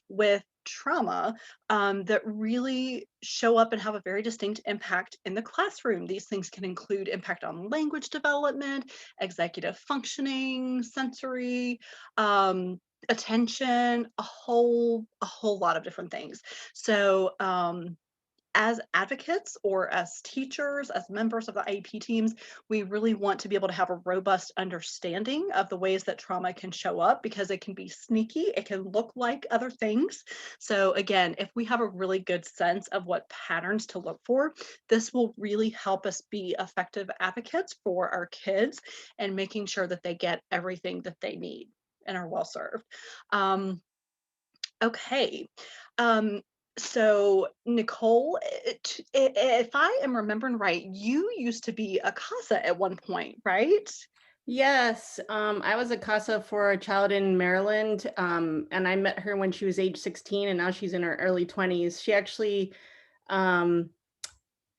with trauma that really show up and have a very distinct impact in the classroom. These things can include impact on language development, executive functioning, sensory, attention, a whole lot of different things. So as advocates or as teachers, as members of the IEP teams, we really want to be able to have a robust understanding of the ways that trauma can show up, because it can be sneaky, it can look like other things. So again, if we have a really good sense of what patterns to look for, this will really help us be effective advocates for our kids and making sure that they get everything that they need and are well served. Okay. Um, so Nicole, if I am remembering right, you used to be a CASA at one point, right? Yes, I was a CASA for a child in Maryland, and I met her when she was age 16, and now she's in her early 20s. She actually, um,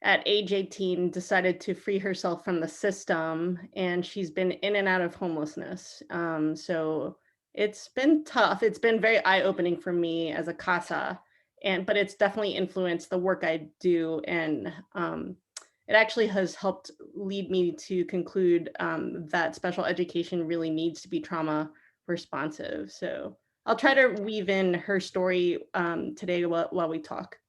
at age 18, decided to free herself from the system, and she's been in and out of homelessness. So it's been tough. It's been very eye-opening for me as a CASA, but it's definitely influenced the work I do, and it actually has helped lead me to conclude that special education really needs to be trauma responsive. So I'll try to weave in her story today while we talk.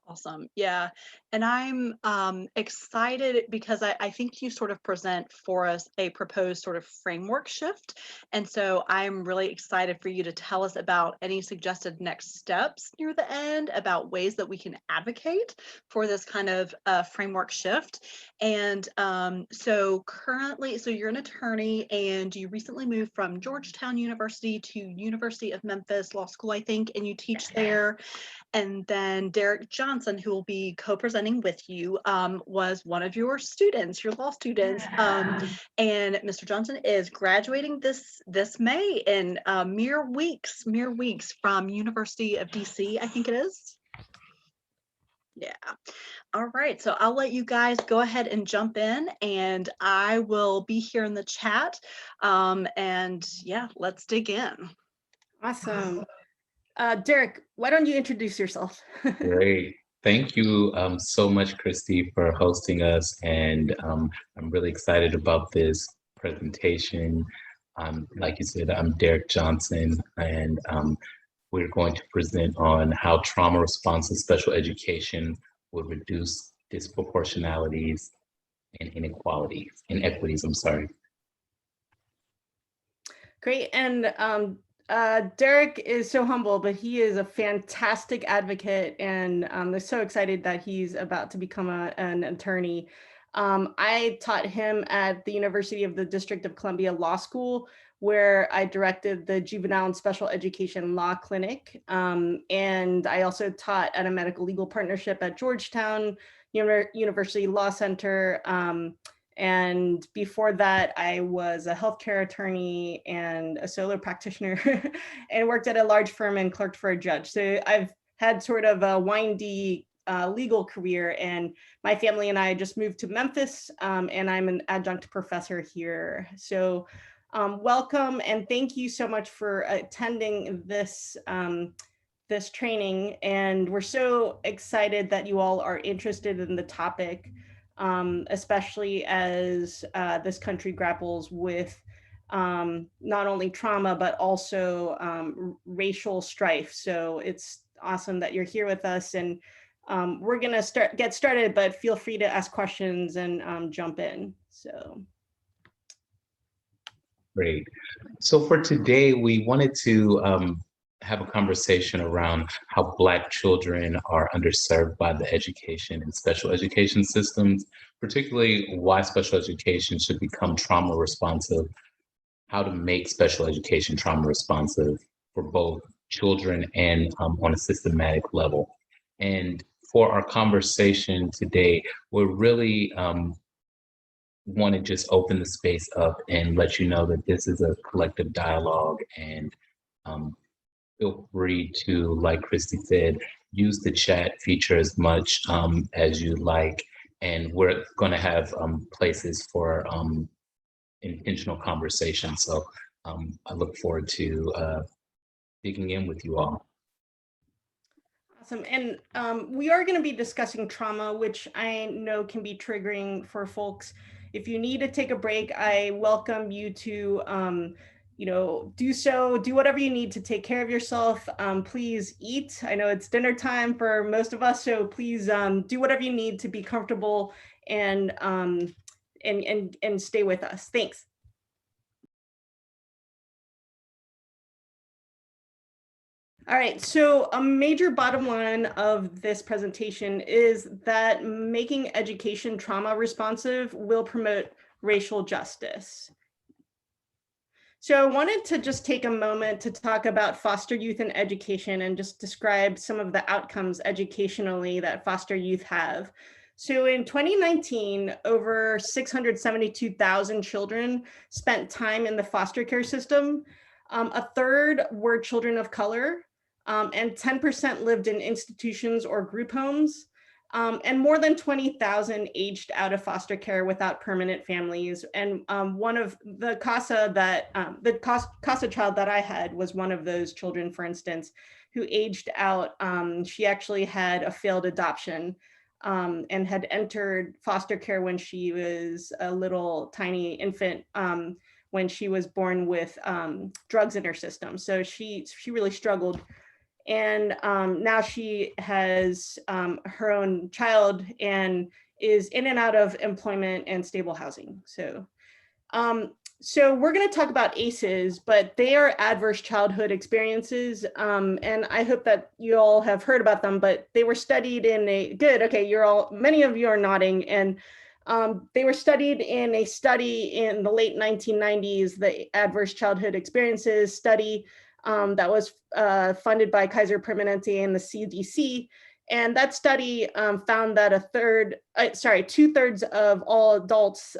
Awesome. Yeah. And I'm excited because I think you sort of present for us a proposed sort of framework shift. And so I'm really excited for you to tell us about any suggested next steps near the end, about ways that we can advocate for this kind of framework shift. And so currently, so you're an attorney and you recently moved from Georgetown University to University of Memphis Law School, I think, and you teach there. And then Derek Johnson, who will be co-presenting with you, was one of your students, your law students. And Mr. Johnson is graduating this May in mere weeks from University of DC, I think it is. Yeah. All right. So I'll let you guys go ahead and jump in, and I will be here in the chat. And yeah, let's dig in. Awesome. Derek, why don't you introduce yourself? Great. Thank you so much, Christy, for hosting us. And I'm really excited about this presentation. Like you said, I'm Derek Johnson, and we're going to present on how trauma responsive special education would reduce disproportionalities and inequities, I'm sorry. Great. And Derek is so humble, but he is a fantastic advocate, and they're so excited that he's about to become an attorney. I taught him at the University of the District of Columbia Law School, where I directed the Juvenile and Special Education Law Clinic. And I also taught at a medical legal partnership at Georgetown University Law Center. And before that, I was a healthcare attorney and a solo practitioner and worked at a large firm and clerked for a judge. So I've had sort of a windy legal career, and my family and I just moved to Memphis, and I'm an adjunct professor here. So welcome, and thank you so much for attending this this training. And we're so excited that you all are interested in the topic. Especially as this country grapples with not only trauma, but also racial strife. So it's awesome that you're here with us, and we're gonna get started, but feel free to ask questions and jump in. So. Great. So for today, we wanted to have a conversation around how Black children are underserved by the education and special education systems, particularly why special education should become trauma responsive, how to make special education trauma responsive for both children and on a systematic level. And for our conversation today, we're really want to just open the space up and let you know that this is a collective dialogue, and feel free to, like Christy said, use the chat feature as much as you like. And we're going to have places for intentional conversation. So I look forward to digging in with you all. Awesome. And we are going to be discussing trauma, which I know can be triggering for folks. If you need to take a break, I welcome you to, do so, do whatever you need to take care of yourself. Please eat. I know it's dinner time for most of us, so please do whatever you need to be comfortable and stay with us. Thanks. All right, so a major bottom line of this presentation is that making education trauma responsive will promote racial justice. So I wanted to just take a moment to talk about foster youth and education and just describe some of the outcomes educationally that foster youth have. So in 2019, over 672,000 children spent time in the foster care system. A third were children of color. And 10% lived in institutions or group homes, and more than 20,000 aged out of foster care without permanent families. And one of the CASA CASA child that I had was one of those children, for instance, who aged out. She actually had a failed adoption and had entered foster care when she was a little tiny infant, when she was born with drugs in her system. So she really struggled. And now she has her own child and is in and out of employment and stable housing. So we're going to talk about ACEs, but they are adverse childhood experiences. And I hope that you all have heard about them, but they were studied in many of you are nodding. And they were studied in a study in the late 1990s, the Adverse Childhood Experiences study. That was funded by Kaiser Permanente and the CDC. And that study found that 2/3 of all adults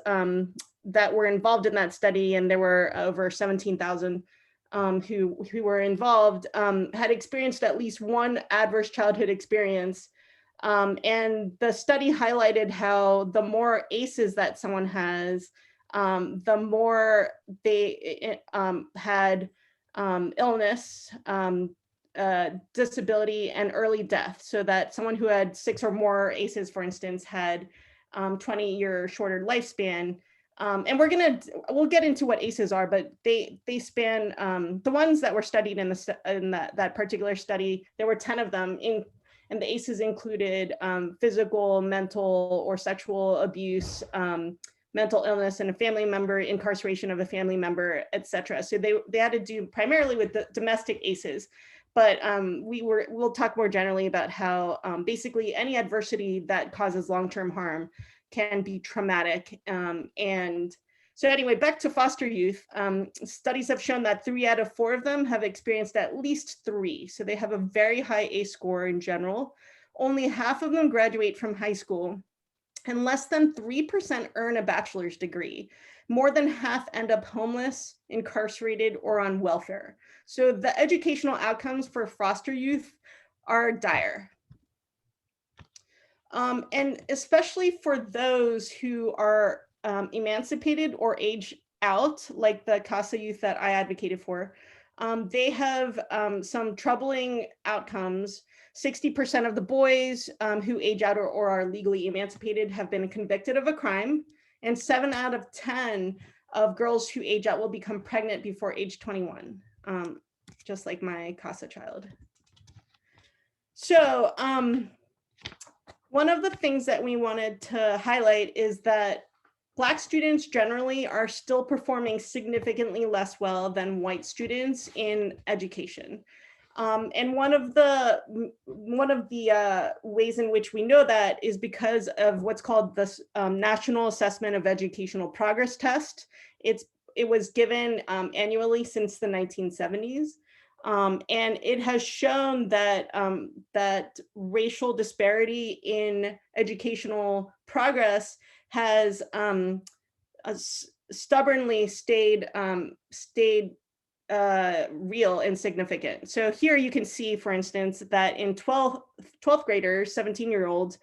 that were involved in that study, and there were over 17,000 who were involved, had experienced at least one adverse childhood experience. And the study highlighted how the more ACEs that someone has, the more they had illness, disability, and early death. So that someone who had 6 or more ACEs, for instance, had 20-year shorter lifespan. And we'll get into what ACEs are, but they span the ones that were studied in that particular study. There were 10 of them, and the ACEs included physical, mental, or sexual abuse, mental illness and a family member, incarceration of a family member, etc. So they had to do primarily with the domestic ACEs, but we'll talk more generally about how basically any adversity that causes long-term harm can be traumatic. And so anyway, back to foster youth, studies have shown that 3 out of 4 of them have experienced at least 3. So they have a very high ACE score in general. Only half of them graduate from high school, and less than 3% earn a bachelor's degree. More than half end up homeless, incarcerated, or on welfare. So the educational outcomes for foster youth are dire. And especially for those who are emancipated or age out, like the CASA youth that I advocated for, they have some troubling outcomes. 60% of the boys who age out or are legally emancipated have been convicted of a crime, and 7 out of 10 of girls who age out will become pregnant before age 21, just like my CASA child. So one of the things that we wanted to highlight is that Black students generally are still performing significantly less well than white students in education. And one of the ways in which we know that is because of what's called the National Assessment of Educational Progress Test. It was given annually since the 1970s. And it has shown that that racial disparity in educational progress has stubbornly stayed real and significant. So here you can see, for instance, that in 12th graders, 17-year-olds,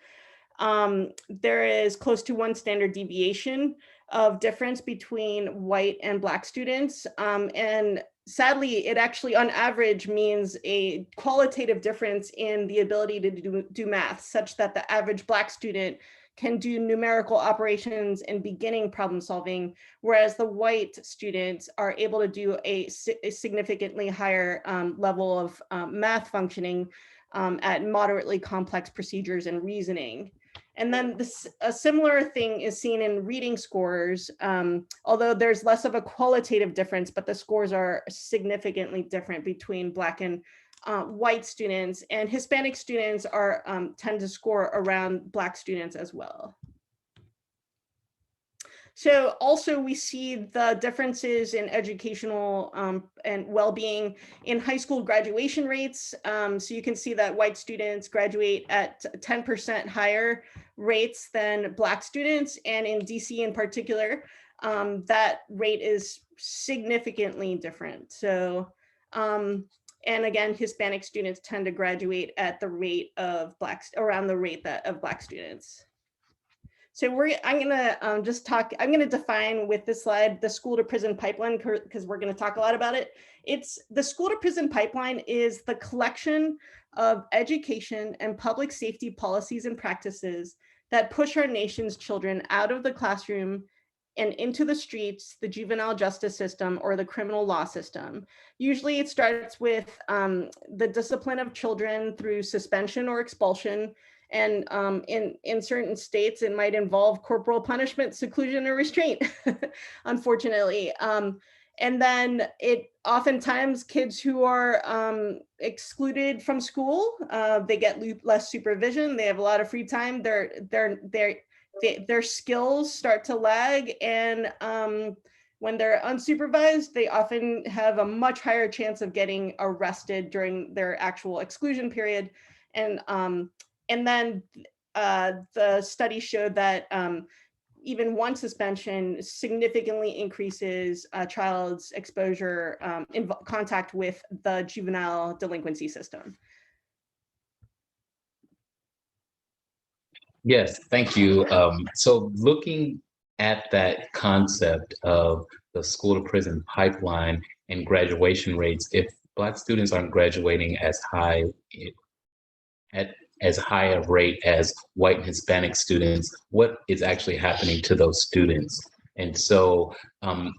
there is close to 1 standard deviation of difference between white and Black students. And sadly, it actually on average means a qualitative difference in the ability to do math, such that the average Black student can do numerical operations and beginning problem solving, whereas the white students are able to do a significantly higher level of math functioning at moderately complex procedures and reasoning. And then a similar thing is seen in reading scores, although there's less of a qualitative difference, but the scores are significantly different between Black and white students, and Hispanic students are tend to score around Black students as well. So also we see the differences in educational and well-being in high school graduation rates. So you can see that white students graduate at 10% higher rates than Black students. And in DC in particular, that rate is significantly different. So, and again, Hispanic students tend to graduate at the rate of around the rate of Black students. So I'm gonna define with this slide the school to prison pipeline, because we're gonna talk a lot about it. It's the school to prison pipeline is the collection of education and public safety policies and practices that push our nation's children out of the classroom and into the streets, the juvenile justice system, or the criminal law system. Usually it starts with the discipline of children through suspension or expulsion. And in certain states, it might involve corporal punishment, seclusion, or restraint, unfortunately. And then it oftentimes kids who are excluded from school, they get less supervision. They have a lot of free time. Their skills start to lag, and when they're unsupervised, they often have a much higher chance of getting arrested during their actual exclusion period. And then the study showed that even one suspension significantly increases a child's exposure in contact with the juvenile delinquency system. Yes, thank you. So looking at that concept of the school to prison pipeline and graduation rates, if Black students aren't graduating at as high a rate as white and Hispanic students, what is actually happening to those students? And so the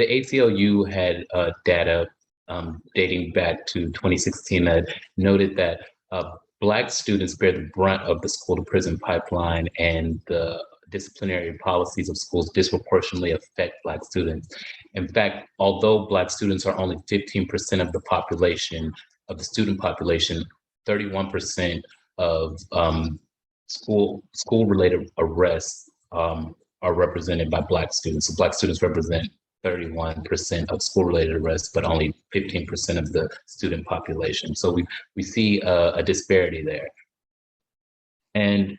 ACLU had data dating back to 2016 that noted that Black students bear the brunt of the school to prison pipeline, and the disciplinary policies of schools disproportionately affect Black students. In fact, although Black students are only 15% of the population, of the student population, 31% of school-related arrests are represented by Black students. So Black students represent 31% of school-related arrests, but only 15% of the student population. So we see a disparity there. And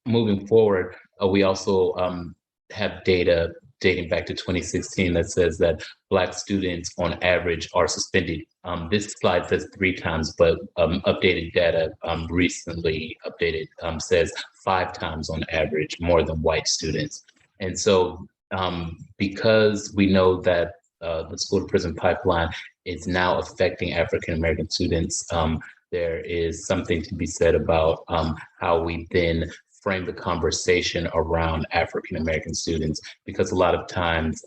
moving forward, we also have data dating back to 2016 that says that Black students on average are suspended. This slide says 3 times, but updated data recently updated says 5 times on average more than white students. And so because we know that the school to prison pipeline is now affecting African American students, there is something to be said about how we then frame the conversation around African American students, because a lot of times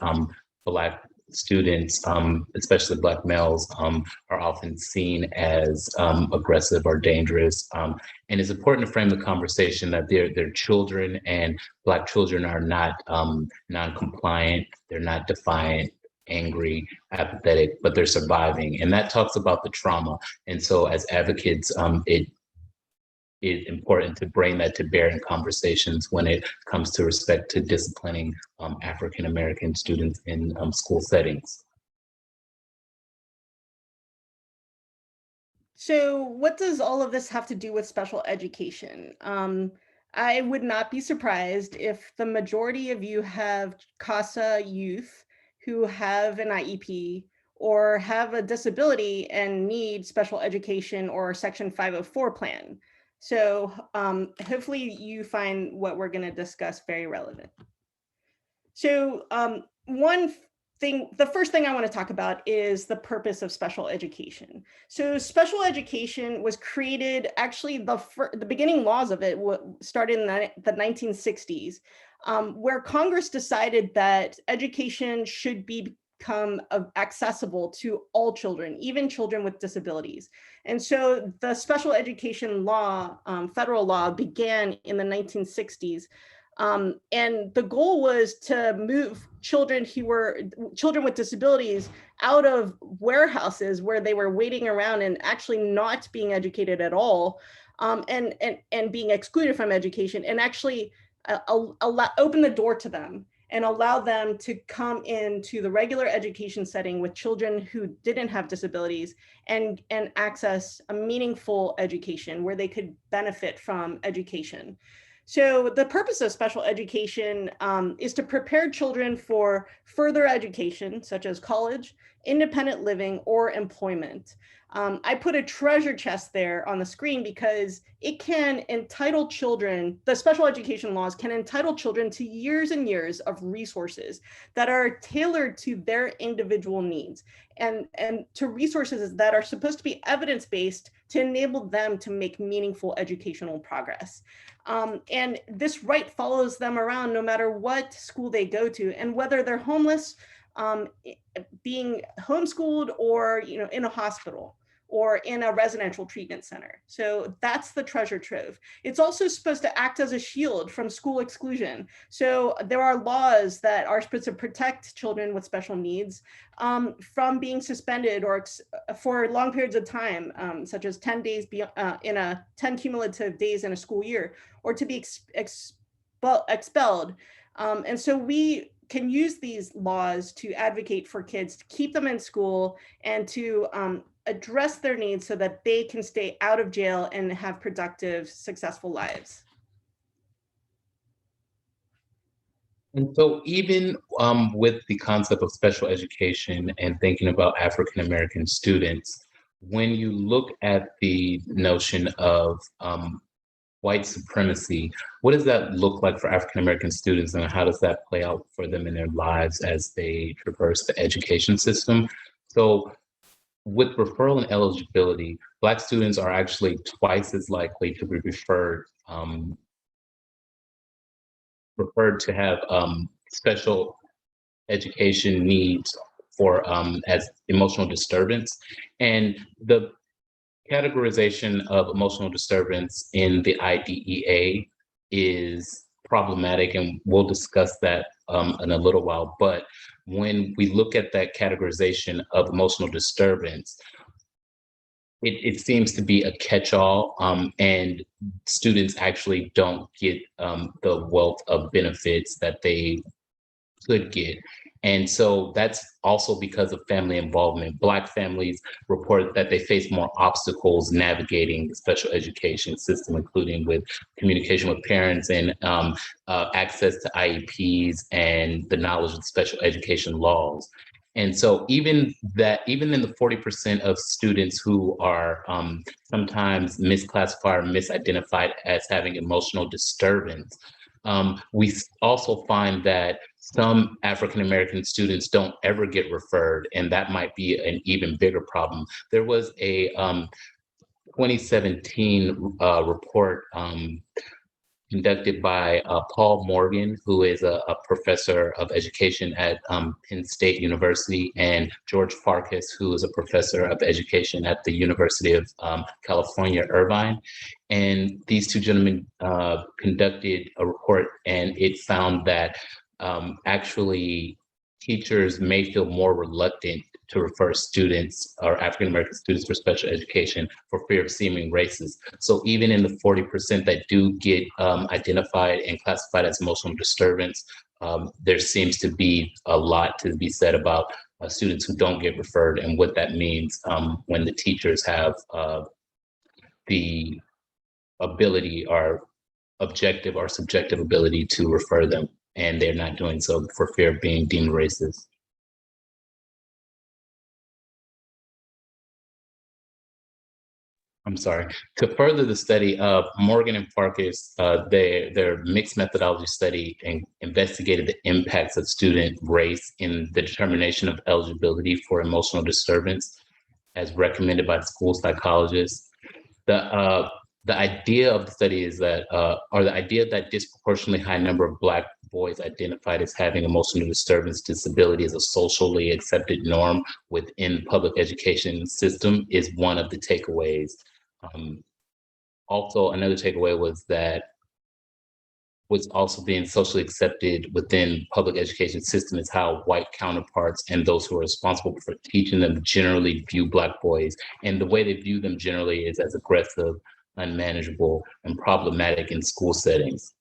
Black students, especially Black males, are often seen as aggressive or dangerous. And it's important to frame the conversation that they're children, and Black children are not non-compliant, they're not defiant, angry, apathetic, but they're surviving. And that talks about the trauma. And so as advocates, it is important to bring that to bear in conversations when it comes to respect to disciplining African American students in school settings. So what does all of this have to do with special education? I would not be surprised if the majority of you have CASA youth who have an IEP or have a disability and need special education or Section 504 plan. So hopefully you find what we're going to discuss very relevant. So one the first thing I want to talk about is the purpose of special education. So special education was created, actually the beginning laws of it started in the 1960s, where Congress decided that education should become accessible to all children, even children with disabilities. And so the special education law, federal law, began in the 1960s. And the goal was to move children with disabilities out of warehouses where they were waiting around and actually not being educated at all, and being excluded from education, and actually open the door to them and allow them to come into the regular education setting with children who didn't have disabilities, and access a meaningful education where they could benefit from education. So the purpose of special education is to prepare children for further education, such as college, independent living, or employment. I put a treasure chest there on the screen because it can entitle children, the special education laws can entitle children to years and years of resources that are tailored to their individual needs, and to resources that are supposed to be evidence-based to enable them to make meaningful educational progress. And this right follows them around no matter what school they go to, and whether they're homeless, being homeschooled, or in a hospital or in a residential treatment center. So that's the treasure trove. It's also supposed to act as a shield from school exclusion. So there are laws that are supposed to protect children with special needs from being suspended or for long periods of time, such as 10 days in a 10 cumulative days in a school year, or to be expelled. And so we can use these laws to advocate for kids, to keep them in school, and to address their needs so that they can stay out of jail and have productive, successful lives. And so even with the concept of special education and thinking about African American students, when you look at the notion of white supremacy, what does that look like for African American students, and how does that play out for them in their lives as they traverse the education system? So with referral and eligibility, Black students are actually twice as likely to be referred to have special education needs for as emotional disturbance. And the categorization of emotional disturbance in the IDEA is problematic, and we'll discuss that in a little while. But when we look at that categorization of emotional disturbance, it seems to be a catch-all, and students actually don't get the wealth of benefits that they could get. And so that's also because of family involvement. Black families report that they face more obstacles navigating the special education system, including with communication with parents and access to IEPs and the knowledge of special education laws. And so even in the 40% of students who are sometimes misclassified or misidentified as having emotional disturbance, we also find that some African American students don't ever get referred, and that might be an even bigger problem. There was a 2017 report conducted by Paul Morgan, who is a professor of education at Penn State University, and George Farkas, who is a professor of education at the University of California, Irvine. And these two gentlemen conducted a report, and it found that actually teachers may feel more reluctant to refer students or African American students for special education for fear of seeming racist. So even in the 40% that do get identified and classified as emotional disturbance, there seems to be a lot to be said about students who don't get referred, and what that means when the teachers have the ability or objective or subjective ability to refer them, and they're not doing so for fear of being deemed racist. I'm sorry. To further the study, Morgan and Farkas, their mixed methodology study investigated the impacts of student race in the determination of eligibility for emotional disturbance as recommended by the school psychologist. The the idea of the study is that, or the idea that disproportionately high number of Black boys identified as having emotional disturbance disability is a socially accepted norm within the public education system is one of the takeaways. Um, Also, another takeaway was that what's also being socially accepted within public education system is how white counterparts and those who are responsible for teaching them generally view Black boys. And the way they view them generally is as aggressive, unmanageable, and problematic in school settings.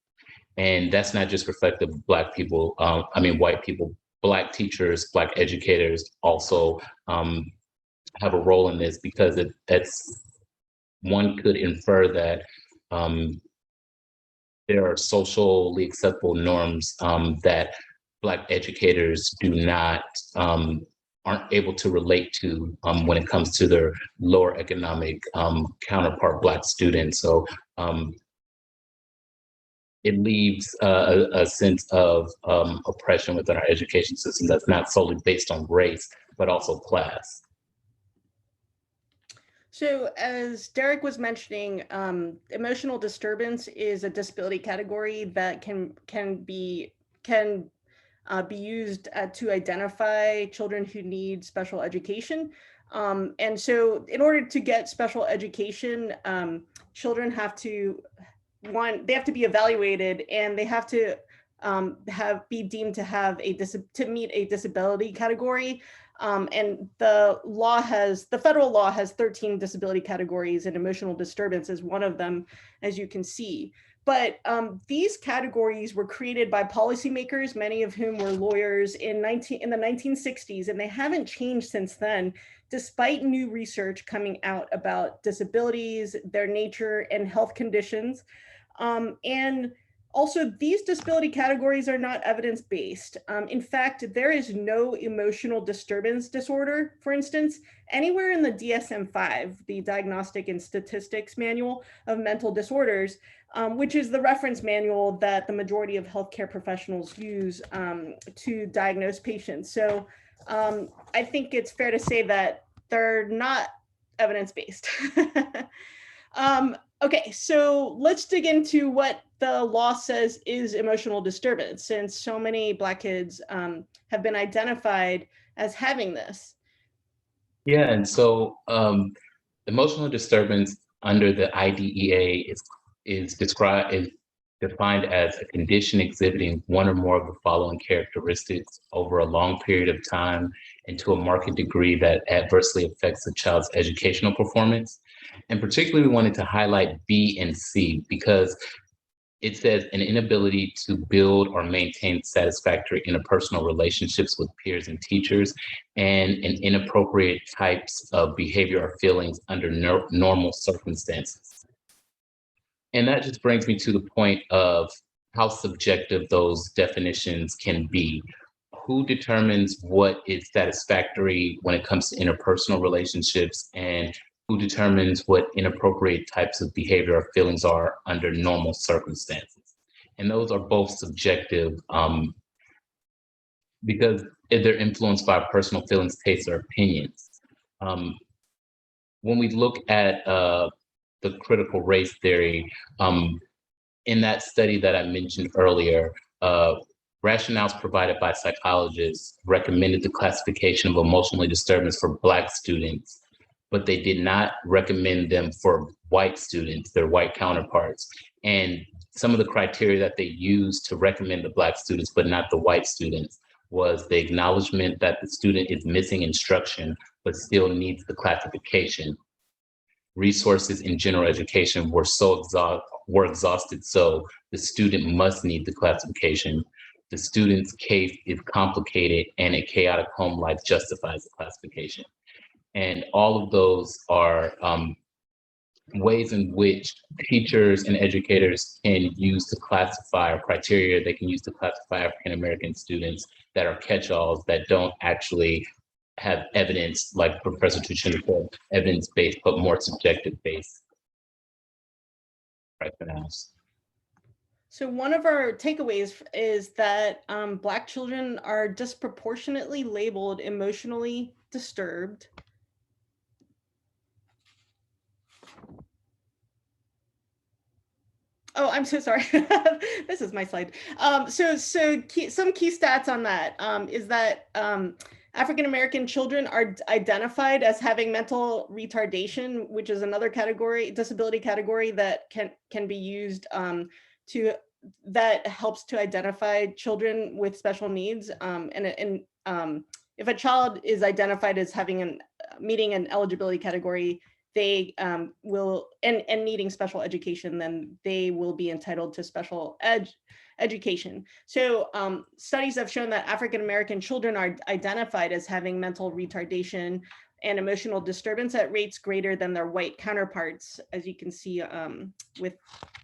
And that's not just reflective of Black people, white people, Black teachers, Black educators also have a role in this because that's one could infer that there are socially acceptable norms that Black educators do not aren't able to relate to when it comes to their lower economic counterpart Black students. So it leaves a sense of oppression within our education system that's not solely based on race, but also class. So as Derek was mentioning, emotional disturbance is a disability category that can be used to identify children who need special education. And so in order to get special education, children have to, they have to be evaluated, and they have to be deemed to have to meet a disability category. And the federal law has 13 disability categories, and emotional disturbance is one of them, as you can see. But these categories were created by policymakers, many of whom were lawyers in the 1960s, and they haven't changed since then, despite new research coming out about disabilities, their nature, and health conditions. And also, these disability categories are not evidence-based. In fact, there is no emotional disturbance disorder, for instance, anywhere in the DSM-5, the Diagnostic and Statistics Manual of Mental Disorders, which is the reference manual that the majority of healthcare professionals use to diagnose patients. So I think it's fair to say that they're not evidence-based. Okay, so let's dig into what the law says is emotional disturbance, since so many Black kids have been identified as having this. Yeah, and so emotional disturbance under the IDEA is defined as a condition exhibiting one or more of the following characteristics over a long period of time and to a marked degree that adversely affects a child's educational performance. And particularly, we wanted to highlight B and C because it says an inability to build or maintain satisfactory interpersonal relationships with peers and teachers, and an inappropriate types of behavior or feelings under normal circumstances. And that just brings me to the point of how subjective those definitions can be. Who determines what is satisfactory when it comes to interpersonal relationships, and who determines what inappropriate types of behavior or feelings are under normal circumstances? And those are both subjective because they're influenced by personal feelings, tastes, or opinions. When we look at the critical race theory, in that study that I mentioned earlier, rationales provided by psychologists recommended the classification of emotional disturbance for Black students, but they did not recommend them for white students, their white counterparts. And some of the criteria that they used to recommend the Black students, but not the white students, was the acknowledgement that the student is missing instruction, but still needs the classification. Resources in general education were exhausted, so the student must need the classification. The student's case is complicated, and a chaotic home life justifies the classification. And all of those are ways in which teachers and educators can use to classify, or criteria they can use to classify African American students that are catch-alls that don't actually have evidence, like Professor Tuchin said, evidence-based, but more subjective-based rationales. So one of our takeaways is that Black children are disproportionately labeled emotionally disturbed. Oh, I'm so sorry. This is my slide. Some key stats on that is that African-American children are identified as having mental retardation, which is another category, disability category that can be used that helps to identify children with special needs. If a child is identified as having meeting an eligibility category, they will, and needing special education, then they will be entitled to special education. So studies have shown that African-American children are identified as having mental retardation and emotional disturbance at rates greater than their white counterparts, as you can see with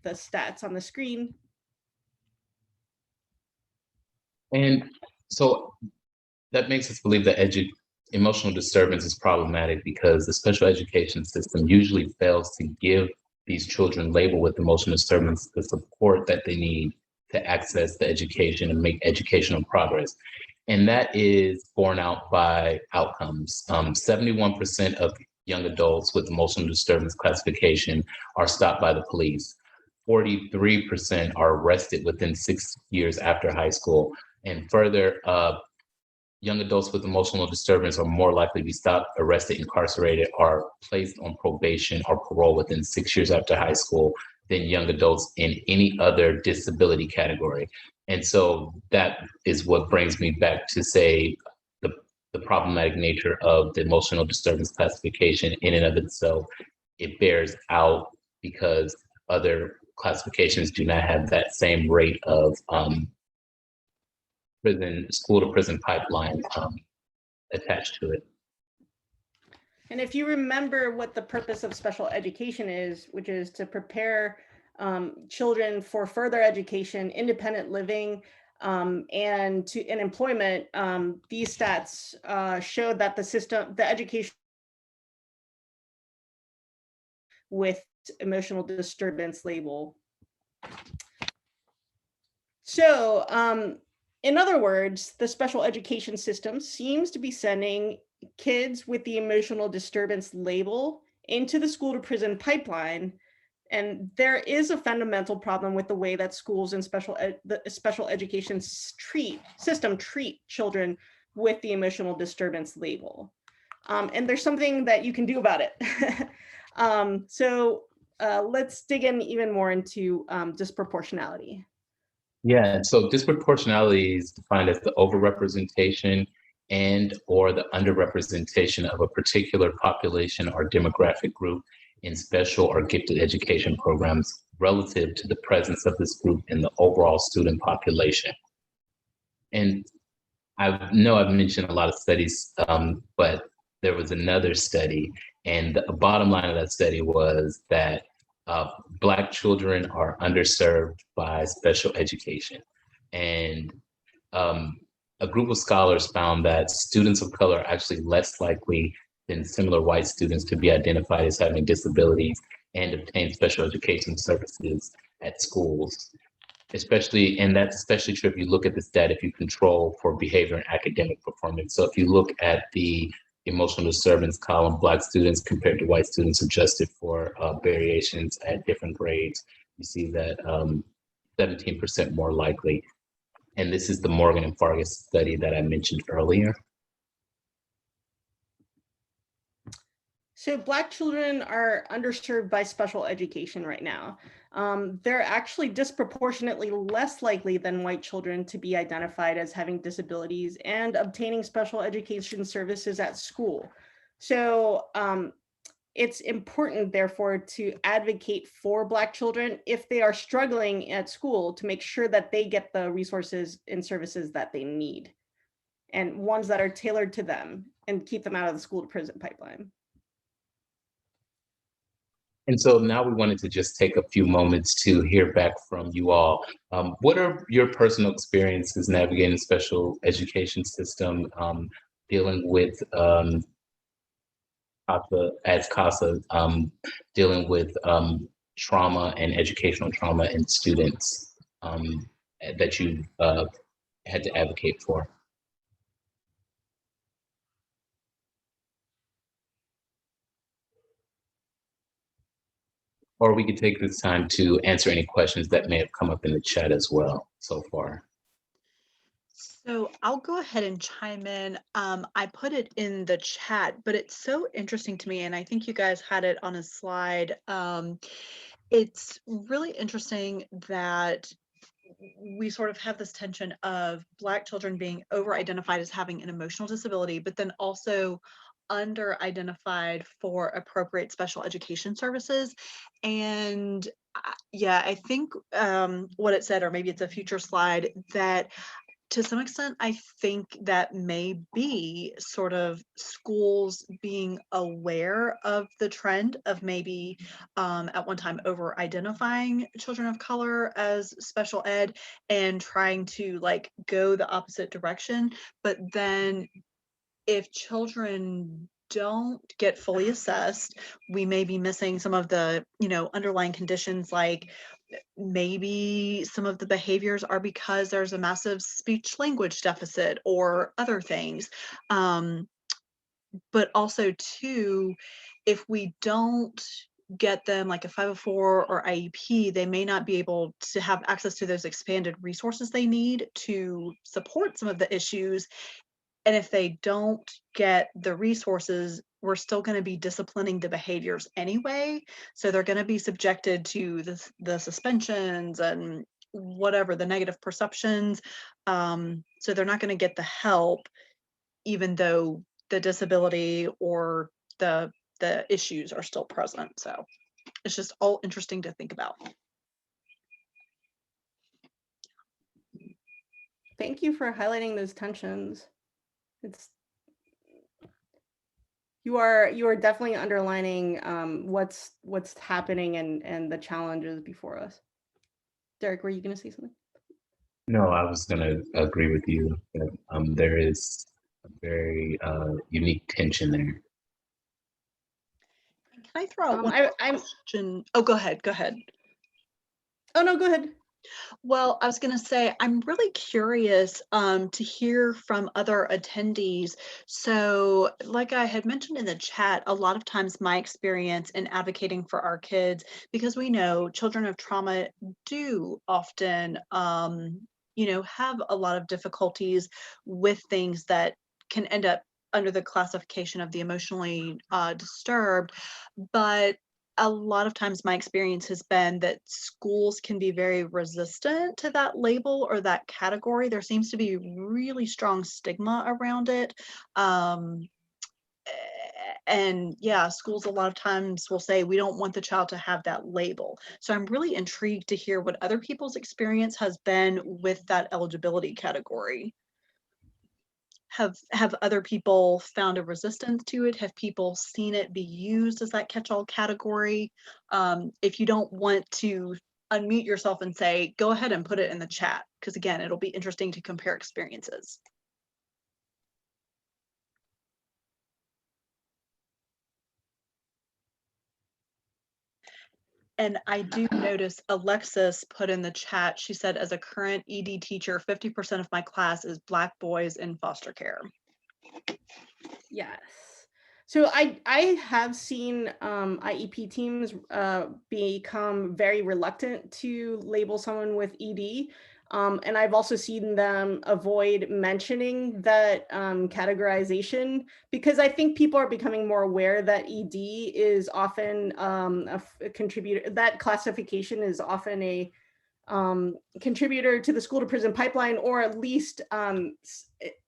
the stats on the screen. And so that makes us believe that emotional disturbance is problematic because the special education system usually fails to give these children labeled with emotional disturbance the support that they need to access the education and make educational progress. And that is borne out by outcomes. 71% of young adults with emotional disturbance classification are stopped by the police. 43% are arrested within 6 years after high school. And further, young adults with emotional disturbance are more likely to be stopped, arrested, incarcerated, or placed on probation or parole within 6 years after high school than young adults in any other disability category. And so that is what brings me back to say the problematic nature of the emotional disturbance classification in and of itself. It bears out because other classifications do not have that same rate of school to prison pipeline attached to it. And if you remember what the purpose of special education is, which is to prepare children for further education, independent living, and employment, these stats show that the education with emotional disturbance label. So in other words, the special education system seems to be sending kids with the emotional disturbance label into the school to prison pipeline. And there is a fundamental problem with the way that schools and the special education system treat children with the emotional disturbance label. And there's something that you can do about it. Let's dig in even more into disproportionality. Yeah, so disproportionality is defined as the overrepresentation and or the underrepresentation of a particular population or demographic group in special or gifted education programs relative to the presence of this group in the overall student population. And I know I've mentioned a lot of studies, but there was another study, and the bottom line of that study was that Black children are underserved by special education. And a group of scholars found that students of color are actually less likely than similar white students to be identified as having disabilities and obtain special education services at schools. And that's especially true if you look at this data, if you control for behavior and academic performance. So if you look at the emotional disturbance column, Black students compared to white students adjusted for variations at different grades, you see that 17% more likely. And this is the Morgan and Fargus study that I mentioned earlier. So Black children are underserved by special education right now. They're actually disproportionately less likely than white children to be identified as having disabilities and obtaining special education services at school. So it's important, therefore, to advocate for Black children if they are struggling at school to make sure that they get the resources and services that they need, and ones that are tailored to them, and keep them out of the school to prison pipeline. And so now we wanted to just take a few moments to hear back from you all. What are your personal experiences navigating the special education system? dealing with CASA, dealing with trauma and educational trauma in students that you had to advocate for? Or we could take this time to answer any questions that may have come up in the chat as well so far. So I'll go ahead and chime in. I put it in the chat, but it's so interesting to me, and I think you guys had it on a slide. It's really interesting that we sort of have this tension of Black children being over-identified as having an emotional disability, but then also under-identified for appropriate special education services. And yeah, I think what it said, or maybe it's a future slide, that to some extent, I think that may be sort of schools being aware of the trend of maybe at one time over identifying children of color as special ed and trying to like go the opposite direction. But then if children don't get fully assessed, we may be missing some of the, underlying conditions, like maybe some of the behaviors are because there's a massive speech language deficit or other things. But also too, if we don't get them like a 504 or IEP, they may not be able to have access to those expanded resources they need to support some of the issues. And if they don't get the resources, we're still going to be disciplining the behaviors anyway. So they're going to be subjected to the suspensions and whatever, the negative perceptions. So they're not going to get the help, even though the disability or the issues are still present. So it's just all interesting to think about. Thank you for highlighting those tensions. You are definitely underlining what's happening and the challenges before us. Derek, were you going to say something? No, I was going to agree with you that there is a very unique tension there. Can I throw out one question? Oh, go ahead. Oh, no, go ahead. Well, I was going to say, I'm really curious to hear from other attendees. So, like I had mentioned in the chat, a lot of times my experience in advocating for our kids, because we know children of trauma do often, have a lot of difficulties with things that can end up under the classification of the emotionally disturbed. But a lot of times my experience has been that schools can be very resistant to that label or that category. There seems to be really strong stigma around it. And yeah, schools a lot of times will say, we don't want the child to have that label. So I'm really intrigued to hear what other people's experience has been with that eligibility category. Have other people found a resistance to it? Have people seen it be used as that catch-all category? If you don't want to unmute yourself and say, go ahead and put it in the chat, because again, it'll be interesting to compare experiences. And I do notice Alexis put in the chat, she said, as a current ED teacher, 50% of my class is Black boys in foster care. Yes. So I have seen IEP teams become very reluctant to label someone with ED. And I've also seen them avoid mentioning that categorization, because I think people are becoming more aware that ED is often a contributor, that classification is often a contributor to the school to prison pipeline, or at least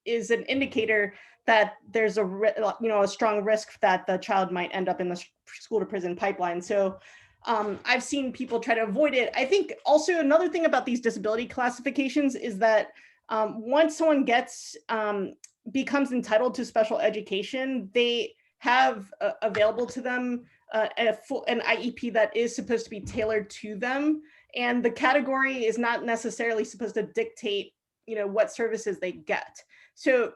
is an indicator that there's a strong risk that the child might end up in the school to prison pipeline. So I've seen people try to avoid it. I think also another thing about these disability classifications is that once someone becomes entitled to special education, they have available to them an IEP that is supposed to be tailored to them. And the category is not necessarily supposed to dictate, what services they get. So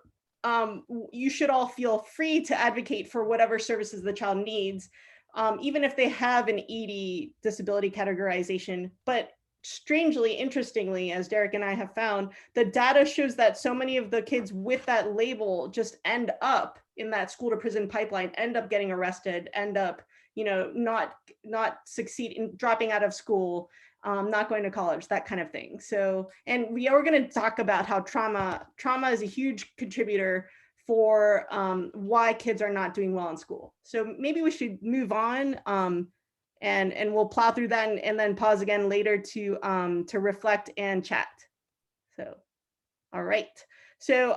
you should all feel free to advocate for whatever services the child needs, even if they have an ED disability categorization. But strangely, interestingly, as Derek and I have found, the data shows that so many of the kids with that label just end up in that school to prison pipeline, end up getting arrested, end up, not succeeding, dropping out of school, not going to college, that kind of thing. So, and we're going to talk about how trauma is a huge contributor for why kids are not doing well in school. So maybe we should move on, and we'll plow through that and then pause again later to reflect and chat. So, all right. So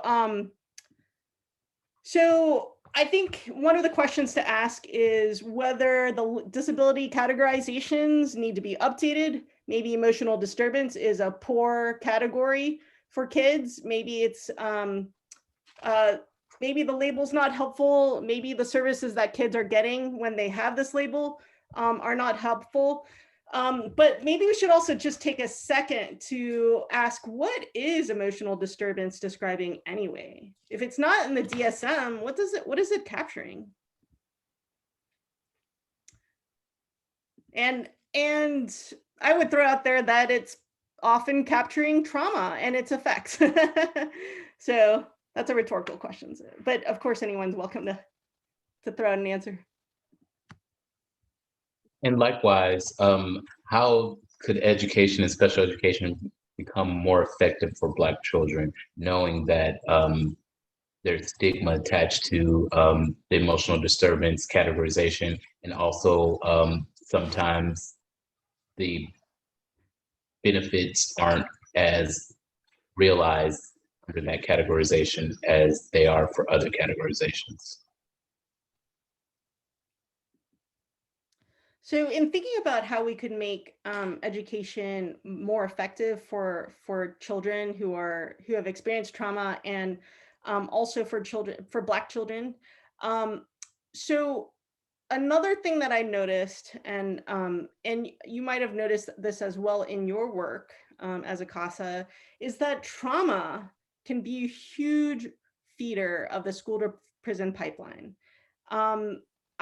I think one of the questions to ask is whether the disability categorizations need to be updated. Maybe emotional disturbance is a poor category for kids. Maybe it's maybe the label's not helpful. Maybe the services that kids are getting when they have this label are not helpful. But maybe we should also just take a second to ask, what is emotional disturbance describing anyway? If it's not in the DSM, what is it capturing? And I would throw out there that it's often capturing trauma and its effects. So that's a rhetorical question, but of course anyone's welcome to throw out an answer. And likewise, how could education and special education become more effective for Black children, knowing that there's stigma attached to the emotional disturbance categorization, and also sometimes the benefits aren't as realized under that categorization as they are for other categorizations? So in thinking about how we could make education more effective for children who have experienced trauma, and also for Black children. So another thing that I noticed, and you might have noticed this as well in your work as a CASA, is that trauma can be a huge feeder of the school to prison pipeline.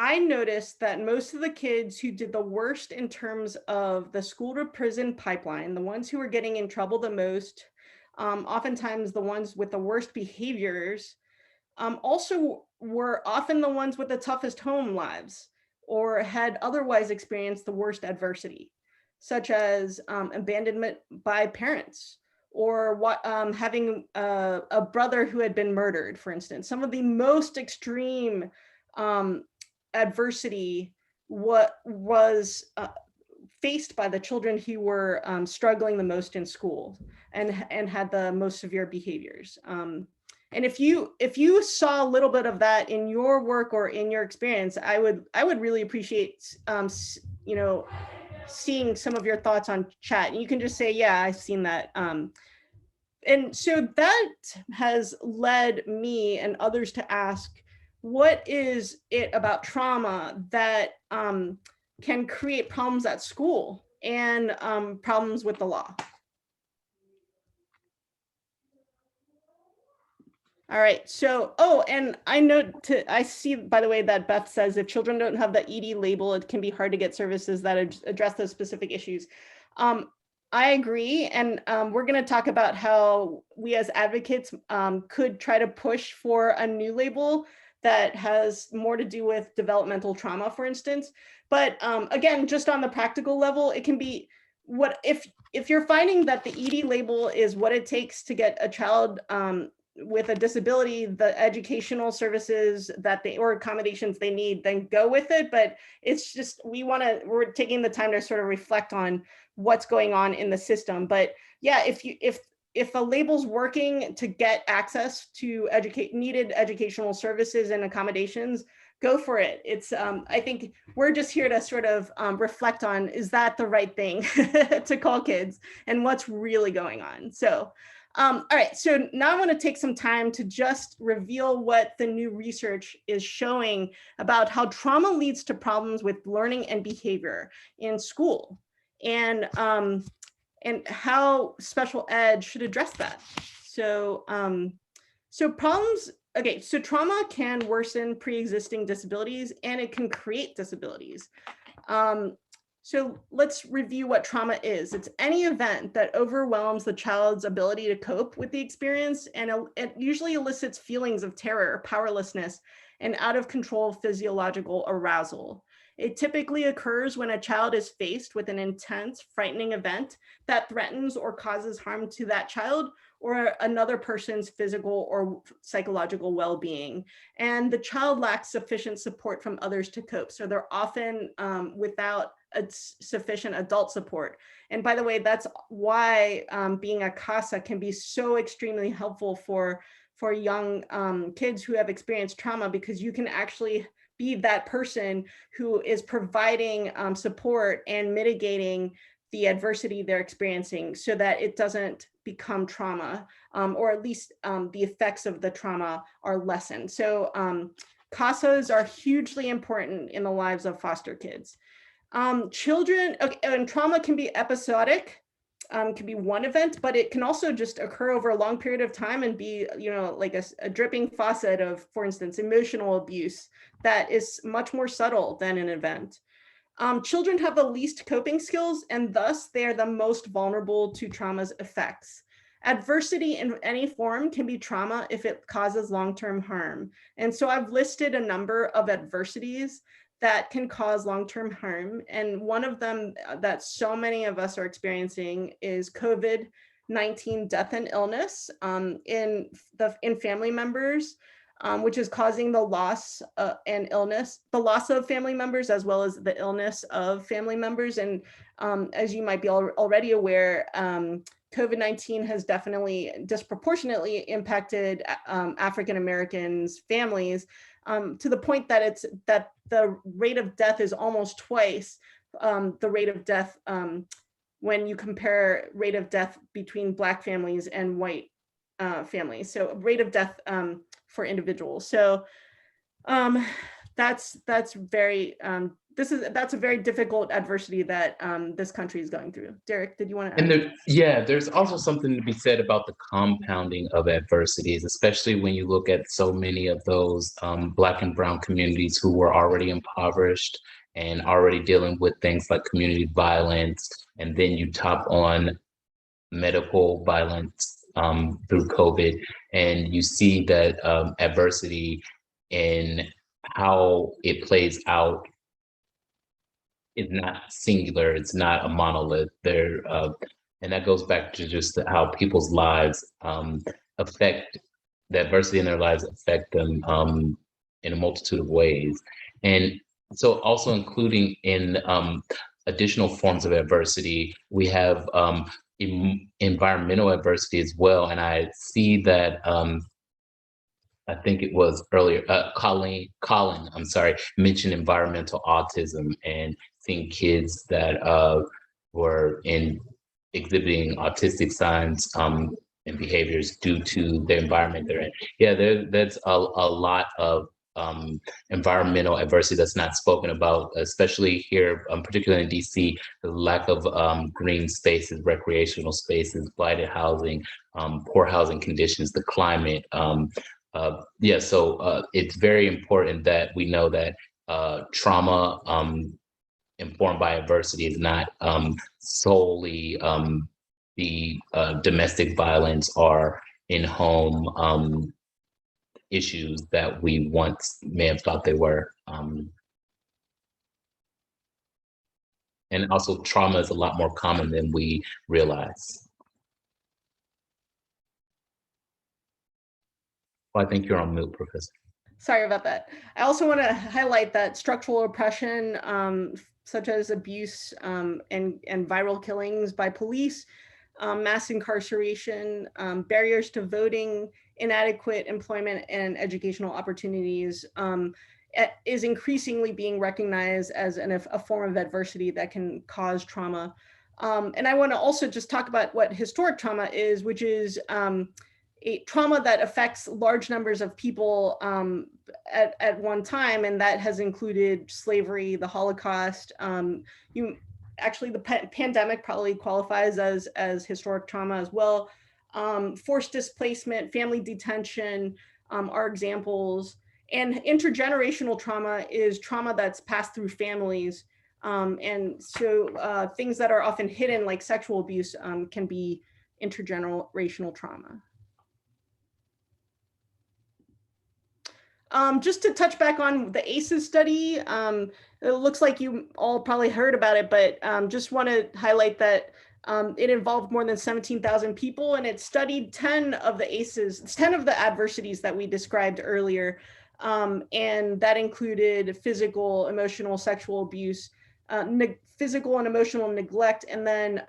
I noticed that most of the kids who did the worst in terms of the school to prison pipeline, the ones who were getting in trouble the most, oftentimes the ones with the worst behaviors, also were often the ones with the toughest home lives, or had otherwise experienced the worst adversity, such as abandonment by parents, or having a brother who had been murdered, for instance. Some of the most extreme adversity was faced by the children who were struggling the most in school and had the most severe behaviors. And if you saw a little bit of that in your work or in your experience, I would really appreciate seeing some of your thoughts on chat. And you can just say, yeah, I've seen that. And so that has led me and others to ask, what is it about trauma that can create problems at school and problems with the law? All right, so, and I see, by the way, that Beth says if children don't have the ED label, it can be hard to get services that address those specific issues. I agree, and we're going to talk about how we as advocates could try to push for a new label that has more to do with developmental trauma, for instance. But again, just on the practical level, it can be if you're finding that the ED label is what it takes to get a child with a disability, the educational services or accommodations they need, then go with it. But it's just, we're taking the time to sort of reflect on what's going on in the system. But yeah, if a label's working to get access to needed educational services and accommodations, go for it. It's I think we're just here to sort of reflect on, is that the right thing to call kids and what's really going on? So all right, so now I want to take some time to just reveal what the new research is showing about how trauma leads to problems with learning and behavior in school, and how special ed should address that. So, so problems Okay, so trauma can worsen pre-existing disabilities and it can create disabilities. So let's review what trauma is. It's any event that overwhelms the child's ability to cope with the experience, and it usually elicits feelings of terror, powerlessness, and out of control physiological arousal. It typically occurs when a child is faced with an intense, frightening event that threatens or causes harm to that child or another person's physical or psychological well-being. And the child lacks sufficient support from others to cope. So they're often without sufficient adult support. And by the way, that's why being a CASA can be so extremely helpful for young kids who have experienced trauma, because you can actually be that person who is providing support and mitigating the adversity they're experiencing so that it doesn't become trauma, or at least the effects of the trauma are lessened. So CASAs are hugely important in the lives of foster kids. Children, okay, and trauma can be episodic, can be one event, but it can also just occur over a long period of time and be, like a dripping faucet of, for instance, emotional abuse that is much more subtle than an event. Children have the least coping skills, and thus they are the most vulnerable to trauma's effects. Adversity in any form can be trauma if it causes long-term harm. And so I've listed a number of adversities that can cause long-term harm. And one of them that so many of us are experiencing is COVID-19 death and illness in family members, which is causing the loss and illness, the loss of family members, as well as the illness of family members. And as you might be already aware, COVID-19 has definitely disproportionately impacted African Americans' families, to the point that the rate of death is almost twice the rate of death when you compare rate of death between Black families and white families. So rate of death for individuals. So that's very that's a very difficult adversity that this country is going through. Derek, did you want to add? And there's also something to be said about the compounding of adversities, especially when you look at so many of those Black and Brown communities who were already impoverished and already dealing with things like community violence, and then you top on medical violence through COVID, and you see that adversity in how it plays out is not singular, it's not a monolith. And that goes back to just how people's lives affect, the adversity in their lives affect them in a multitude of ways. And so also including in additional forms of adversity, we have environmental adversity as well. And I see that I think it was earlier, Colin, I'm sorry, mentioned environmental autism and seeing kids that were exhibiting autistic signs and behaviors due to the environment they're in. Yeah, that's a lot of environmental adversity that's not spoken about, especially here, particularly in DC, the lack of green spaces, recreational spaces, blighted housing, poor housing conditions, the climate. So it's very important that we know that trauma informed by adversity is not solely the domestic violence or in-home issues that we once may have thought they were. And also trauma is a lot more common than we realize. Well, I think you're on mute, Professor. Sorry about that. I also want to highlight that structural oppression, such as abuse and viral killings by police, mass incarceration, barriers to voting, inadequate employment and educational opportunities is increasingly being recognized as a form of adversity that can cause trauma. And I want to also just talk about what historic trauma is, which is a trauma that affects large numbers of people at one time, and that has included slavery, the Holocaust. Actually, the pandemic probably qualifies as historic trauma as well. Forced displacement, family detention, are examples. And intergenerational trauma is trauma that's passed through families. And so things that are often hidden, like sexual abuse, can be intergenerational trauma. Just to touch back on the ACEs study, it looks like you all probably heard about it, but just want to highlight that it involved more than 17,000 people, and it studied 10 of the ACEs, 10 of the adversities that we described earlier. And that included physical, emotional, sexual abuse, physical and emotional neglect, and then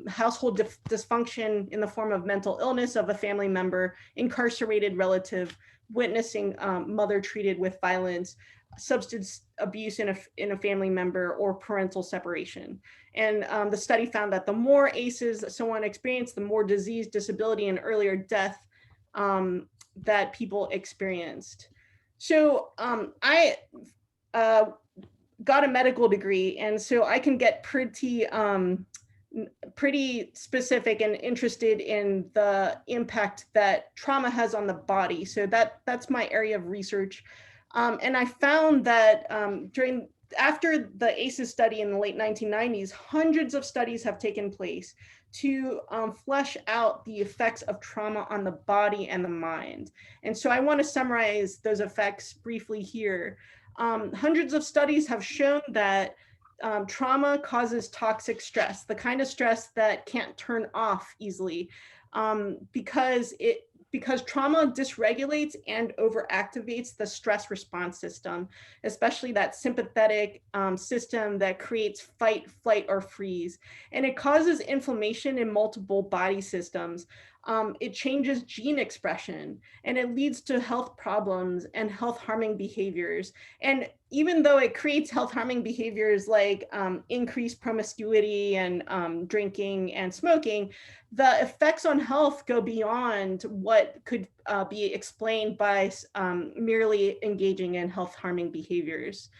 household dysfunction in the form of mental illness of a family member, incarcerated relative, witnessing mother treated with violence, substance abuse in a family member, or parental separation. And the study found that the more ACEs someone experienced, the more disease, disability, and earlier death that people experienced. So I got a medical degree, and so I can get pretty specific and interested in the impact that trauma has on the body. So that's my area of research. And I found that after the ACEs study in the late 1990s, hundreds of studies have taken place to flesh out the effects of trauma on the body and the mind. And so I want to summarize those effects briefly here. Hundreds of studies have shown that trauma causes toxic stress, the kind of stress that can't turn off easily, because trauma dysregulates and overactivates the stress response system, especially that sympathetic system that creates fight, flight, or freeze. And it causes inflammation in multiple body systems. It changes gene expression, and it leads to health problems and health harming behaviors. And even though it creates health harming behaviors like increased promiscuity and drinking and smoking, the effects on health go beyond what could be explained by merely engaging in health harming behaviors.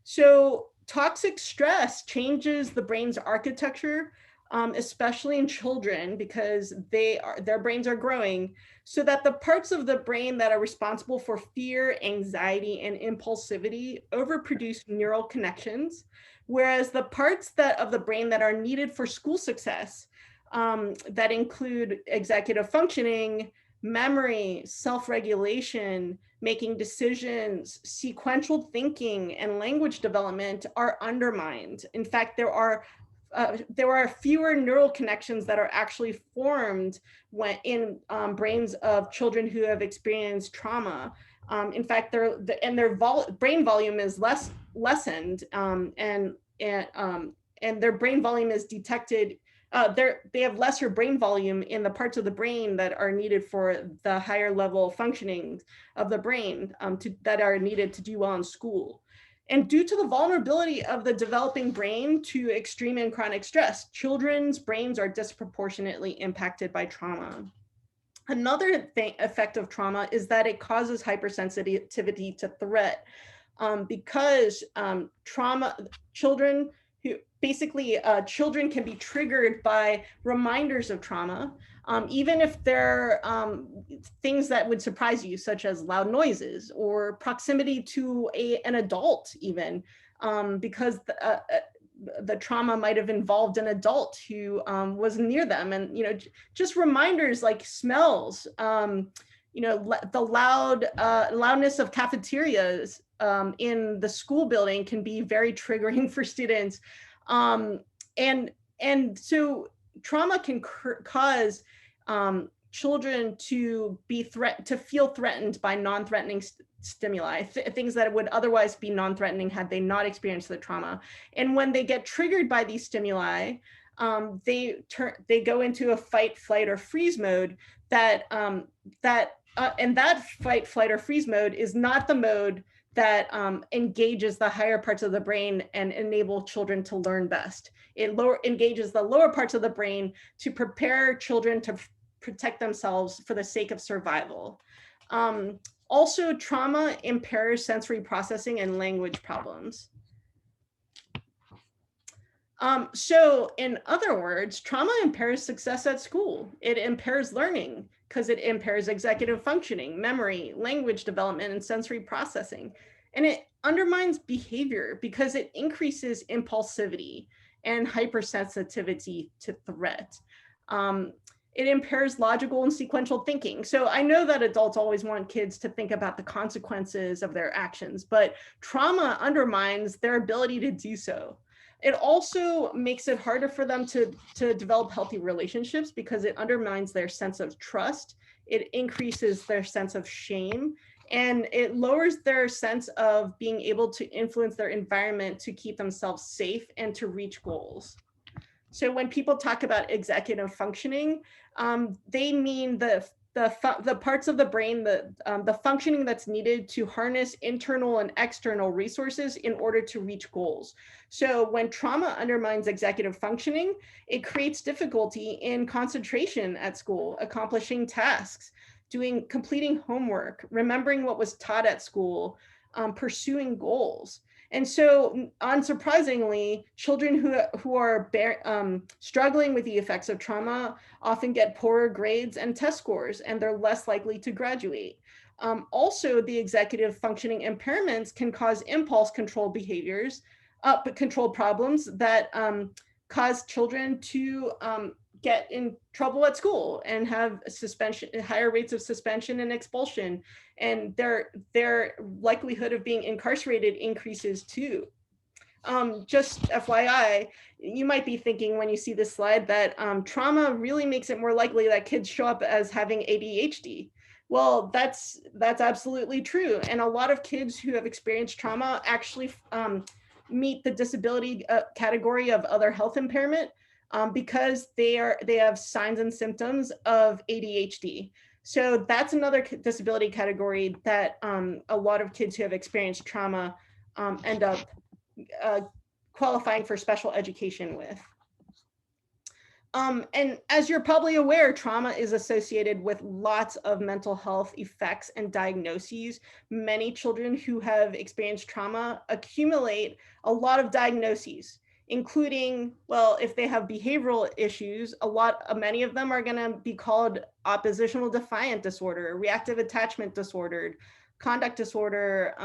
So toxic stress changes the brain's architecture, especially in children, because their brains are growing, so that the parts of the brain that are responsible for fear, anxiety, and impulsivity overproduce neural connections, whereas the parts of the brain that are needed for school success, that include executive functioning, memory, self-regulation, making decisions, sequential thinking, and language development, are undermined. In fact, there are fewer neural connections that are actually formed when in brains of children who have experienced trauma. In fact, their brain volume is lessened, and their brain volume is detected. They have lesser brain volume in the parts of the brain that are needed for the higher level functioning of the brain that are needed to do well in school. And due to the vulnerability of the developing brain to extreme and chronic stress, children's brains are disproportionately impacted by trauma. Another effect of trauma is that it causes hypersensitivity to threat, because children can be triggered by reminders of trauma, even if they're things that would surprise you, such as loud noises or proximity to an adult, even because the trauma might have involved an adult who was near them. And just reminders like smells, the loudness of cafeterias in the school building can be very triggering for students. And so trauma can cause children to feel threatened by non-threatening stimuli, things that would otherwise be non-threatening had they not experienced the trauma. And when they get triggered by these stimuli, they go into a fight, flight, or freeze mode. And that fight, flight, or freeze mode is not the mode that engages the higher parts of the brain and enable children to learn best. It engages the lower parts of the brain to prepare children to protect themselves for the sake of survival. Also, trauma impairs sensory processing and language problems. So in other words, trauma impairs success at school. It impairs learning. because it impairs executive functioning, memory, language development, and sensory processing. And it undermines behavior because it increases impulsivity and hypersensitivity to threat. It impairs logical and sequential thinking. So I know that adults always want kids to think about the consequences of their actions, but trauma undermines their ability to do so. It also makes it harder for them to develop healthy relationships because it undermines their sense of trust. It increases their sense of shame, and it lowers their sense of being able to influence their environment to keep themselves safe and to reach goals. So when people talk about executive functioning, they mean the parts of the brain, the functioning that's needed to harness internal and external resources in order to reach goals. So when trauma undermines executive functioning, it creates difficulty in concentration at school, accomplishing tasks, completing homework, remembering what was taught at school, pursuing goals. And so, unsurprisingly, children who are struggling with the effects of trauma often get poorer grades and test scores, and they're less likely to graduate. Also, the executive functioning impairments can cause impulse control behaviors, control problems that cause children to get in trouble at school and have higher rates of suspension and expulsion, and their likelihood of being incarcerated increases too. Just FYI, you might be thinking when you see this slide that trauma really makes it more likely that kids show up as having ADHD. Well, that's absolutely true, and a lot of kids who have experienced trauma actually meet the disability category of other health impairment, because they have signs and symptoms of ADHD. So that's another disability category that a lot of kids who have experienced trauma end up qualifying for special education with. And as you're probably aware, trauma is associated with lots of mental health effects and diagnoses. Many children who have experienced trauma accumulate a lot of diagnoses, including, well, if they have behavioral issues, many of them are going to be called oppositional defiant disorder, reactive attachment disorder, conduct disorder,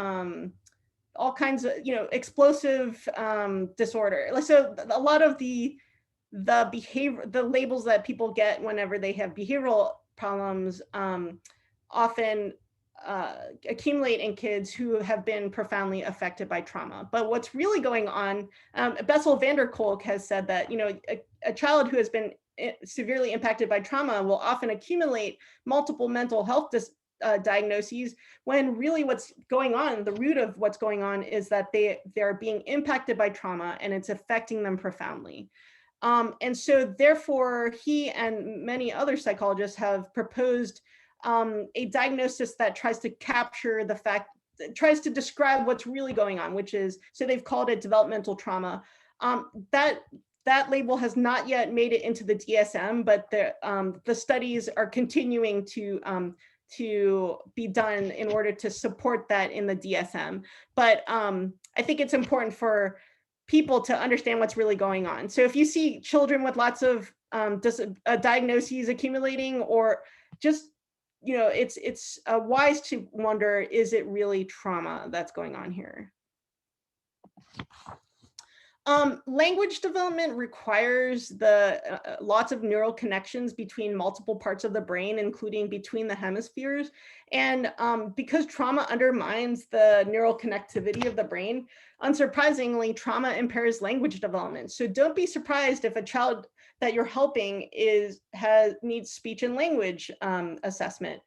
all kinds of, explosive disorder. So a lot of the labels that people get whenever they have behavioral problems often accumulate in kids who have been profoundly affected by trauma. But what's really going on, Bessel van der Kolk has said that, a child who has been severely impacted by trauma will often accumulate multiple mental health diagnoses, when really what's going on, the root of what's going on is that they're being impacted by trauma and it's affecting them profoundly. And so therefore, he and many other psychologists have proposed a diagnosis that tries to capture the fact, tries to describe what's really going on, which is, so they've called it developmental trauma. That label has not yet made it into the DSM, but the studies are continuing to be done in order to support that in the DSM. But I think it's important for people to understand what's really going on. So if you see children with lots of diagnoses accumulating, or just, it's wise to wonder, is it really trauma that's going on here? Language development requires lots of neural connections between multiple parts of the brain, including between the hemispheres. And because trauma undermines the neural connectivity of the brain, unsurprisingly, trauma impairs language development. So don't be surprised if a child that you're helping needs speech and language assessment,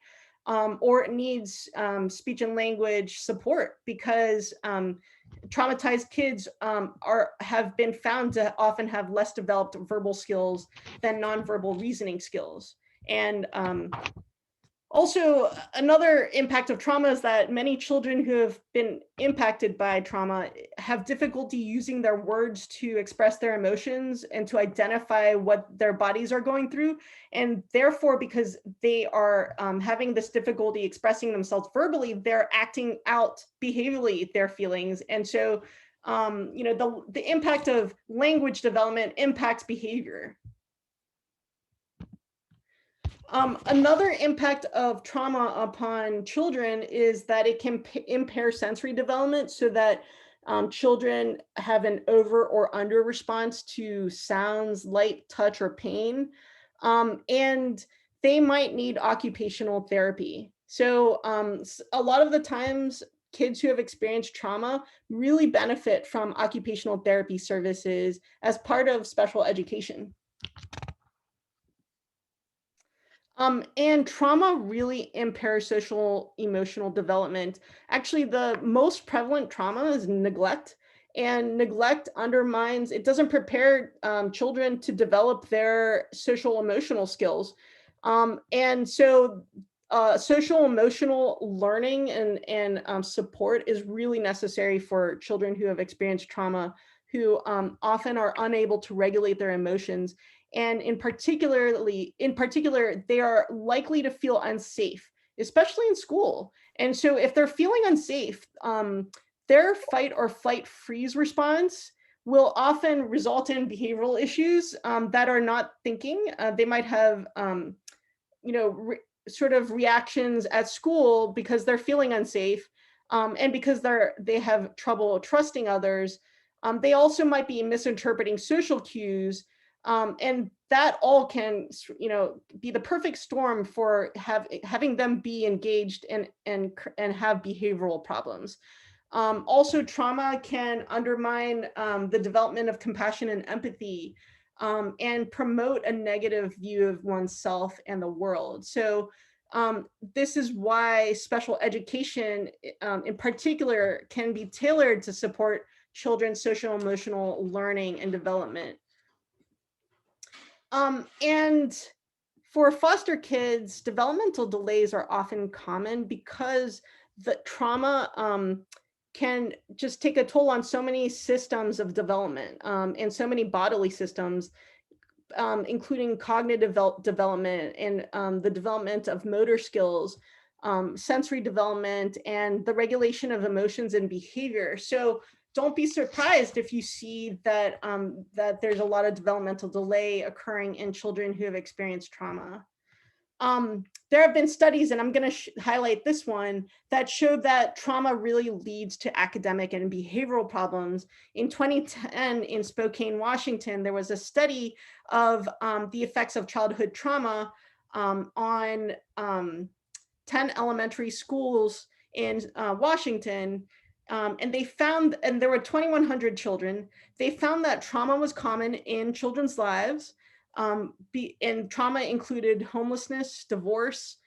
or needs speech and language support, because traumatized kids have been found to often have less developed verbal skills than nonverbal reasoning skills. And also, another impact of trauma is that many children who have been impacted by trauma have difficulty using their words to express their emotions and to identify what their bodies are going through. And therefore, because they are having this difficulty expressing themselves verbally, they're acting out behaviorally their feelings. And so, the impact of language development impacts behavior. Another impact of trauma upon children is that it can impair sensory development, so that children have an over or under response to sounds, light, touch, or pain. And they might need occupational therapy. So a lot of the times, kids who have experienced trauma really benefit from occupational therapy services as part of special education. And trauma really impairs social emotional development. Actually, the most prevalent trauma is neglect, and neglect undermines, it doesn't prepare children to develop their social emotional skills. And so social emotional learning and support is really necessary for children who have experienced trauma, who often are unable to regulate their emotions, and in particular, they are likely to feel unsafe, especially in school. And so if they're feeling unsafe, their fight or flight freeze response will often result in behavioral issues that are not thinking. They might have sort of reactions at school because they're feeling unsafe, and because they have trouble trusting others. They also might be misinterpreting social cues, and that all can be the perfect storm for having them be engaged and have behavioral problems. Also, trauma can undermine the development of compassion and empathy, and promote a negative view of oneself and the world. So this is why special education in particular can be tailored to support children's social emotional learning and development. And for foster kids, developmental delays are often common because the trauma can just take a toll on so many systems of development, and so many bodily systems, including cognitive development and the development of motor skills, sensory development, and the regulation of emotions and behavior. So don't be surprised if you see that that there's a lot of developmental delay occurring in children who have experienced trauma. There have been studies, and I'm going to highlight this one, that showed that trauma really leads to academic and behavioral problems. In 2010, in Spokane, Washington, there was a study of the effects of childhood trauma on 10 elementary schools in Washington. And they found, and there were 2,100 children, they found that trauma was common in children's lives. And trauma included homelessness, divorce,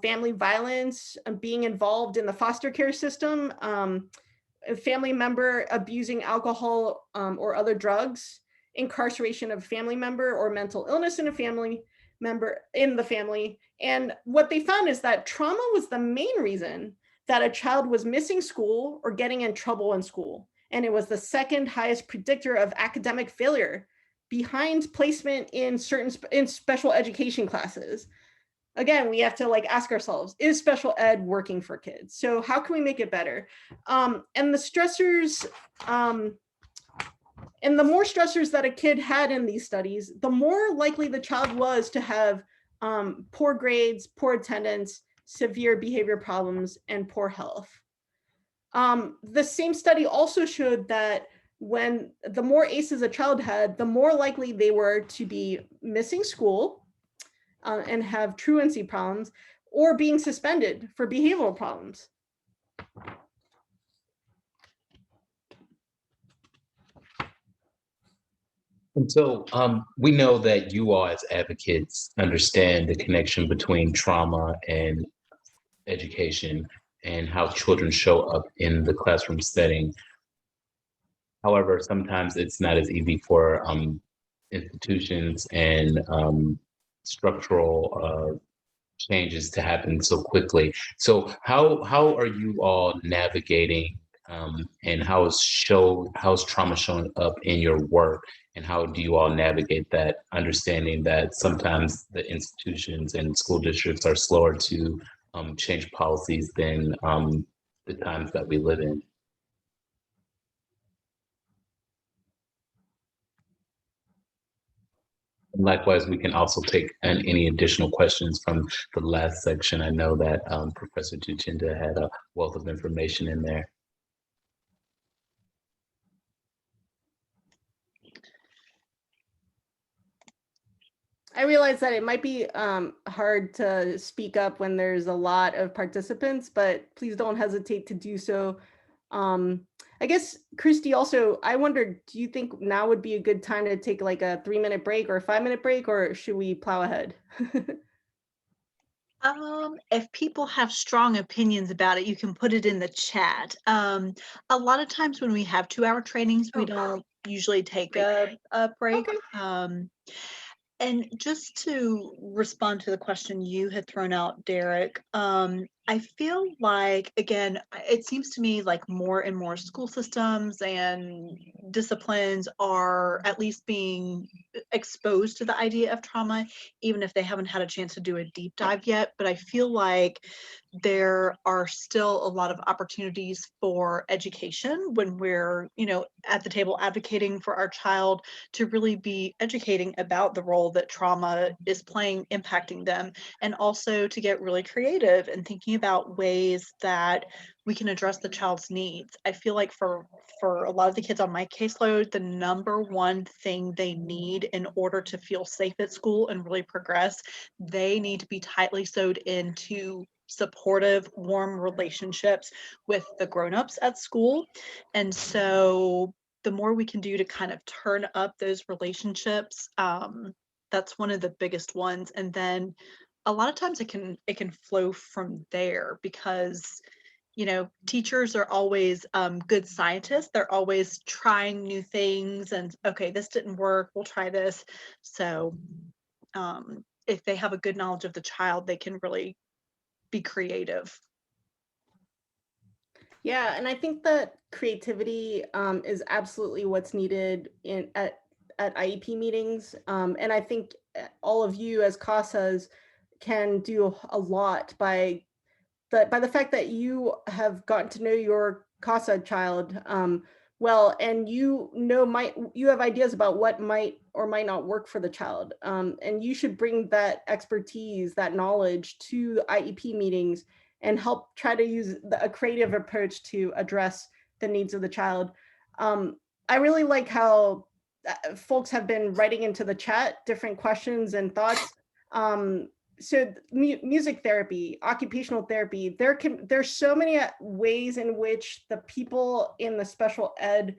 family violence, being involved in the foster care system, a family member abusing alcohol or other drugs, incarceration of a family member, or mental illness in a family member in the family. And what they found is that trauma was the main reason that a child was missing school or getting in trouble in school. And it was the second highest predictor of academic failure, behind placement in in special education classes. Again, we have to ask ourselves, is special ed working for kids? So how can we make it better? And the stressors, and the more stressors that a kid had in these studies, the more likely the child was to have poor grades, poor attendance, severe behavior problems, and poor health. The same study also showed that when the more ACEs a child had, the more likely they were to be missing school and have truancy problems, or being suspended for behavioral problems. And so we know that you all as advocates understand the connection between trauma and education and how children show up in the classroom setting. However, sometimes it's not as easy for institutions and structural changes to happen so quickly. So how are you all navigating and how's trauma showing up in your work, and how do you all navigate that, understanding that sometimes the institutions and school districts are slower to change policies than the times that we live in? Likewise, we can also take any additional questions from the last section. I know that Professor Juchinda had a wealth of information in there. I realize that it might be hard to speak up when there's a lot of participants, but please don't hesitate to do so. I guess, Christy, also, I wondered, do you think now would be a good time to take like a 3-minute break or a 5-minute break, or should we plow ahead? If people have strong opinions about it, you can put it in the chat. A lot of times when we have 2-hour trainings, we don't usually take a break. Okay. And just to respond to the question you had thrown out, Derek, I feel like, again, it seems to me like more and more school systems and disciplines are at least being exposed to the idea of trauma, even if they haven't had a chance to do a deep dive yet. But I feel like there are still a lot of opportunities for education when we're, at the table advocating for our child, to really be educating about the role that trauma is playing, impacting them, and also to get really creative and thinking about ways that we can address the child's needs. I feel like for a lot of the kids on my caseload, the number one thing they need in order to feel safe at school and really progress, they need to be tightly sewed into supportive, warm relationships with the grown-ups at school. And so the more we can do to kind of turn up those relationships, that's one of the biggest ones. And then a lot of times it can flow from there, because teachers are always good scientists. They're always trying new things, and okay, this didn't work, we'll try this. So if they have a good knowledge of the child, they can really be creative. Yeah, and I think that creativity is absolutely what's needed at IEP meetings. And I think all of you as CASAs can do a lot by the fact that you have gotten to know your CASA child well, and you have ideas about what might or might not work for the child. And you should bring that expertise, that knowledge to the IEP meetings and help try to use a creative approach to address the needs of the child. I really like how folks have been writing into the chat different questions and thoughts. So music therapy, occupational therapy, there's so many ways in which the people in the special ed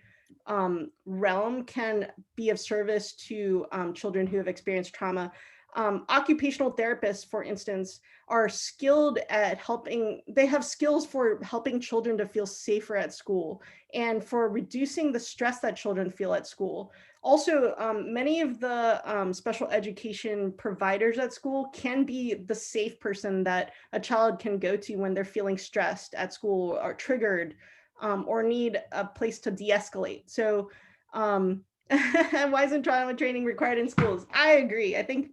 realm can be of service to children who have experienced trauma. Occupational therapists, for instance, are skilled at helping. They have skills for helping children to feel safer at school and for reducing the stress that children feel at school. Also, many of the special education providers at school can be the safe person that a child can go to when they're feeling stressed at school or triggered or need a place to de-escalate. So why isn't trauma training required in schools? I agree. I think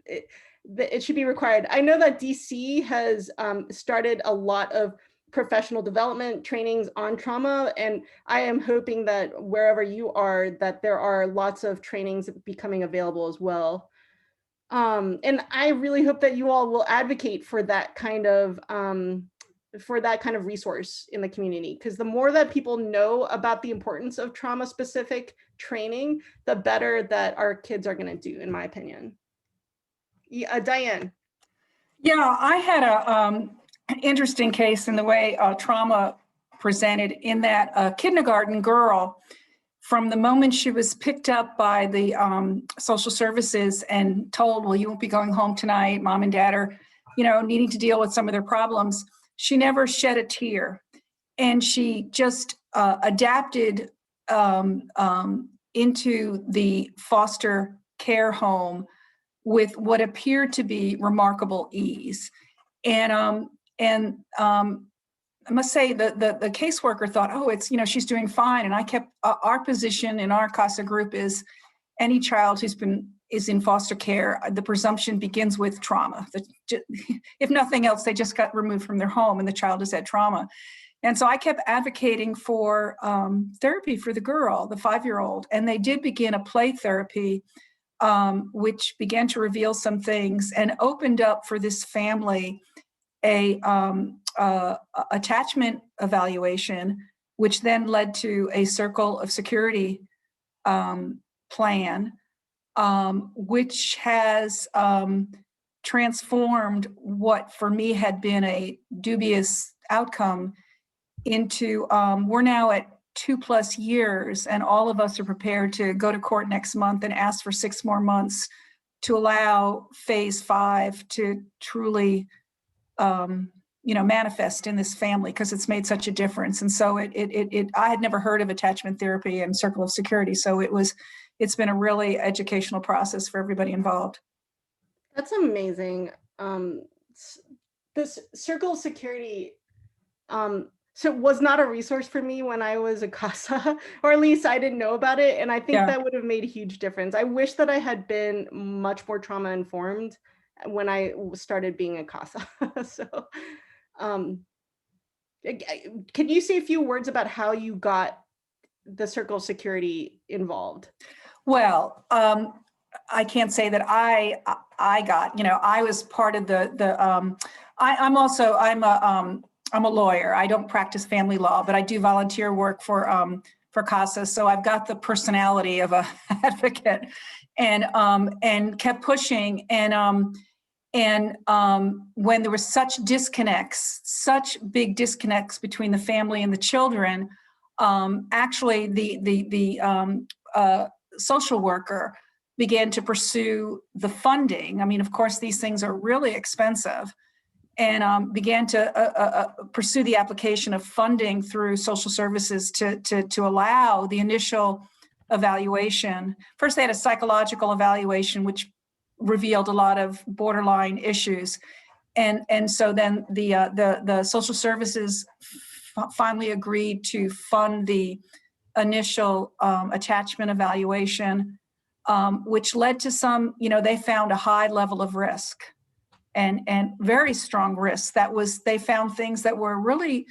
it should be required. I know that DC has started a lot of professional development trainings on trauma, and I am hoping that wherever you are, that there are lots of trainings becoming available as well. And I really hope that you all will advocate for that kind of resource in the community, because the more that people know about the importance of trauma-specific training, the better that our kids are going to do, in my opinion. Yeah, Diane. Yeah, I had an interesting case in the way trauma presented, in that a kindergarten girl, from the moment she was picked up by the social services and told, well, you won't be going home tonight, mom and dad are, needing to deal with some of their problems, she never shed a tear. And she just adapted into the foster care home with what appeared to be remarkable ease. And I must say that the caseworker thought, oh, it's, she's doing fine. And I kept, our position in our CASA group is any child who's is in foster care, the presumption begins with trauma. If nothing else, they just got removed from their home and the child has had trauma. And so I kept advocating for therapy for the girl, the 5-year-old, and they did begin a play therapy which began to reveal some things and opened up for this family a attachment evaluation, which then led to a circle of security plan, which has transformed what for me had been a dubious outcome into, we're now at 2+ years, and all of us are prepared to go to court next month and ask for 6 more months to allow phase 5 to truly manifest in this family, because it's made such a difference. And so I had never heard of attachment therapy and circle of security. So it's been a really educational process for everybody involved. That's amazing. This circle of security, so was not a resource for me when I was a CASA, or at least I didn't know about it. And I think that would have made a huge difference. I wish that I had been much more trauma informed when I started being a CASA. So can you say a few words about how you got the circle of security involved? Well, I can't say that I got, I was part of I'm a lawyer. I don't practice family law, but I do volunteer work for CASA. So I've got the personality of a advocate, and kept pushing. And when there were such big disconnects between the family and the children, actually the social worker began to pursue the funding. I mean, of course, these things are really expensive, and began to pursue the application of funding through social services to allow the initial evaluation. First, they had a psychological evaluation, which revealed a lot of borderline issues. And so then the social services finally agreed to fund the initial attachment evaluation, which led to some, they found a high level of risk and very strong risk. They found things that were really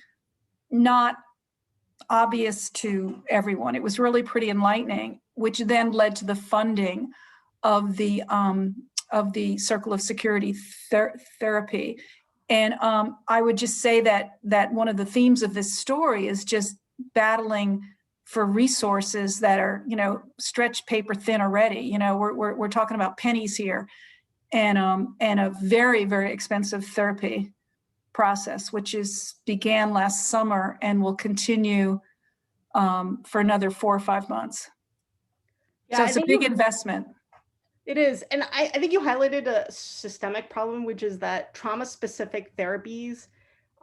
not obvious to everyone. It was really pretty enlightening, which then led to the funding of the circle of security therapy. And I would just say that one of the themes of this story is just battling for resources that are, stretched paper thin already. We're talking about pennies here, and a very, very expensive therapy process, which began last summer and will continue for another 4 or 5 months. Yeah, so it's a big investment. It is. And I think you highlighted a systemic problem, which is that trauma-specific therapies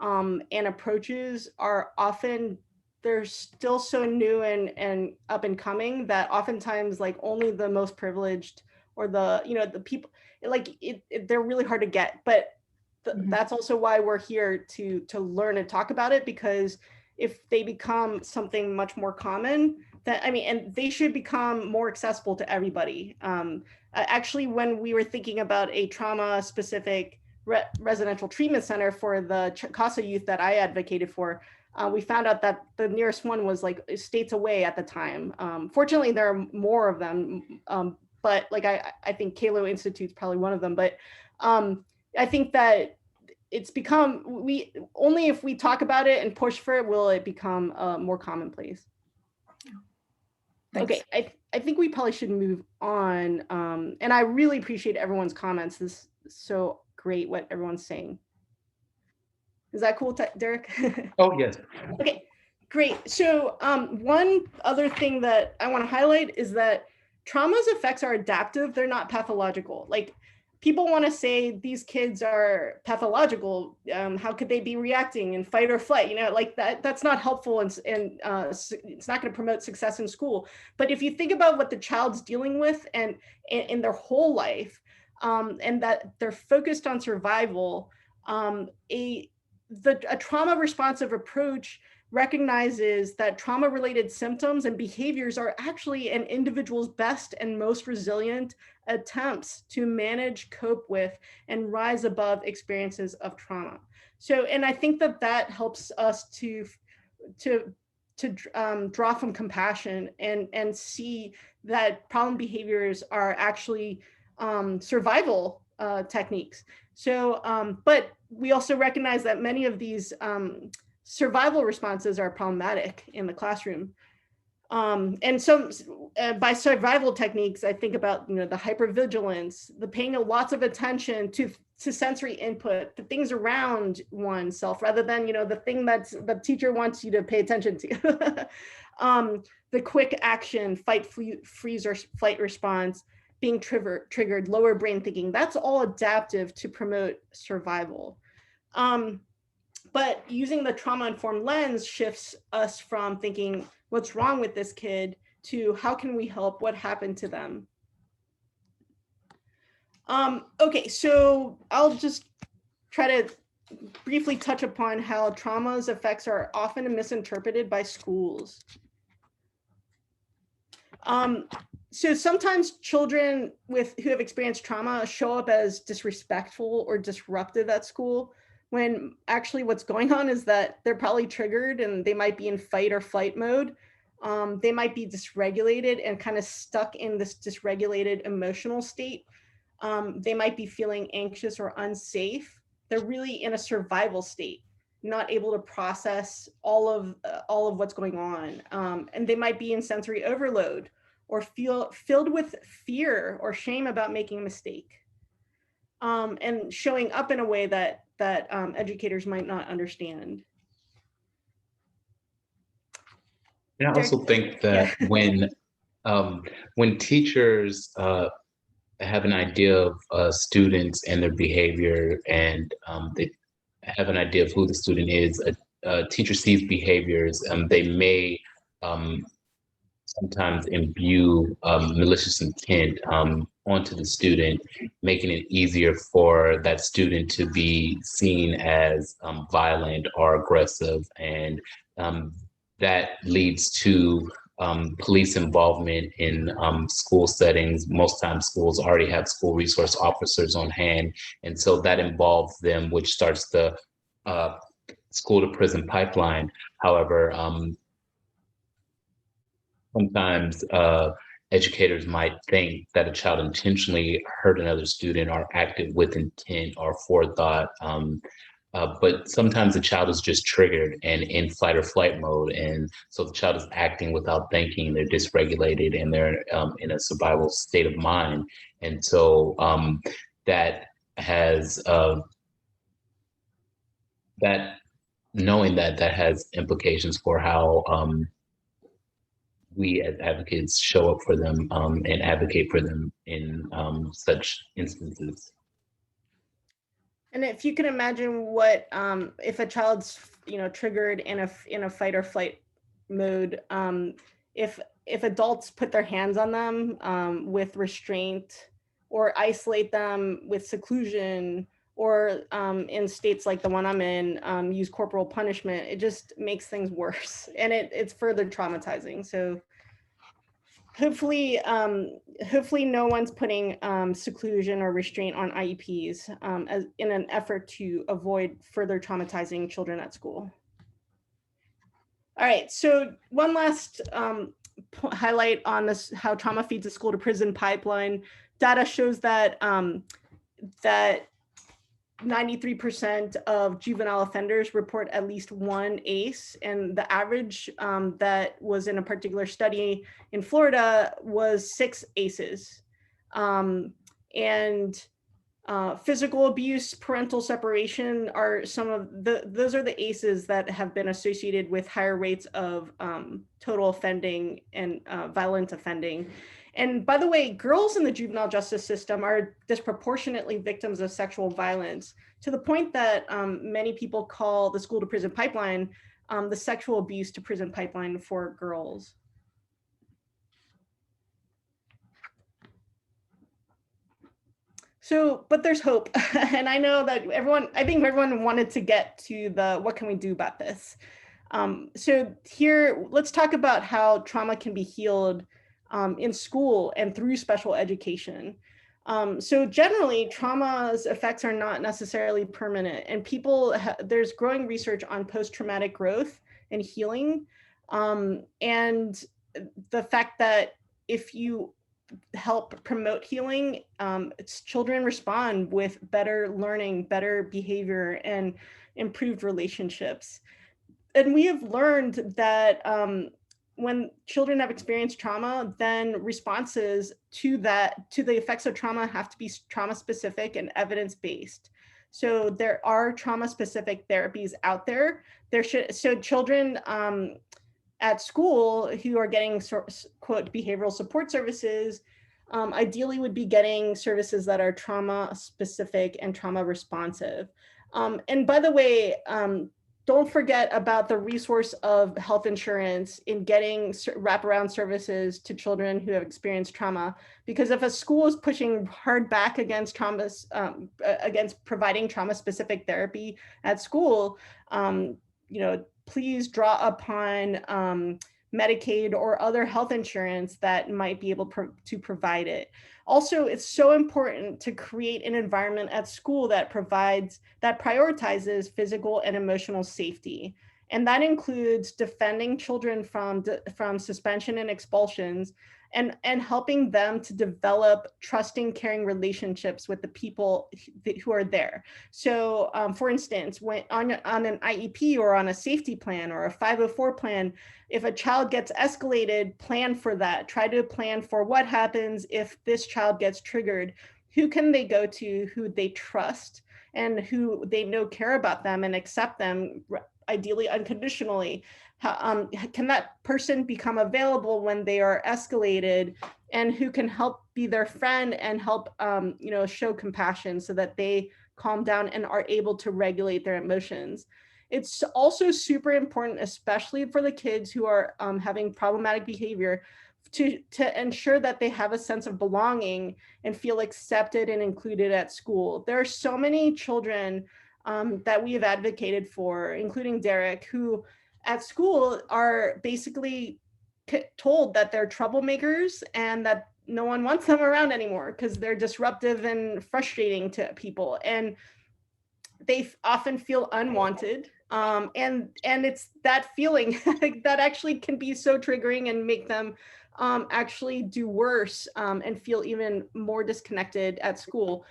and approaches are often, they're still so new and up and coming that oftentimes like only the most privileged or the people, they're really hard to get. But that's also why we're here to learn and talk about it, because if they become something much more common, and they should become more accessible to everybody. Actually, when we were thinking about a trauma-specific residential treatment center for the CASA youth that I advocated for, we found out that the nearest one was like states away at the time. Fortunately, there are more of them, but like I think Kalo Institute's probably one of them. But I think that it's become, only if we talk about it and push for it will it become more commonplace. Thanks. Okay, I think we probably should move on. And I really appreciate everyone's comments. This is so great what everyone's saying. Is that cool, Derek? Oh, yes. Okay, great. So one other thing that I want to highlight is that trauma's effects are adaptive. They're not pathological. Like, people want to say these kids are pathological. How could they be reacting in fight or flight? Like that's not helpful, and it's not going to promote success in school. But if you think about what the child's dealing with and in their whole life, and that they're focused on survival, a trauma responsive approach recognizes that trauma-related symptoms and behaviors are actually an individual's best and most resilient attempts to manage, cope with, and rise above experiences of trauma. So, and I think that helps us to draw from compassion and see that problem behaviors are actually survival techniques. So, but we also recognize that many of these survival responses are problematic in the classroom. And so by survival techniques, I think about, the hypervigilance, the paying lots of attention to sensory input, the things around oneself, rather than, the thing that's the teacher wants you to pay attention to. The quick action, fight, freeze, or flight response, being triggered, lower brain thinking, that's all adaptive to promote survival. But using the trauma-informed lens shifts us from thinking, what's wrong with this kid, to how can we help, what happened to them? Okay, so I'll just try to briefly touch upon how trauma's effects are often misinterpreted by schools. So sometimes children who have experienced trauma show up as disrespectful or disruptive at school, when actually what's going on is that they're probably triggered and they might be in fight or flight mode. They might be dysregulated and kind of stuck in this dysregulated emotional state. They might be feeling anxious or unsafe. They're really in a survival state, not able to process all of what's going on. And they might be in sensory overload or filled with fear or shame about making a mistake. And showing up in a way that educators might not understand. And I also think that when teachers have an idea of students and their behavior, and they have an idea of who the student is, a teacher sees behaviors, they may sometimes imbue malicious intent onto the student, making it easier for that student to be seen as violent or aggressive. And that leads to police involvement in school settings. Most times schools already have school resource officers on hand. And so that involves them, which starts the school to prison pipeline. However, sometimes educators might think that a child intentionally hurt another student or acted with intent or forethought. But sometimes the child is just triggered and in fight or flight mode. And so the child is acting without thinking, they're dysregulated, and they're in a survival state of mind. And so that has, knowing that has implications for how we as advocates show up for them and advocate for them in such instances. And if you can imagine what if a child's triggered in a fight or flight mode, if adults put their hands on them with restraint, or isolate them with seclusion, or in states like the one I'm in, use corporal punishment, it just makes things worse, and it's further traumatizing. So hopefully no one's putting seclusion or restraint on IEPs as in an effort to avoid further traumatizing children at school. All right, so one last highlight on this, how trauma feeds a school to prison pipeline. Data shows that that 93% of juvenile offenders report at least one ACE, and the average that was in a particular study in Florida was 6 ACEs. Physical abuse, parental separation are some of those are the ACEs that have been associated with higher rates of total offending and violent offending. And by the way, girls in the juvenile justice system are disproportionately victims of sexual violence, to the point that many people call the school to prison pipeline the sexual abuse to prison pipeline for girls. So, but there's hope. And I know that I think everyone wanted to get to the, what can we do about this? So here, let's talk about how trauma can be healed in school and through special education. So generally, trauma's effects are not necessarily permanent, and there's growing research on post-traumatic growth and healing. And the fact that if you help promote healing, children respond with better learning, better behavior, and improved relationships. And we have learned that when children have experienced trauma, then responses to the effects of trauma have to be trauma specific and evidence-based. So there are trauma specific therapies out there. So children at school who are getting quote behavioral support services ideally would be getting services that are trauma specific and trauma responsive. And by the way, don't forget about the resource of health insurance in getting wraparound services to children who have experienced trauma. Because if a school is pushing hard back against traumas, against providing trauma-specific therapy at school, please draw upon Medicaid or other health insurance that might be able to provide it. Also, it's so important to create an environment at school that prioritizes physical and emotional safety. And that includes defending children from suspension and expulsions, and helping them to develop trusting, caring relationships with the people who are there. So for instance, when on an IEP or on a safety plan or a 504 plan, if a child gets escalated, plan for that. Try to plan for what happens if this child gets triggered. Who can they go to who they trust and who they know care about them and accept them, ideally unconditionally? Can that person become available when they are escalated, and who can help be their friend and help show compassion so that they calm down and are able to regulate their emotions? It's also super important, especially for the kids who are having problematic behavior, to ensure that they have a sense of belonging and feel accepted and included at school. There are so many children that we have advocated for, including Derek, who at school are basically told that they're troublemakers and that no one wants them around anymore because they're disruptive and frustrating to people. And they often feel unwanted. And it's that feeling that actually can be so triggering and make them actually do worse and feel even more disconnected at school.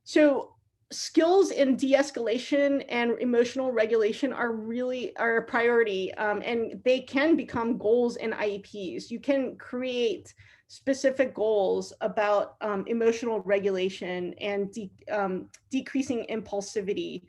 So skills in de-escalation and emotional regulation are a priority, and they can become goals in IEPs. You can create specific goals about emotional regulation and decreasing impulsivity.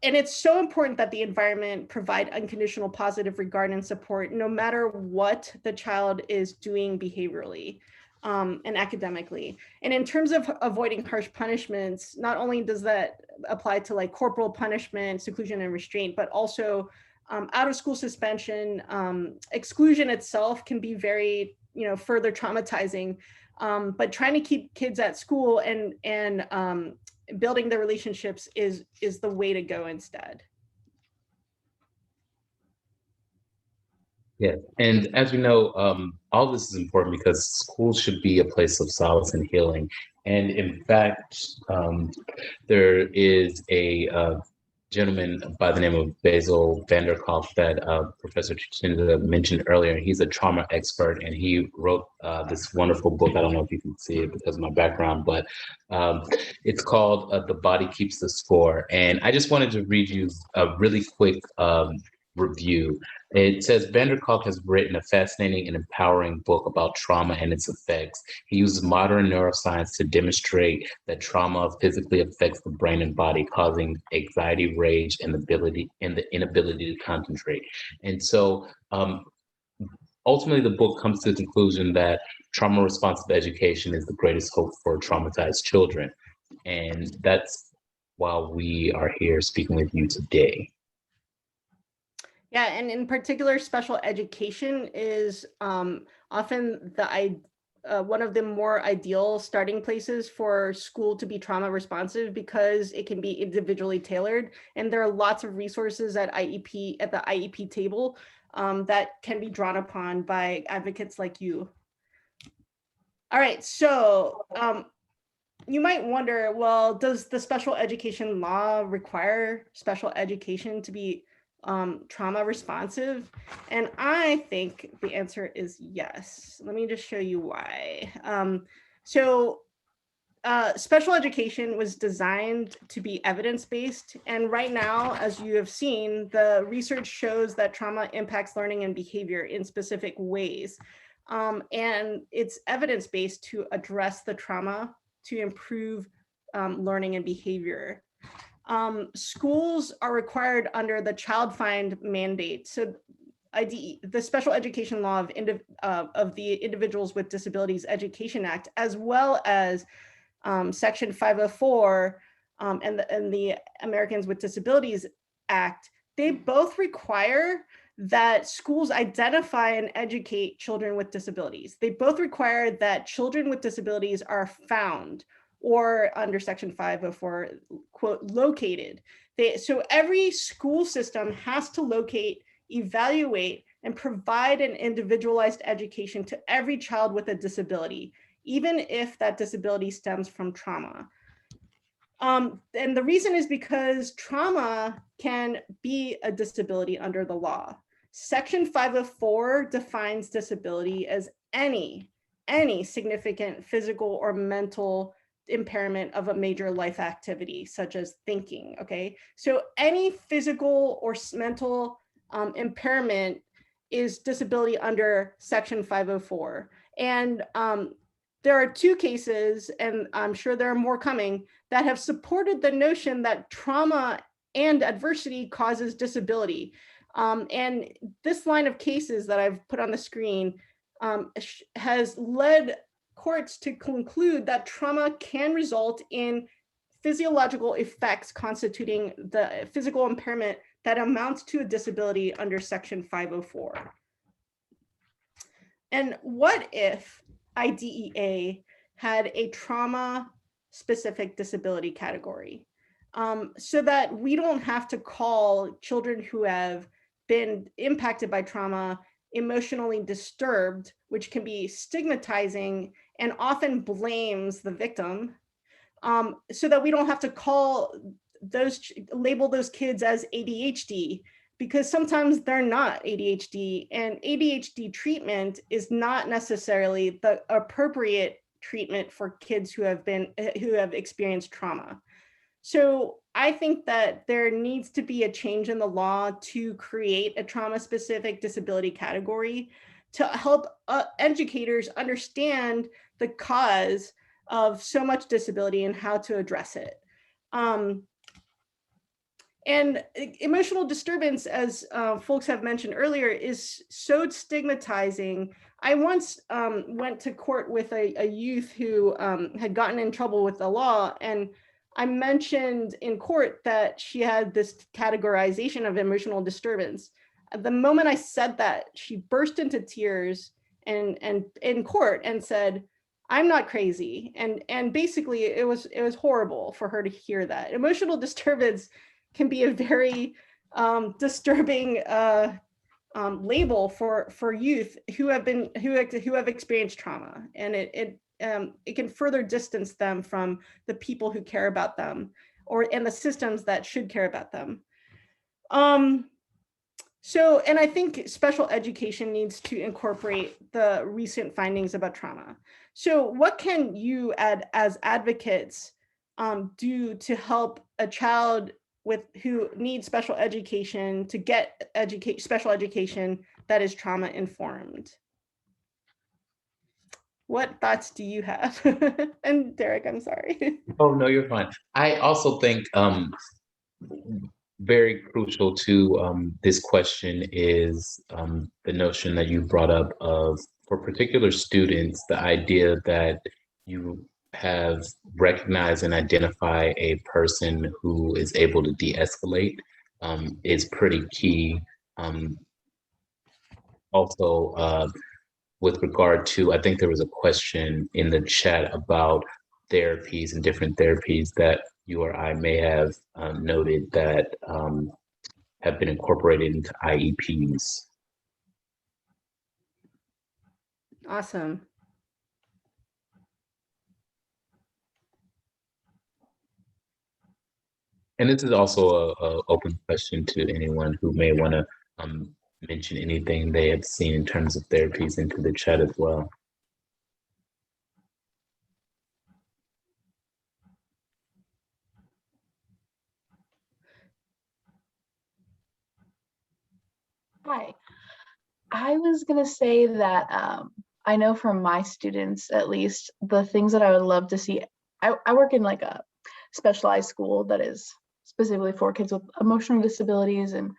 And it's so important that the environment provide unconditional positive regard and support, no matter what the child is doing behaviorally and academically. And in terms of avoiding harsh punishments, not only does that apply to like corporal punishment, seclusion and restraint, but also out of school suspension. Exclusion itself can be very, further traumatizing, but trying to keep kids at school and building their relationships is the way to go instead. Yeah, and as we know, all this is important because schools should be a place of solace and healing. And in fact, there is a gentleman by the name of Basil Vanderkolk that Professor Chinda mentioned earlier. He's a trauma expert, and he wrote this wonderful book. I don't know if you can see it because of my background, but it's called The Body Keeps the Score. And I just wanted to read you a really quick review. It says, Vanderkolk has written a fascinating and empowering book about trauma and its effects. He uses modern neuroscience to demonstrate that trauma physically affects the brain and body, causing anxiety, rage, and the inability to concentrate. And so ultimately, the book comes to the conclusion that trauma-responsive education is the greatest hope for traumatized children. And that's why we are here speaking with you today. Yeah, and in particular, special education is often one of the more ideal starting places for school to be trauma responsive, because it can be individually tailored. And there are lots of resources at the IEP table that can be drawn upon by advocates like you. All right, so you might wonder, well, does the special education law require special education to be trauma responsive? And I think the answer is yes. Let me just show you why. Special education was designed to be evidence-based. And right now, as you have seen, the research shows that trauma impacts learning and behavior in specific ways. And it's evidence-based to address the trauma to improve learning and behavior. Schools are required under the Child Find mandate. So the Special Education Law of the Individuals with Disabilities Education Act, as well as Section 504 and the Americans with Disabilities Act, they both require that schools identify and educate children with disabilities. They both require that children with disabilities are found, or under Section 504, quote, located. So every school system has to locate, evaluate, and provide an individualized education to every child with a disability, even if that disability stems from trauma. And the reason is because trauma can be a disability under the law. Section 504 defines disability as any significant physical or mental impairment of a major life activity, such as thinking, okay? So any physical or mental impairment is disability under Section 504. And there are two cases, and I'm sure there are more coming, that have supported the notion that trauma and adversity causes disability. And this line of cases that I've put on the screen has led courts to conclude that trauma can result in physiological effects constituting the physical impairment that amounts to a disability under Section 504. And what if IDEA had a trauma-specific disability category, so that we don't have to call children who have been impacted by trauma emotionally disturbed, which can be stigmatizing and often blames the victim, so that we don't have to label those kids as ADHD, because sometimes they're not ADHD, and ADHD treatment is not necessarily the appropriate treatment for kids who have experienced trauma. So I think that there needs to be a change in the law to create a trauma-specific disability category to help educators understand the cause of so much disability and how to address it. And emotional disturbance, as folks have mentioned earlier, is so stigmatizing. I once went to court with a youth who had gotten in trouble with the law, and I mentioned in court that she had this categorization of emotional disturbance. At the moment I said that, she burst into tears and in court and said, "I'm not crazy." And basically it was horrible for her to hear that. Emotional disturbance can be a very disturbing label for youth who have experienced trauma, and it can further distance them from the people who care about them, and the systems that should care about them. And I think special education needs to incorporate the recent findings about trauma. So what can you as advocates do to help a child who needs special education to get special education that is trauma informed? What thoughts do you have? And Derek, I'm sorry. Oh, no, you're fine. I also think very crucial to this question is the notion that you brought up of, for particular students, the idea that you have recognized and identify a person who is able to de-escalate is pretty key. Also, with regard to, I think there was a question in the chat about therapies and different therapies that you or I may have noted that have been incorporated into IEPs. Awesome. And this is also a open question to anyone who may want to mention anything they have seen in terms of therapies into the chat as well. Hi. I was going to say that I know from my students, at least, the things that I would love to see. I work in like a specialized school that is specifically for kids with emotional disabilities and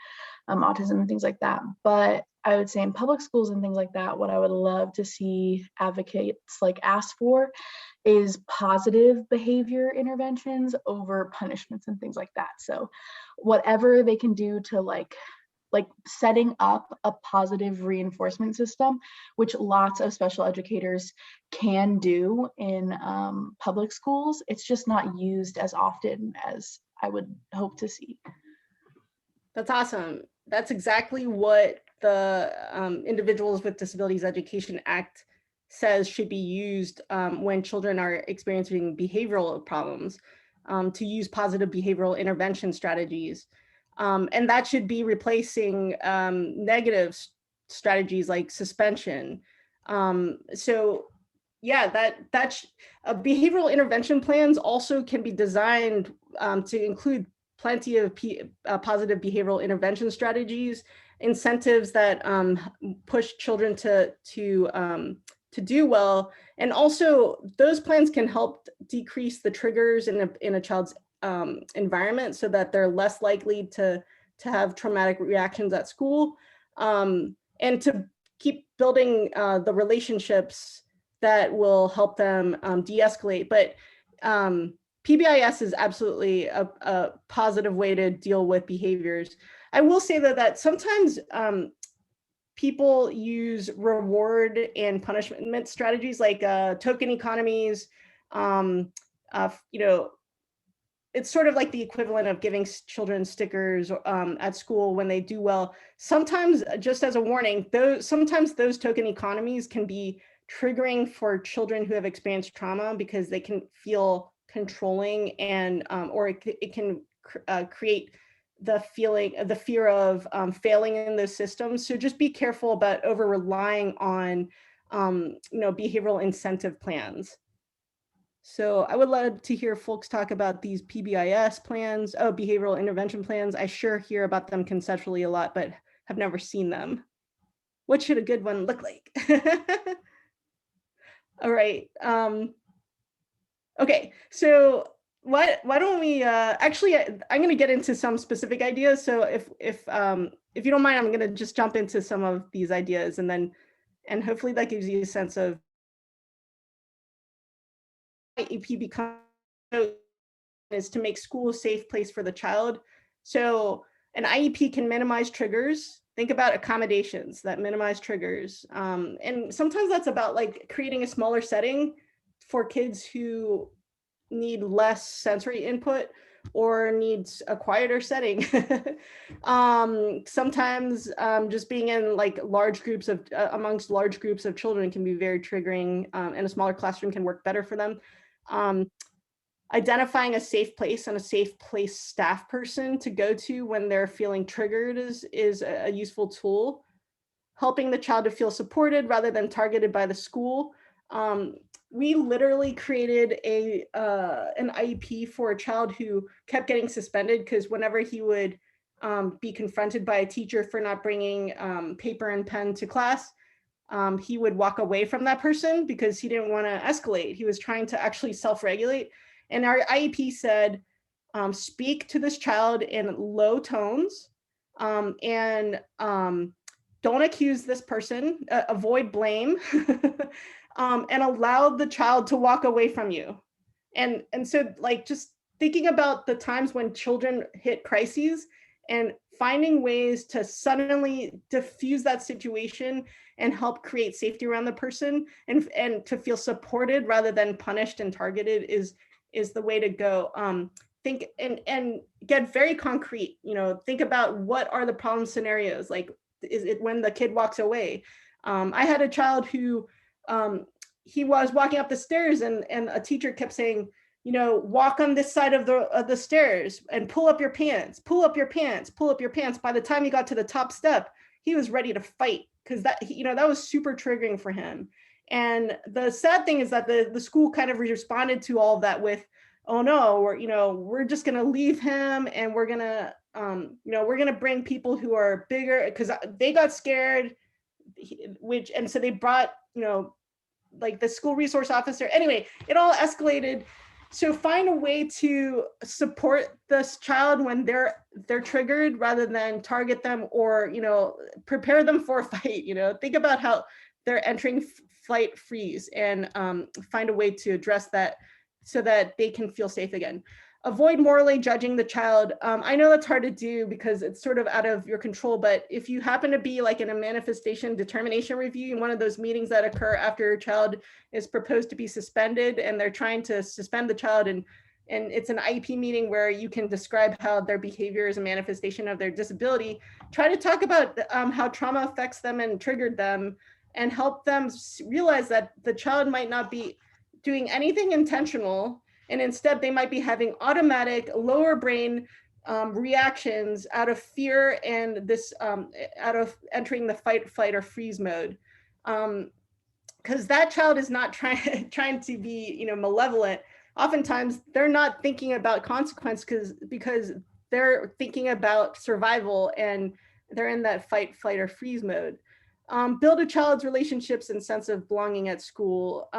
autism and things like that. But I would say in public schools and things like that, what I would love to see advocates like ask for is positive behavior interventions over punishments and things like that. So whatever they can do to like setting up a positive reinforcement system, which lots of special educators can do in public schools. It's just not used as often as I would hope to see. That's awesome. That's exactly what the Individuals with Disabilities Education Act says should be used when children are experiencing behavioral problems, to use positive behavioral intervention strategies. And that should be replacing negative strategies like suspension. So yeah, behavioral intervention plans also can be designed to include plenty of positive behavioral intervention strategies, incentives that push children to do well. And also those plans can help decrease the triggers in a child's environment so that they're less likely to have traumatic reactions at school, and to keep building the relationships that will help them de-escalate. But PBIS is absolutely a positive way to deal with behaviors. I will say that sometimes people use reward and punishment strategies like token economies. It's sort of like the equivalent of giving children stickers at school when they do well. Sometimes, just as a warning, sometimes those token economies can be triggering for children who have experienced trauma because they can feel controlling and or it can create the fear of failing in those systems. So just be careful about over relying on behavioral incentive plans. So I would love to hear folks talk about these PBIS plans, behavioral intervention plans. I sure hear about them conceptually a lot, but have never seen them. What should a good one look like? All right. Okay, so why don't we actually I'm going to get into some specific ideas. So if you don't mind, I'm going to just jump into some of these ideas and hopefully that gives you a sense of IEP becomes is to make school a safe place for the child. So an IEP can minimize triggers. Think about accommodations that minimize triggers. And sometimes that's about like creating a smaller setting for kids who need less sensory input or needs a quieter setting. Sometimes just being in like large groups of amongst large groups of children can be very triggering, and a smaller classroom can work better for them. Identifying a safe place and a safe place staff person to go to when they're feeling triggered is a useful tool. Helping the child to feel supported rather than targeted by the school. We literally created an IEP for a child who kept getting suspended because whenever he would be confronted by a teacher for not bringing paper and pen to class, he would walk away from that person because he didn't want to escalate. He was trying to actually self-regulate. And our IEP said, speak to this child in low tones and don't accuse this person, avoid blame, and allow the child to walk away from you. And so like just thinking about the times when children hit crises and finding ways to suddenly diffuse that situation and help create safety around the person and to feel supported rather than punished and targeted is the way to go. Think and get very concrete, think about what are the problem scenarios. Like, is it when the kid walks away? I had a child who he was walking up the stairs and a teacher kept saying, walk on this side of the stairs and pull up your pants, pull up your pants, pull up your pants. By the time he got to the top step, he was ready to fight, because that was super triggering for him. And the sad thing is that the school kind of responded to all of that with, oh no, we're just going to leave him, and we're going to bring people who are bigger, because they got scared, and so they brought, like the school resource officer. Anyway, it all escalated. So find a way to support this child when they're triggered, rather than target them or, prepare them for a fight. Think about how they're entering flight freeze, and find a way to address that so that they can feel safe again. Avoid morally judging the child. I know that's hard to do because it's sort of out of your control, but if you happen to be like in a manifestation determination review, in one of those meetings that occur after your child is proposed to be suspended, and they're trying to suspend the child, and it's an IEP meeting where you can describe how their behavior is a manifestation of their disability, try to talk about how trauma affects them and triggered them, and help them realize that the child might not be doing anything intentional, and instead they might be having automatic lower brain reactions out of fear, and this out of entering the fight, flight, or freeze mode. Because that child is not trying to be malevolent. Oftentimes they're not thinking about consequence because they're thinking about survival, and they're in that fight, flight, or freeze mode. Build a child's relationships and sense of belonging at school.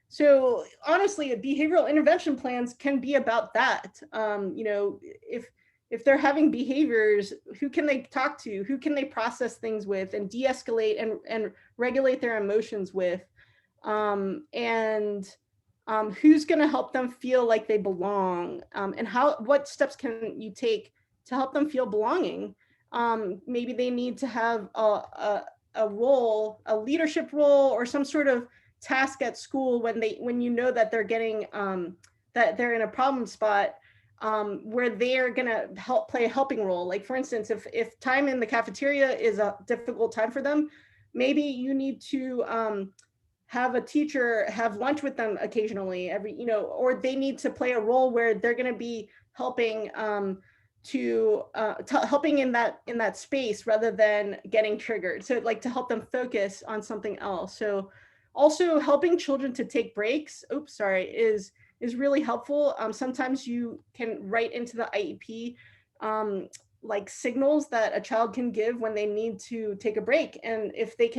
So honestly, behavioral intervention plans can be about that. If they're having behaviors, who can they talk to? Who can they process things with and de-escalate and regulate their emotions with? Who's going to help them feel like they belong? And what steps can you take to help them feel belonging? Maybe they need to have a role, a leadership role, or some sort of task at school when that they're getting that they're in a problem spot, where they're going to help play a helping role. Like, for instance, if time in the cafeteria is a difficult time for them, maybe you need to have a teacher have lunch with them occasionally, or they need to play a role where they're going to be helping helping in that space rather than getting triggered. So like to help them focus on something else. So also helping children to take breaks, is really helpful. Sometimes you can write into the IEP like signals that a child can give when they need to take a break. And if it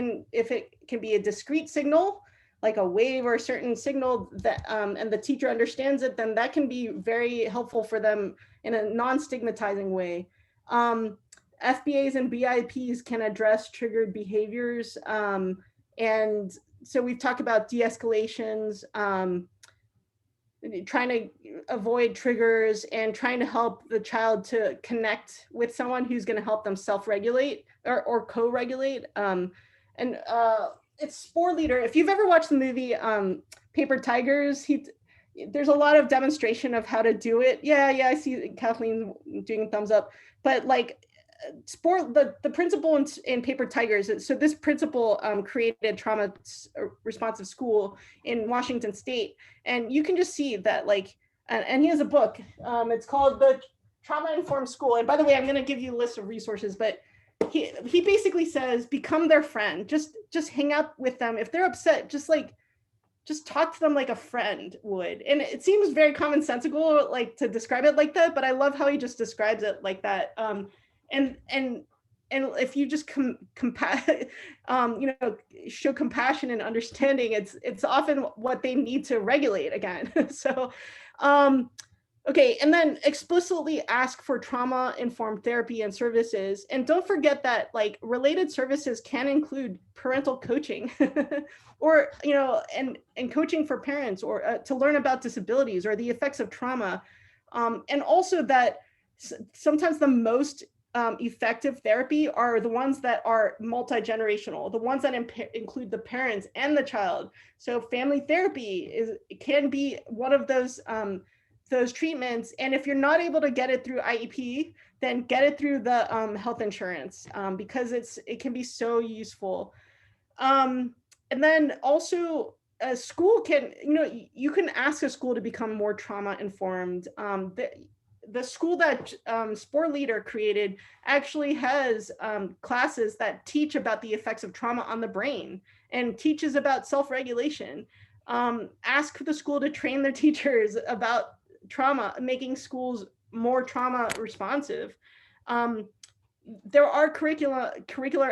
can be a discrete signal, like a wave or a certain signal that and the teacher understands it, then that can be very helpful for them in a non-stigmatizing way. FBAs and BIPs can address triggered behaviors. And so we've talked about de-escalations, trying to avoid triggers, and trying to help the child to connect with someone who's going to help them self-regulate or co-regulate. It's Spore Leader. If you've ever watched the movie Paper Tigers, there's a lot of demonstration of how to do it. Yeah, I see Kathleen doing a thumbs up. But like the principal in Paper Tigers, so this principal created trauma responsive school in Washington State. And you can just see that, like, and he has a book. It's called The Trauma Informed School. And by the way, I'm going to give you a list of resources, but he basically says, become their friend. Just hang out with them. If they're upset, just talk to them like a friend would. And it seems very commonsensical, like, to describe it like that, but I love how he just describes it like that. And if you just show compassion and understanding, it's often what they need to regulate again. So, okay, and then explicitly ask for trauma-informed therapy and services. And don't forget that, like, related services can include parental coaching or, and coaching for parents, or to learn about disabilities or the effects of trauma. And also that sometimes the most effective therapy are the ones that are multi-generational, the ones that include the parents and the child. So family therapy can be one of those treatments. And if you're not able to get it through IEP, then get it through the health insurance, because it can be so useful. And then also a school can, you can ask a school to become more trauma informed. The school that Spore Leader created actually has classes that teach about the effects of trauma on the brain and teaches about self-regulation. Ask the school to train their teachers about trauma, making schools more trauma responsive. There are curricula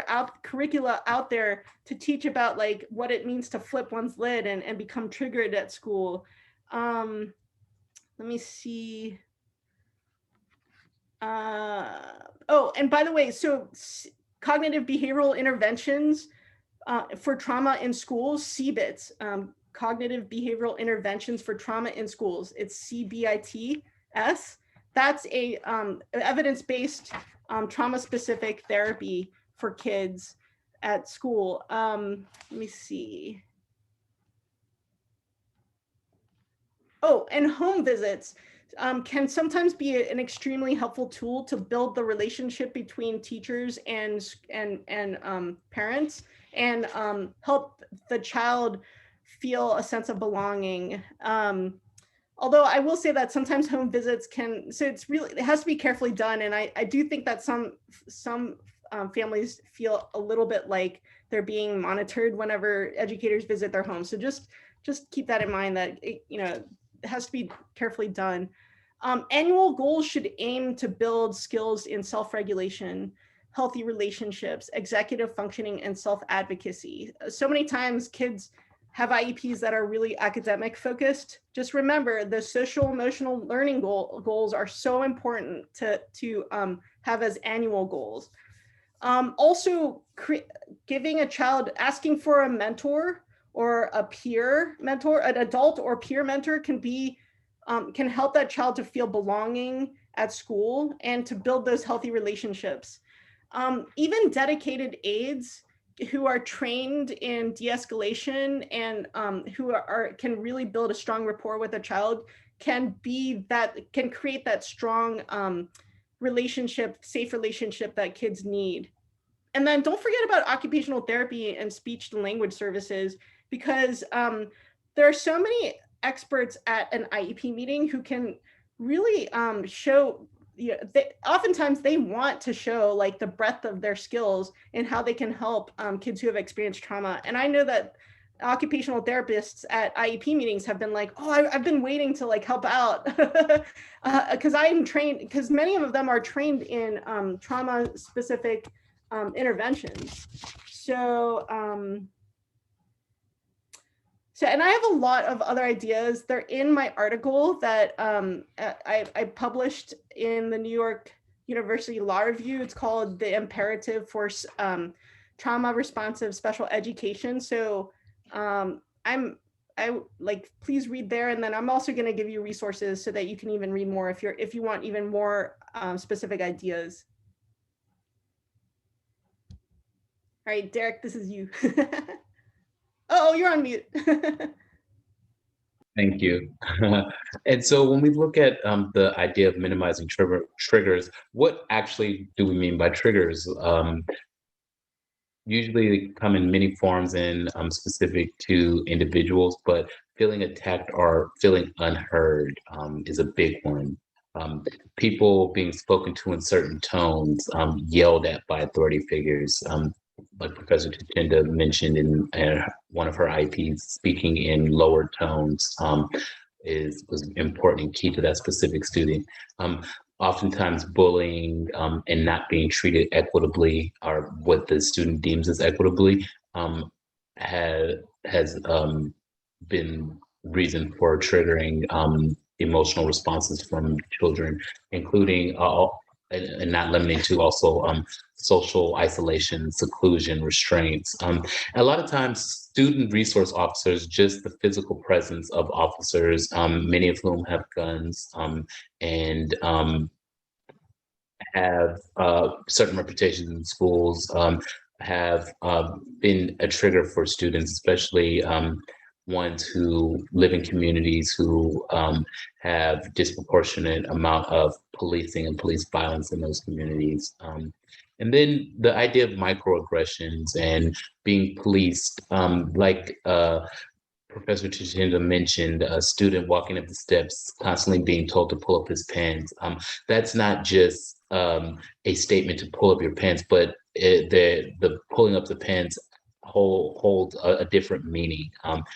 out there to teach about like what it means to flip one's lid and become triggered at school. Let me see. Oh, and by the way, so cognitive behavioral interventions for trauma in schools, CBITS, cognitive behavioral interventions for trauma in schools. It's CBITS. That's a evidence-based trauma-specific therapy for kids at school. Let me see. Oh, and home visits can sometimes be an extremely helpful tool to build the relationship between teachers and parents, and help the child feel a sense of belonging. Although I will say that sometimes home visits can, so it has to be carefully done. And I do think that some families feel a little bit like they're being monitored whenever educators visit their homes. So just keep that in mind, that it has to be carefully done. Annual goals should aim to build skills in self-regulation, healthy relationships, executive functioning, and self-advocacy. So many times kids have IEPs that are really academic focused. Just remember, the social emotional learning goals are so important to have as annual goals. Also, giving a child, asking for a mentor or a peer mentor, an adult or peer mentor can help that child to feel belonging at school and to build those healthy relationships. Even dedicated aides who are trained in de-escalation and who can really build a strong rapport with a child can create that strong safe relationship that kids need. And then don't forget about occupational therapy and speech and language services, because there are so many experts at an IEP meeting who can really show, oftentimes they want to show like the breadth of their skills and how they can help kids who have experienced trauma. And I know that occupational therapists at IEP meetings have been like, oh, I've been waiting to like help out because I'm trained, because many of them are trained in trauma specific interventions. So, and I have a lot of other ideas. They're in my article that I published in the New York University Law Review. It's called The Imperative for Trauma Responsive Special Education. So please read there. And then I'm also going to give you resources so that you can even read more if you want even more specific ideas. All right, Derek, this is you. Oh, you're on mute. Thank you. And so when we look at the idea of minimizing triggers, what actually do we mean by triggers? Usually they come in many forms and specific to individuals, but feeling attacked or feeling unheard is a big one. People being spoken to in certain tones, yelled at by authority figures, like Professor Tichenda mentioned in one of her IPs, speaking in lower tones was important and key to that specific student. Oftentimes bullying and not being treated equitably, or what the student deems as equitably, has been reason for triggering emotional responses from children, including and not limiting to also social isolation, seclusion, restraints. A lot of times, student resource officers, just the physical presence of officers, many of whom have guns and have certain reputations in schools, have been a trigger for students, especially ones who live in communities who have disproportionate amount of policing and police violence in those communities. And then the idea of microaggressions and being policed, like Professor Chishinda mentioned a student walking up the steps, constantly being told to pull up his pants. That's not just a statement to pull up your pants, but the pulling up the pants hold a different meaning.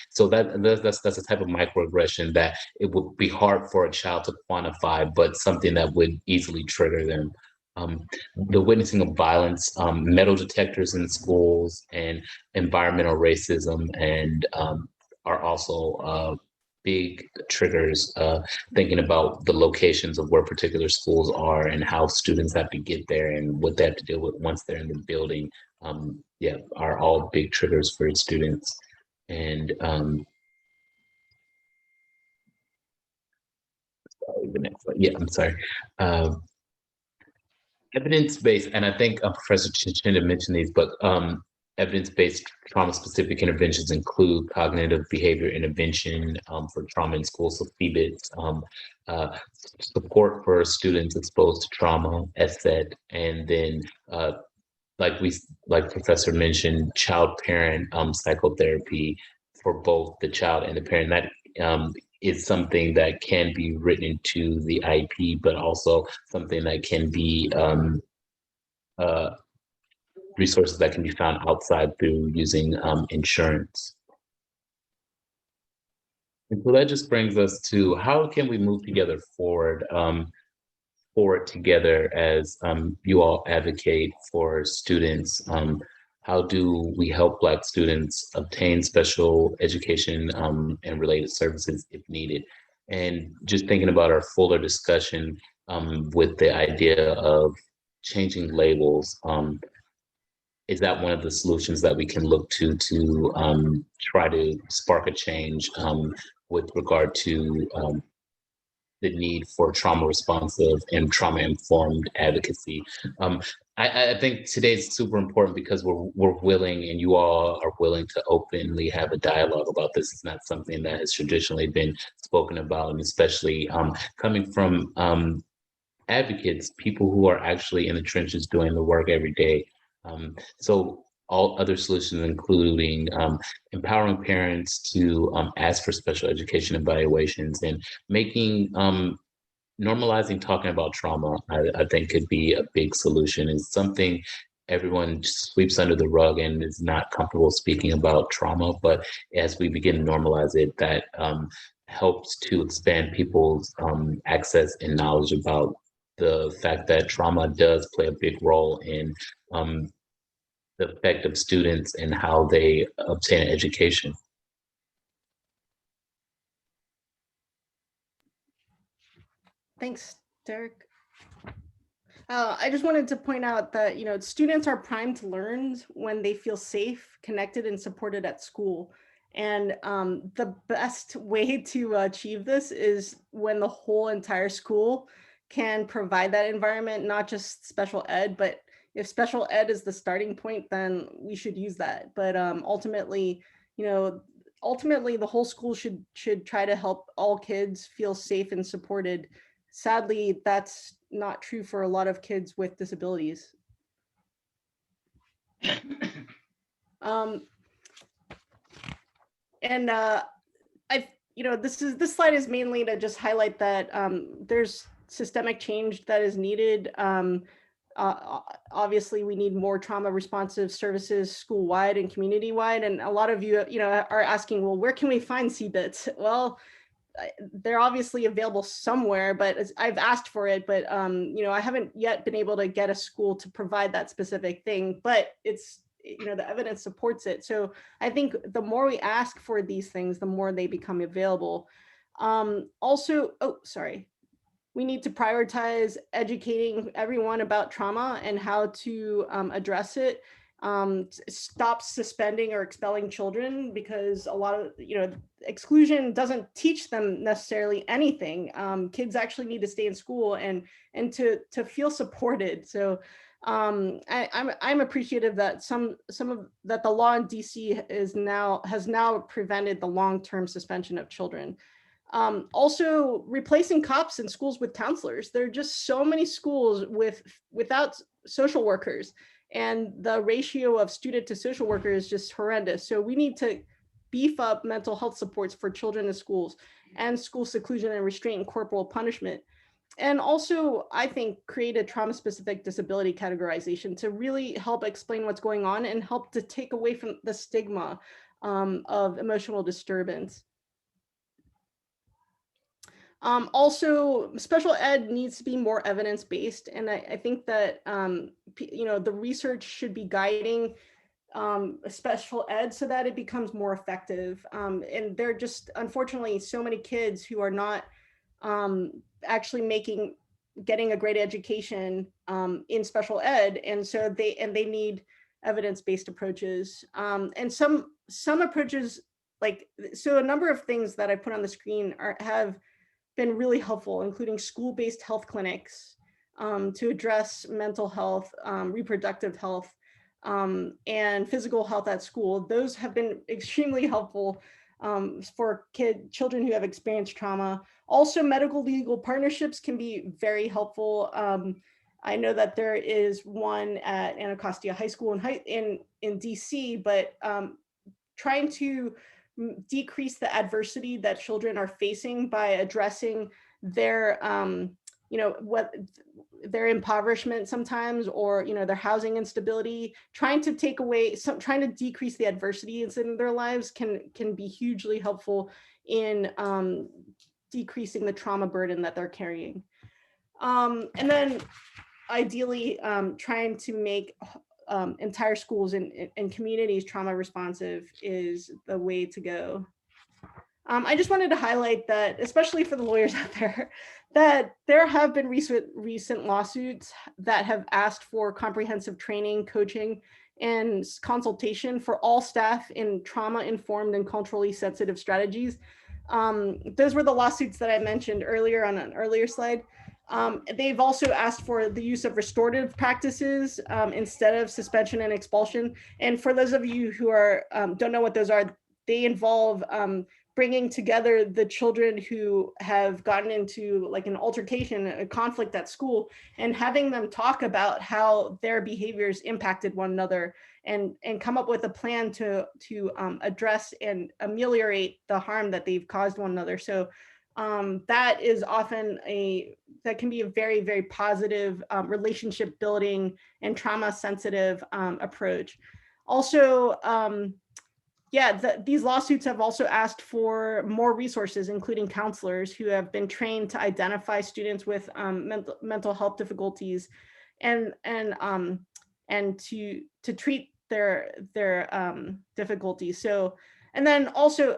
So that's a type of microaggression that it would be hard for a child to quantify, but something that would easily trigger them. Um, the witnessing of violence, metal detectors in schools, and environmental racism and are also big triggers, thinking about the locations of where particular schools are and how students have to get there and what they have to deal with once they're in the building, yeah, are all big triggers for students. And the next slide. Yeah, I'm sorry. Evidence-based, and I think Professor Chinda mentioned these, but evidence-based trauma-specific interventions include cognitive behavior intervention for trauma in schools, so CBITS, support for students exposed to trauma, ESSET, and then like Professor mentioned, child-parent psychotherapy for both the child and the parent. That is something that can be written into the IP, but also something that can be uh, resources that can be found outside through using insurance. And so that just brings us to how can we move together forward together as you all advocate for students. How do we help Black students obtain special education and related services if needed? And just thinking about our fuller discussion with the idea of changing labels, is that one of the solutions that we can look to try to spark a change with regard to the need for trauma responsive and trauma informed advocacy? I think today's super important because we're willing, and you all are willing to openly have a dialogue about this. It's not something that has traditionally been spoken about, and especially coming from advocates, people who are actually in the trenches doing the work every day. So all other solutions, including empowering parents to ask for special education evaluations and making normalizing talking about trauma, I think could be a big solution. It's something everyone sweeps under the rug and is not comfortable speaking about trauma, but as we begin to normalize it, that helps to expand people's access and knowledge about the fact that trauma does play a big role in the effect of students and how they obtain an education. Thanks, Derek. I just wanted to point out that, students are primed to learn when they feel safe, connected, and supported at school. And the best way to achieve this is when the whole entire school can provide that environment, not just special ed, but if special ed is the starting point, then we should use that. But ultimately, the whole school should try to help all kids feel safe and supported. Sadly, that's not true for a lot of kids with disabilities. This slide is mainly to just highlight that there's systemic change that is needed. Obviously, we need more trauma responsive services school-wide and community-wide. And a lot of you, are asking, well, where can we find CBITs? Well, they're obviously available somewhere, but I've asked for it, but I haven't yet been able to get a school to provide that specific thing, but it's, the evidence supports it. So I think the more we ask for these things, the more they become available. We need to prioritize educating everyone about trauma and how to address it. Stop suspending or expelling children, because a lot of, exclusion doesn't teach them necessarily anything. Kids actually need to stay in school and to feel supported. So I'm appreciative that that the law in DC has now prevented the long-term suspension of children. Also, replacing cops in schools with counselors. There are just so many schools without social workers, and the ratio of student to social worker is just horrendous. So we need to beef up mental health supports for children in schools, and school seclusion and restraint and corporal punishment. And also, I think, create a trauma-specific disability categorization to really help explain what's going on and help to take away from the stigma of emotional disturbance. Also, special ed needs to be more evidence-based, and I think that the research should be guiding special ed so that it becomes more effective. And there are just, unfortunately, so many kids who are not actually getting a great education in special ed, and so they need evidence-based approaches. And some approaches, so a number of things that I put on the screen have been really helpful, including school-based health clinics to address mental health, reproductive health, and physical health at school. Those have been extremely helpful for children who have experienced trauma. Also, medical legal partnerships can be very helpful. I know that there is one at Anacostia High School in DC, but trying to decrease the adversity that children are facing by addressing their their impoverishment sometimes, or their housing instability, trying to decrease the adversities in their lives can be hugely helpful in decreasing the trauma burden that they're carrying. And then ideally trying to make entire schools and communities trauma responsive is the way to go. I just wanted to highlight that, especially for the lawyers out there, that there have been recent lawsuits that have asked for comprehensive training, coaching, and consultation for all staff in trauma-informed and culturally sensitive strategies. Those were the lawsuits that I mentioned earlier on an earlier slide. They've also asked for the use of restorative practices instead of suspension and expulsion. And for those of you who don't know what those are, they involve bringing together the children who have gotten into like an altercation, a conflict at school, and having them talk about how their behaviors impacted one another, and come up with a plan to address and ameliorate the harm that they've caused one another. So that is often that can be a very, very positive relationship building and trauma sensitive approach. Also, these lawsuits have also asked for more resources, including counselors who have been trained to identify students with mental health difficulties and to treat their difficulties. So, and then also,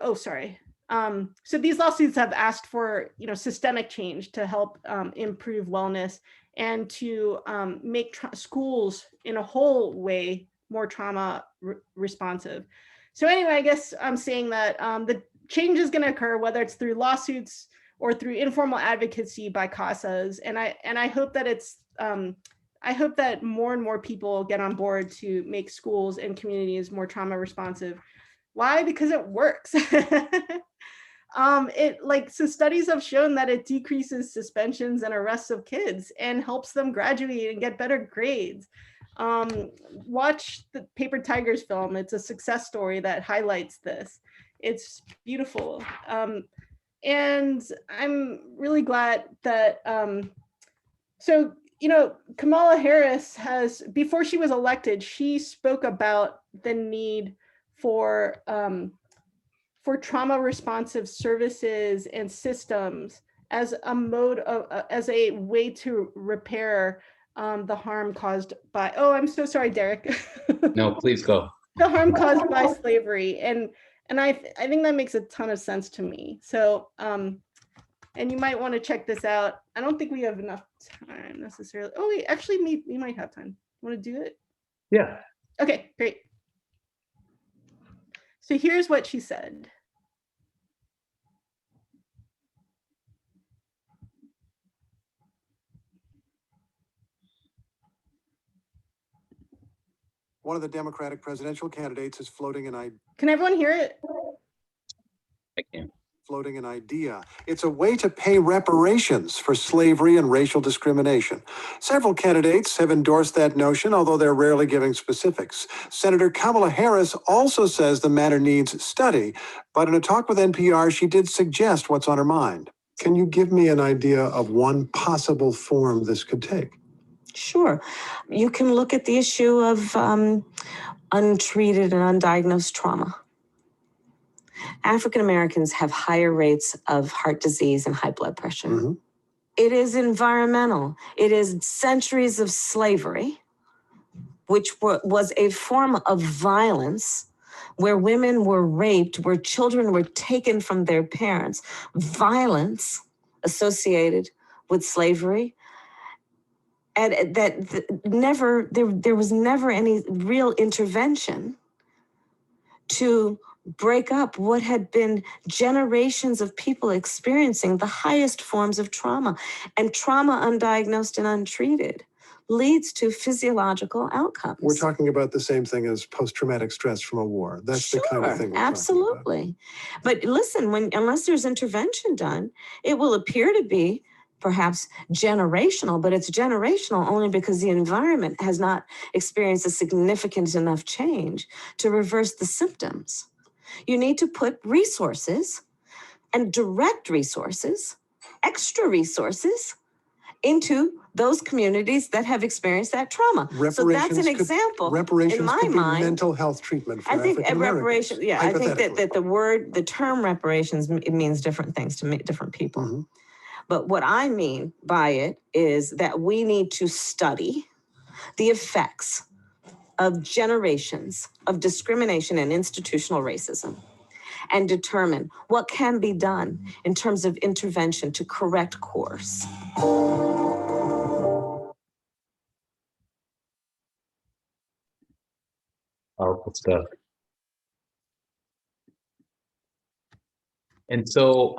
so these lawsuits have asked for systemic change to help improve wellness and to make schools in a whole way more trauma responsive. So anyway, I guess I'm saying that the change is going to occur, whether it's through lawsuits or through informal advocacy by CASAs, and I hope that I hope that more and more people get on board to make schools and communities more trauma responsive. Why? Because it works. So studies have shown that it decreases suspensions and arrests of kids and helps them graduate and get better grades. Watch the Paper Tigers film. It's a success story that highlights this. It's beautiful. And I'm really glad that, Kamala Harris has, before she was elected, she spoke about the need for trauma responsive services and systems as a mode of, as a way to repair the harm caused by, I'm so sorry, Derek. No, please go. The harm caused by slavery. And I think that makes a ton of sense to me. So, and you might want to check this out. I don't think we have enough time necessarily. Oh, wait, actually, we might have time. Want to do it? Yeah. Okay, great. So here's what she said. One of the Democratic presidential candidates is floating an idea. Can everyone hear it? I can. Floating an idea. It's a way to pay reparations for slavery and racial discrimination. Several candidates have endorsed that notion, although they're rarely giving specifics. Senator Kamala Harris also says the matter needs study, but in a talk with NPR, she did suggest what's on her mind. Can you give me an idea of one possible form this could take? Sure. You can look at the issue of untreated and undiagnosed trauma. African Americans have higher rates of heart disease and high blood pressure. Mm-hmm. It is environmental. It is centuries of slavery, which was a form of violence where women were raped, where children were taken from their parents. Violence associated with slavery. And there was never any real intervention to break up what had been generations of people experiencing the highest forms of trauma. And trauma undiagnosed and untreated leads to physiological outcomes. We're talking about the same thing as post-traumatic stress from a war. That's sure, the kind of thing we're absolutely. But listen, unless there's intervention done, it will appear to be perhaps generational, but it's generational only because the environment has not experienced a significant enough change to reverse the symptoms. You need to put resources and direct resources, extra resources, into those communities that have experienced that trauma. So that's an example. Reparations in my could be mind, mental health treatment for I think African Americans. I think that the term reparations, it means different things to different people. Mm-hmm. But what I mean by it is that we need to study the effects of generations of discrimination and institutional racism and determine what can be done in terms of intervention to correct course. Powerful stuff. And so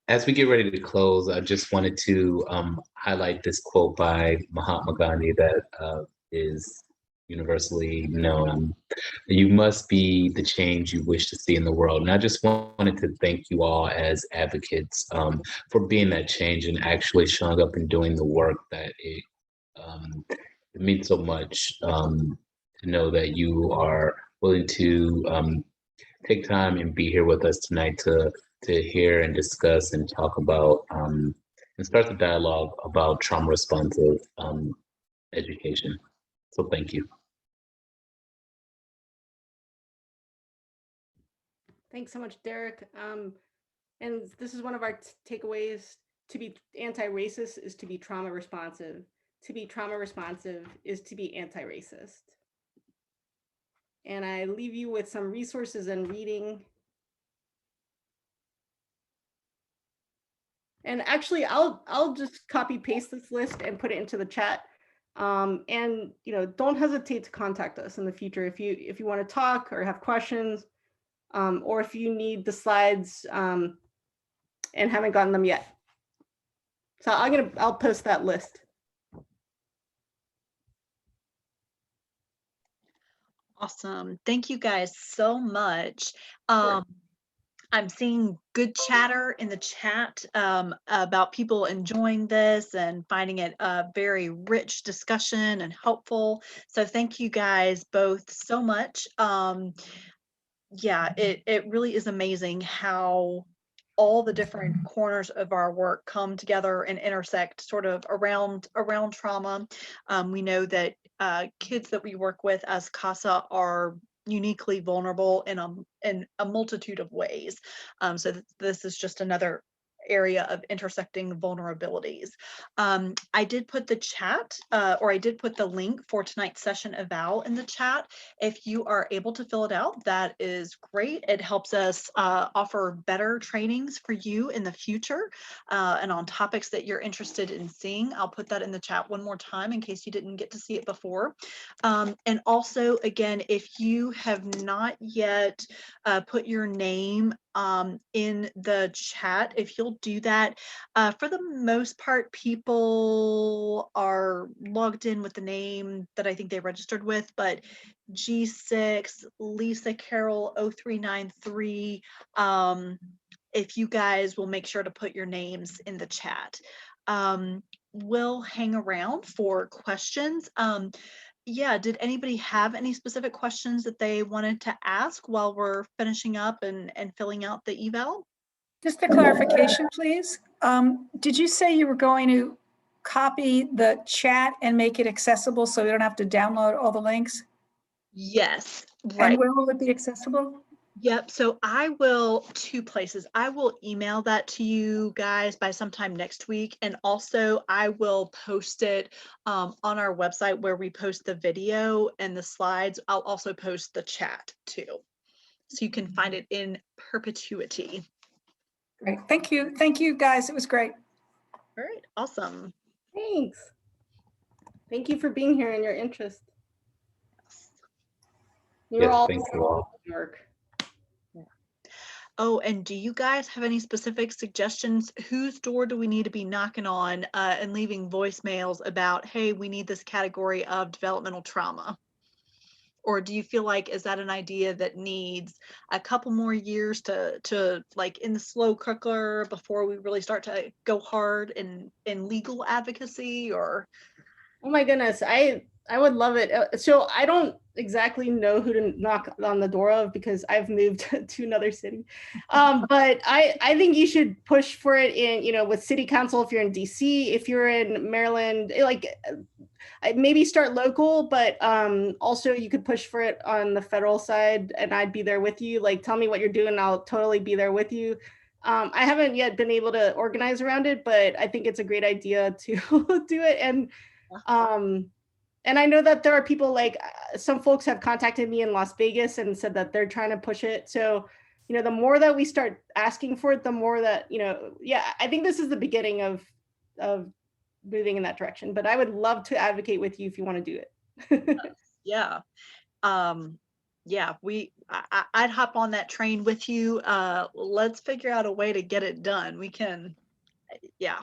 as we get ready to close, I just wanted to highlight this quote by Mahatma Gandhi that is universally known. You must be the change you wish to see in the world. And I just wanted to thank you all as advocates for being that change and actually showing up and doing the work that it means so much to know that you are willing to take time and be here with us tonight to hear and discuss and talk about and start the dialogue about trauma responsive education. So thank you. Thanks so much, Derek. And this is one of our takeaways. To be anti-racist is to be trauma responsive. To be trauma responsive is to be anti-racist. And I leave you with some resources and reading. And actually, I'll just copy paste this list and put it into the chat. And don't hesitate to contact us in the future if you want to talk or have questions, or if you need the slides and haven't gotten them yet. So I'll post that list. Awesome. Thank you guys so much. I'm seeing good chatter in the chat about people enjoying this and finding it a very rich discussion and helpful. So thank you guys both so much. Yeah, it really is amazing how all the different corners of our work come together and intersect sort of around trauma. We know that kids that we work with as CASA are uniquely vulnerable in a multitude of ways. So this is just another area of intersecting vulnerabilities. I did put the chat, or I did put the link for tonight's session eval in the chat. If you are able to fill it out, that is great. It helps us offer better trainings for you in the future and on topics that you're interested in seeing. I'll put that in the chat one more time in case you didn't get to see it before. And also, again, if you have not yet put your name in the chat, if you'll do that. For the most part, people are logged in with the name that I think they registered with, but G6, Lisa Carroll 0393, if you guys will make sure to put your names in the chat. We'll hang around for questions. Yeah, did anybody have any specific questions that they wanted to ask while we're finishing up and filling out the eval? Just a clarification, please. Did you say you were going to copy the chat and make it accessible so we don't have to download all the links? Yes, right. And where will it be accessible? Yep. So I will, two places. I will email that to you guys by sometime next week. And also I will post it on our website where we post the video and the slides. I'll also post the chat too. So you can find it in perpetuity. Great. Thank you. Thank you, guys. It was great. All right. Awesome. Thanks. Thank you for being here and your interest. You're Yes, all thank you all. work. Oh, and do you guys have any specific suggestions? Whose door do we need to be knocking on and leaving voicemails about, hey, we need this category of developmental trauma? Or do you feel like, is that an idea that needs a couple more years to like in the slow cooker before we really start to go hard in legal advocacy? Or Oh my goodness, I would love it. So I don't exactly know who to knock on the door of because I've moved to another city. But I think you should push for it in, you know, with city council if you're in DC, if you're in Maryland, like maybe start local, but also you could push for it on the federal side and I'd be there with you. Like, tell me what you're doing, I'll totally be there with you. I haven't yet been able to organize around it, but I think it's a great idea to do it. And I know that there are people like some folks have contacted me in Las Vegas and said that they're trying to push it. So, you know, the more that we start asking for it, the more that, you know, yeah, I think this is the beginning of moving in that direction, but I would love to advocate with you if you want to do it. yeah. Yeah, I'd hop on that train with you. Let's figure out a way to get it done. We can, yeah.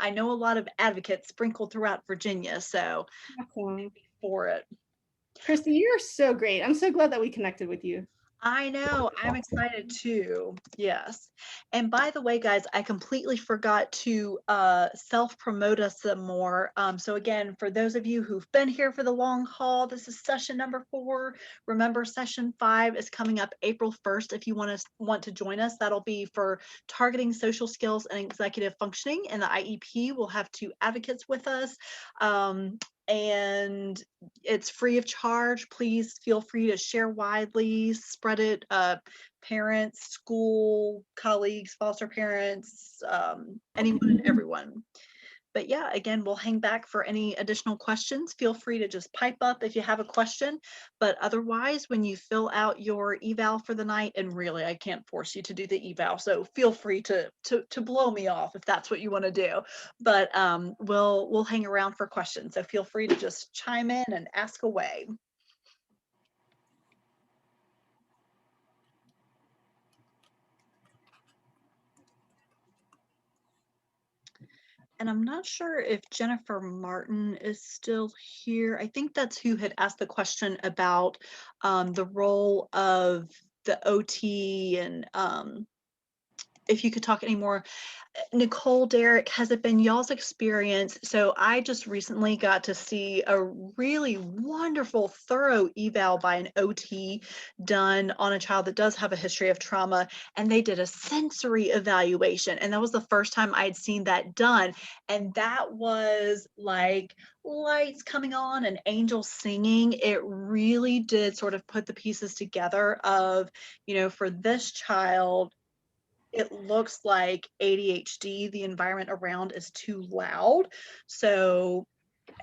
I know a lot of advocates sprinkled throughout Virginia, so maybe for it. Christy, you're so great. I'm so glad that we connected with you. I know, I'm excited too. Yes. And by the way, guys, I completely forgot to self-promote us some more. So again, for those of you who've been here for the long haul, this is session number 4. Remember, session 5 is coming up April 1st. If you want to join us, that'll be for targeting social skills and executive functioning. And the IEP will have 2 advocates with us. And it's free of charge. Please feel free to share widely, spread it, parents, school, colleagues, foster parents, anyone and everyone. But yeah, again, we'll hang back for any additional questions. Feel free to just pipe up if you have a question. But otherwise, when you fill out your eval for the night, and really, I can't force you to do the eval, so feel free to blow me off if that's what you want to do. But we'll hang around for questions. So feel free to just chime in and ask away. And I'm not sure if Jennifer Martin is still here. I think that's who had asked the question about the role of the OT and if you could talk anymore. Nicole, Derek, has it been y'all's experience? So I just recently got to see a really wonderful, thorough eval by an OT done on a child that does have a history of trauma, and they did a sensory evaluation. And that was the first time I'd seen that done. And that was like lights coming on and angels singing. It really did sort of put the pieces together of, you know, for this child, it looks like ADHD, the environment around is too loud. So,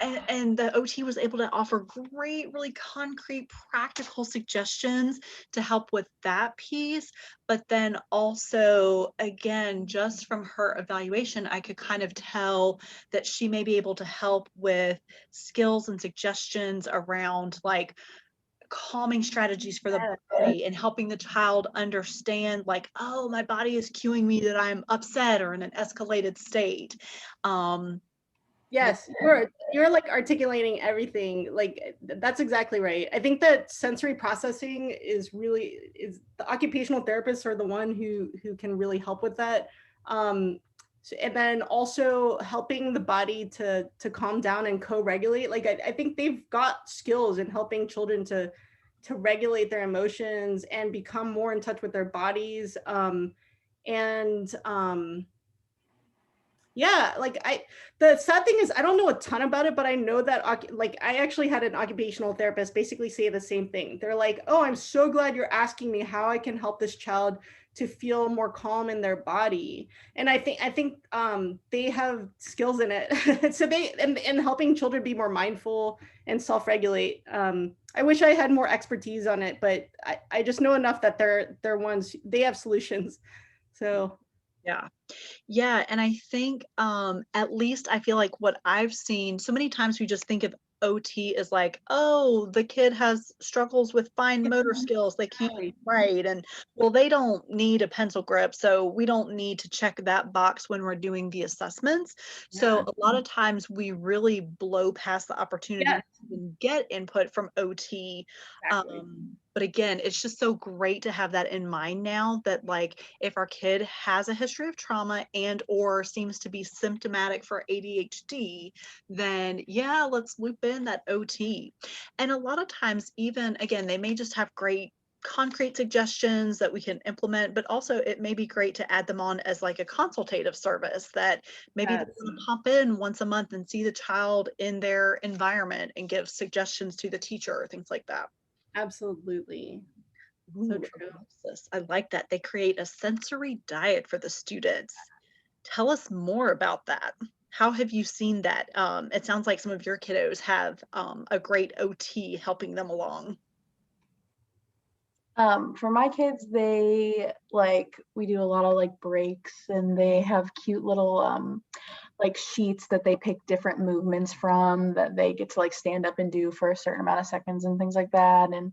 and the OT was able to offer great, really concrete, practical suggestions to help with that piece. But then also, again, just from her evaluation, I could kind of tell that she may be able to help with skills and suggestions around like calming strategies for the body and helping the child understand like, oh, my body is cueing me that I'm upset or in an escalated state. Yeah, Yes, you're like articulating everything. Like that's exactly right. I think that sensory processing is the occupational therapists are the one who can really help with that. And then also helping the body to calm down and co-regulate. Like I think they've got skills in helping children to regulate their emotions and become more in touch with their bodies. And yeah, like the sad thing is I don't know a ton about it, but I know that like I actually had an occupational therapist basically say the same thing. They're like, "Oh, I'm so glad you're asking me how I can help this child to feel more calm in their body." And I think they have skills in it. So they and helping children be more mindful and self-regulate. I wish I had more expertise on it, but I just know enough that they're ones, they have solutions. So Yeah. Yeah, and I think at least I feel like what I've seen so many times we just think of OT as like, oh, the kid has struggles with fine motor skills, they can't write, and well, they don't need a pencil grip, so we don't need to check that box when we're doing the assessments. So a lot of times we really blow past the opportunity Yes. to even get input from OT. Exactly. But again, it's just so great to have that in mind now that like if our kid has a history of trauma and or seems to be symptomatic for ADHD, then yeah, let's loop in that OT. And a lot of times even again, they may just have great concrete suggestions that we can implement, but also it may be great to add them on as like a consultative service that maybe they want to pop in once a month and see the child in their environment and give suggestions to the teacher, things like that. Absolutely. Ooh, So true. I like that. They create a sensory diet for the students. Tell us more about that. How have you seen that? It sounds like some of your kiddos have a great OT helping them along. For my kids, they we do a lot of like breaks, and they have cute little like sheets that they pick different movements from that they get to like stand up and do for a certain amount of seconds and things like that. And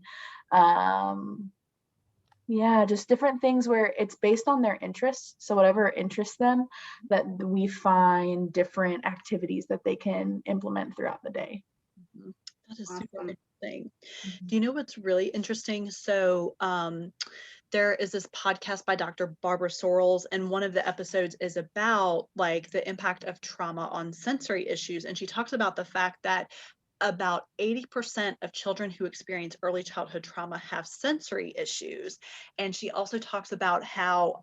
yeah, just different things where it's based on their interests. So whatever interests them, that we find different activities that they can implement throughout the day. That is Awesome. super interesting. Do you know what's really interesting? So there is this podcast by Dr. Barbara Sorrells, and one of the episodes is about like the impact of trauma on sensory issues. And she talks about the fact that about 80% of children who experience early childhood trauma have sensory issues. And she also talks about how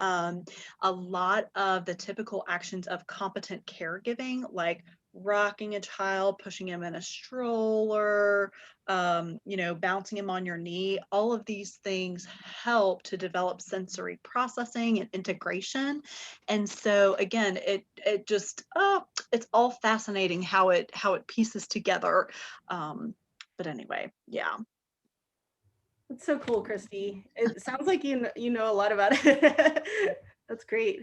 a lot of the typical actions of competent caregiving, like rocking a child, pushing him in a stroller, bouncing him on your knee, all of these things help to develop sensory processing and integration. And so again, it just it's all fascinating how it pieces together. But anyway, yeah. That's so cool, Christy. It sounds like you know a lot about it. That's great.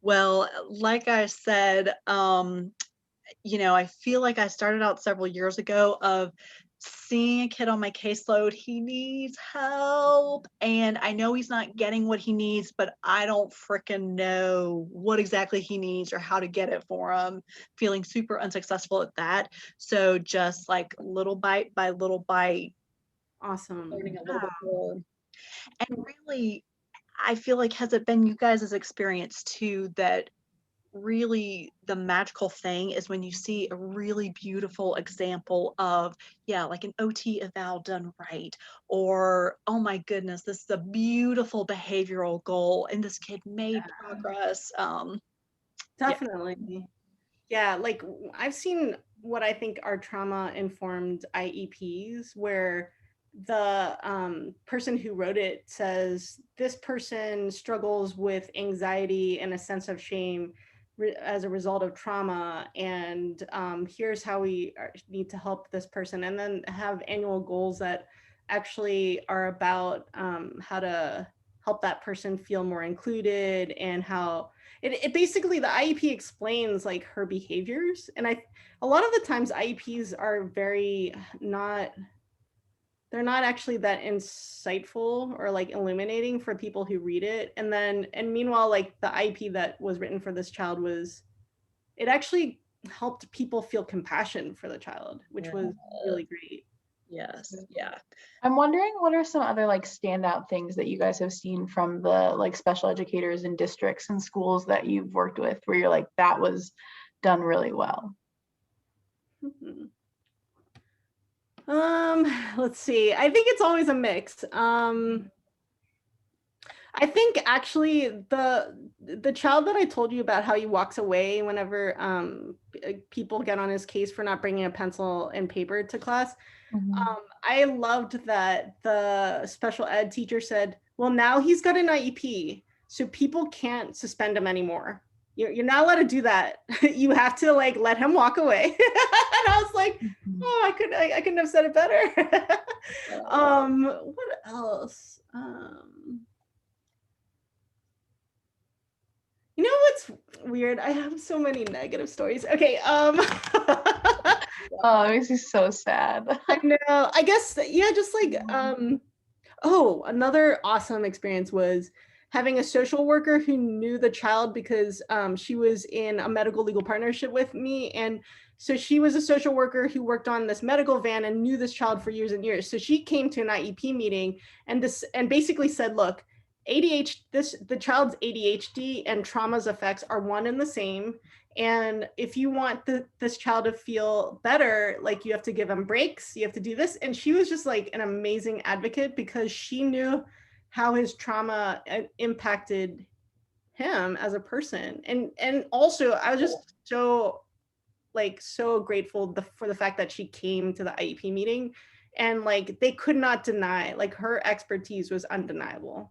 Well, like I said, I feel like I started out several years ago of seeing a kid on my caseload, he needs help, and I know he's not getting what he needs, but I don't frickin' know what exactly he needs or how to get it for him, feeling super unsuccessful at that. So just like little bite by little bite, Awesome. learning a little bit more. And really, I feel like, has it been you guys' experience too that really the magical thing is when you see a really beautiful example of, yeah, like an OT eval done right, or oh my goodness, this is a beautiful behavioral goal and this kid made progress. Definitely. Yeah, like I've seen what I think are trauma informed IEPs where the person who wrote it says this person struggles with anxiety and a sense of shame as a result of trauma, and here's how we need to help this person, and then have annual goals that actually are about how to help that person feel more included, and how it basically, the IEP explains like her behaviors. And a lot of the times IEPs are they're not actually that insightful or like illuminating for people who read it. And meanwhile, like the IEP that was written for this child it actually helped people feel compassion for the child, which was really great. Yes. Yeah. I'm wondering what are some other like standout things that you guys have seen from the like special educators in districts and schools that you've worked with where you're like, that was done really well? Mhm. Let's see. I think it's always a mix. I think actually the child that I told you about, how he walks away whenever people get on his case for not bringing a pencil and paper to class. I loved that the special ed teacher said, well, now he's got an IEP, so people can't suspend him anymore. You're not allowed to do that. You have to like let him walk away. And I was like, oh, I couldn't have said it better. What else? You know what's weird? I have so many negative stories. Okay. Oh, it makes me so sad. I know. I guess, yeah, just like, oh, another awesome experience was having a social worker who knew the child because she was in a medical legal partnership with me. And so she was a social worker who worked on this medical van and knew this child for years and years. So she came to an IEP meeting and basically said, look, the child's ADHD and trauma's effects are one and the same. And if you want this child to feel better, like you have to give them breaks, you have to do this. And she was just like an amazing advocate because she knew how his trauma impacted him as a person. And also I was just so grateful for the fact that she came to the IEP meeting, and like they could not deny, like her expertise was undeniable.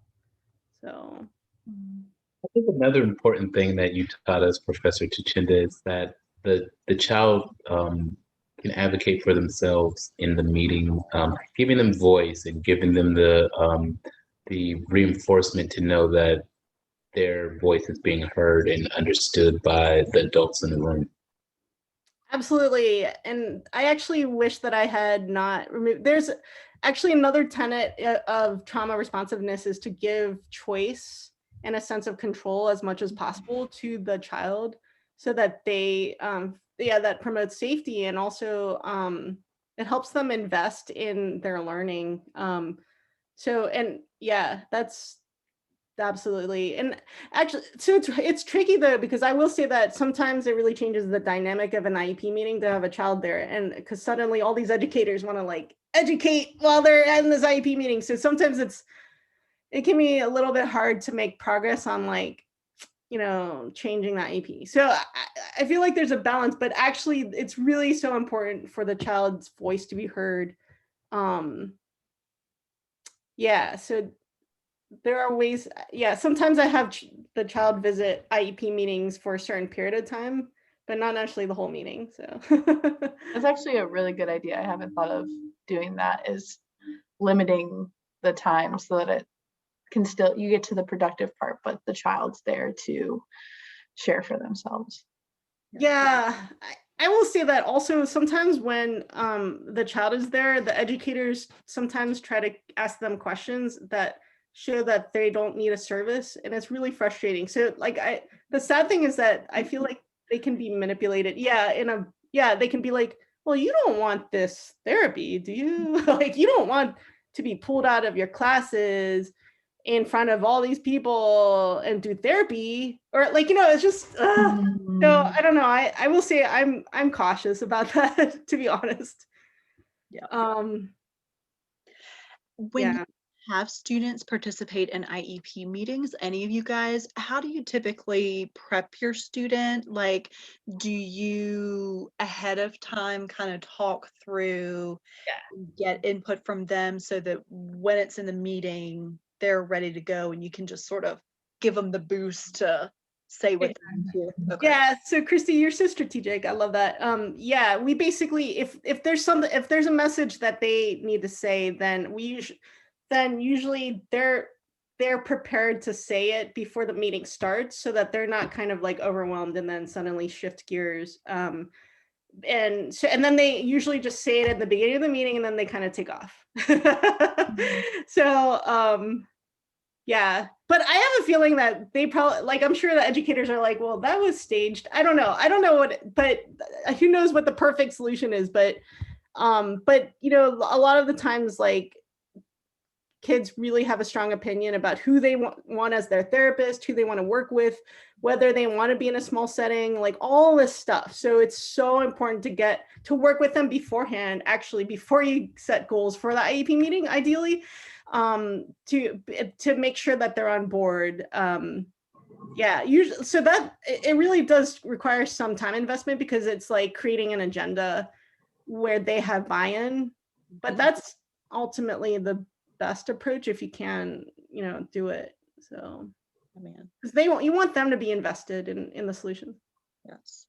So I think another important thing that you taught us, Professor Chichinda, is that the child can advocate for themselves in the meeting, giving them voice and giving them the reinforcement to know that their voice is being heard and understood by the adults in the room. Absolutely. And I actually wish that I had not removed, there's actually another tenet of trauma responsiveness is to give choice and a sense of control as much as possible to the child so that they, that promotes safety, and also it helps them invest in their learning. That's absolutely. And actually, so it's tricky though, because I will say that sometimes it really changes the dynamic of an IEP meeting to have a child there. And because suddenly all these educators want to like educate while they're in this IEP meeting. So sometimes it can be a little bit hard to make progress on like, changing that IEP. So I feel like there's a balance, but actually it's really so important for the child's voice to be heard. So there are ways, sometimes I have the child visit IEP meetings for a certain period of time, but not actually the whole meeting, so. That's actually a really good idea. I haven't thought of doing that, is limiting the time so that it can still, you get to the productive part, but the child's there to share for themselves. Yeah, I will say that also sometimes when the child is there, the educators sometimes try to ask them questions that show that they don't need a service, and it's really frustrating. So like the sad thing is that I feel like they can be manipulated. They can be like, well, you don't want this therapy, do you? Like you don't want to be pulled out of your classes in front of all these people and do therapy, or like, it's just so I don't know. I will say I'm cautious about that, to be honest. When you have students participate in IEP meetings, any of you guys, how do you typically prep your student? Like, do you ahead of time kind of talk through, get input from them so that when it's in the meeting, they're ready to go and you can just sort of give them the boost to say what they need to? Okay. Yeah, so Christy, you're so strategic. I love that. We basically, if there's a message that they need to say, then usually they're prepared to say it before the meeting starts, so that they're not kind of like overwhelmed and then suddenly shift gears. And then they usually just say it at the beginning of the meeting, and then they kind of take off. So Yeah, but I have a feeling that they probably, like, I'm sure the educators are like, well, that was staged. I don't know what, but who knows what the perfect solution is. But you know, a lot of the times, like, kids really have a strong opinion about who they want as their therapist, who they want to work with, whether they want to be in a small setting, like all this stuff. So it's so important to work with them beforehand, actually, before you set goals for the IEP meeting, ideally, to make sure that they're on board. Yeah, usually, so that it really does require some time investment, because it's like creating an agenda where they have buy-in, but that's ultimately the best approach if you can, you know, do it. So, because you want them to be invested in the solution. Yes.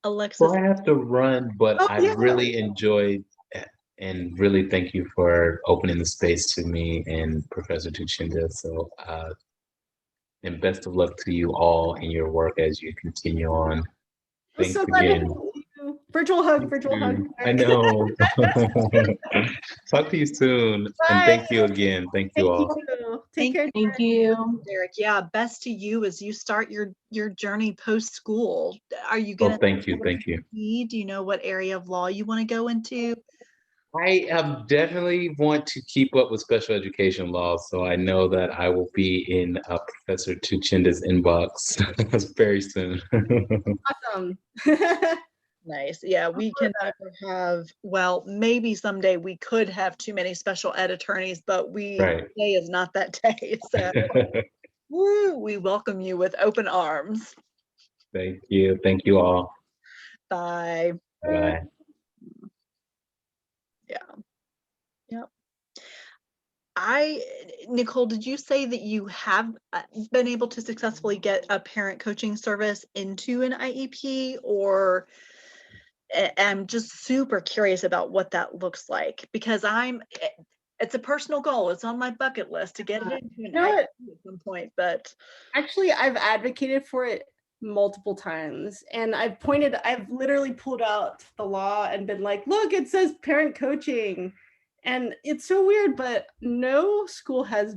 Alexis. Well, I have to run, but I really enjoyed and really thank you for opening the space to me and Professor Tuchinda. So, and best of luck to you all in your work as you continue on. Thanks so again. Virtual hug. I know. Talk to you soon. Bye. And thank you again. Thank you all. Take care. Thank you, Derek. Yeah, best to you as you start your journey post school. Are you gonna? Oh, thank you. Do you know what area of law you want to go into? I definitely want to keep up with special education law, so I know that I will be in Professor Tuchinda's inbox very soon. Awesome. Nice. Yeah, we can never have, well, maybe someday we could have too many special ed attorneys, but today is not that day. So woo, we welcome you with open arms. Thank you. Thank you all. Bye. Bye. Yeah. Yep. Nicole, did you say that you have been able to successfully get a parent coaching service into an IEP, or I'm just super curious about what that looks like, because it's a personal goal. It's on my bucket list to get it into an IEP at some point, but actually I've advocated for it multiple times, and I've literally pulled out the law and been like, look, it says parent coaching. And it's so weird, but no school has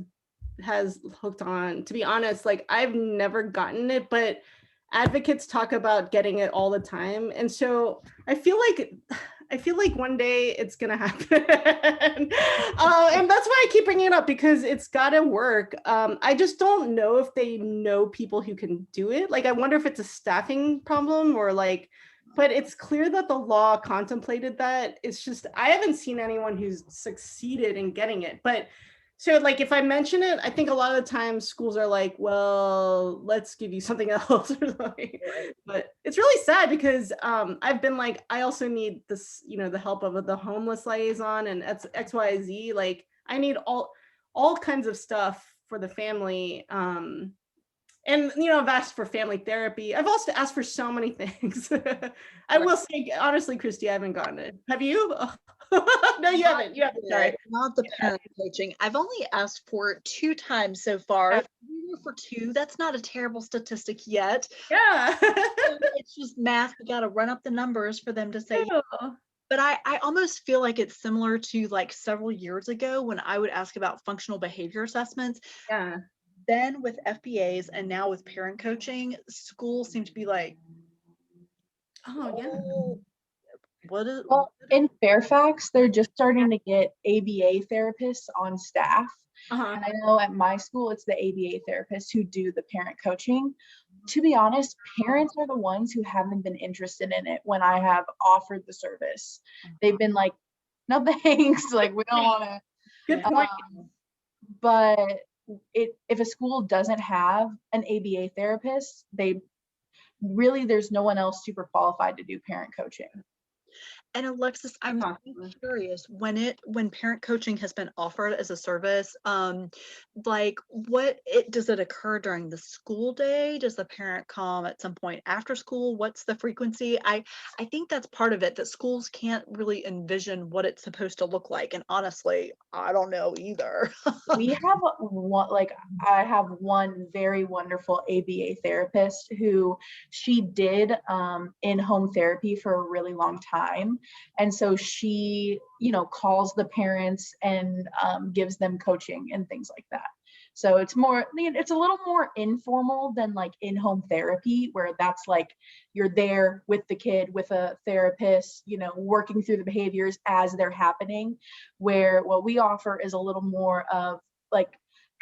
hooked on, to be honest. Like, I've never gotten it, but advocates talk about getting it all the time. And so I feel like one day it's gonna happen. And that's why I keep bringing it up, because it's gotta work. I just don't know if they know people who can do it. Like, I wonder if it's a staffing problem, or like, but it's clear that the law contemplated that. It's just, I haven't seen anyone who's succeeded in getting it. But so, like, if I mention it, I think a lot of the times schools are like, well, let's give you something else. But it's really sad, because I've been like, I also need this, you know, the help of the homeless liaison and XYZ. Like, I need all kinds of stuff for the family. And, you know, I've asked for family therapy. I've also asked for so many things. I will say, honestly, Christy, I haven't gotten it. Have you? No, you haven't. You haven't. Sorry. Not the parent coaching. I've only asked for it 2 times so far. We were for 2. That's not a terrible statistic yet. Yeah. It's just math. We got to run up the numbers for them to say. Yeah. But I almost feel like it's similar to like several years ago when I would ask about functional behavior assessments. Yeah. Then with FBAs and now with parent coaching, schools seem to be like, oh yeah. Well, in Fairfax, they're just starting to get ABA therapists on staff. And I know at my school, it's the ABA therapists who do the parent coaching. To be honest, parents are the ones who haven't been interested in it when I have offered the service. They've been like, no thanks, like, we don't want to. Good point. But if a school doesn't have an ABA therapist, there's no one else super qualified to do parent coaching. And Alexis, I'm curious, when parent coaching has been offered as a service, like does it occur during the school day? Does the parent come at some point after school? What's the frequency? I think that's part of it, that schools can't really envision what it's supposed to look like. And honestly, I don't know either. We have I have one very wonderful ABA therapist who she did in-home therapy for a really long time. And so she, you know, calls the parents and gives them coaching and things like that. So it's more, it's a little more informal than like in-home therapy, where that's like you're there with the kid, with a therapist, working through the behaviors as they're happening, where what we offer is a little more of like,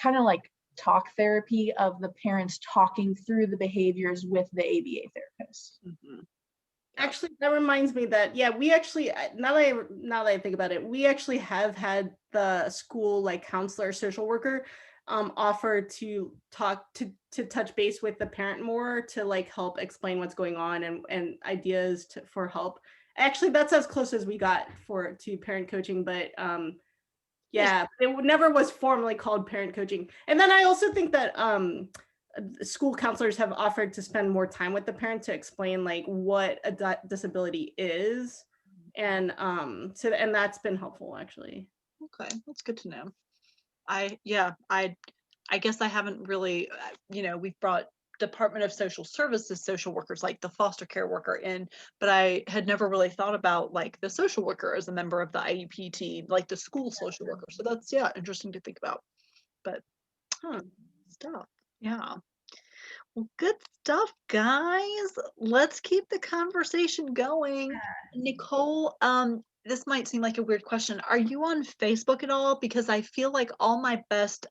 kind of like talk therapy, of the parents talking through the behaviors with the ABA therapist. Mhm. Actually, that reminds me that, yeah, we actually, now that I think about it, we actually have had the school like counselor, social worker offer to talk to touch base with the parent more, to like help explain what's going on and ideas for help. Actually, that's as close as we got to parent coaching, but yeah, it never was formally called parent coaching. And then I also think that school counselors have offered to spend more time with the parent to explain like what a disability is, and and that's been helpful actually. Okay, that's good to know. I guess I haven't really, we've brought Department of Social Services social workers, like the foster care worker, in, but I had never really thought about like the social worker as a member of the IEP team, like the school social worker. So that's, interesting to think about. But stuff. Yeah. Well, good stuff, guys. Let's keep the conversation going. Nicole, this might seem like a weird question. Are you on Facebook at all? Because I feel like all my best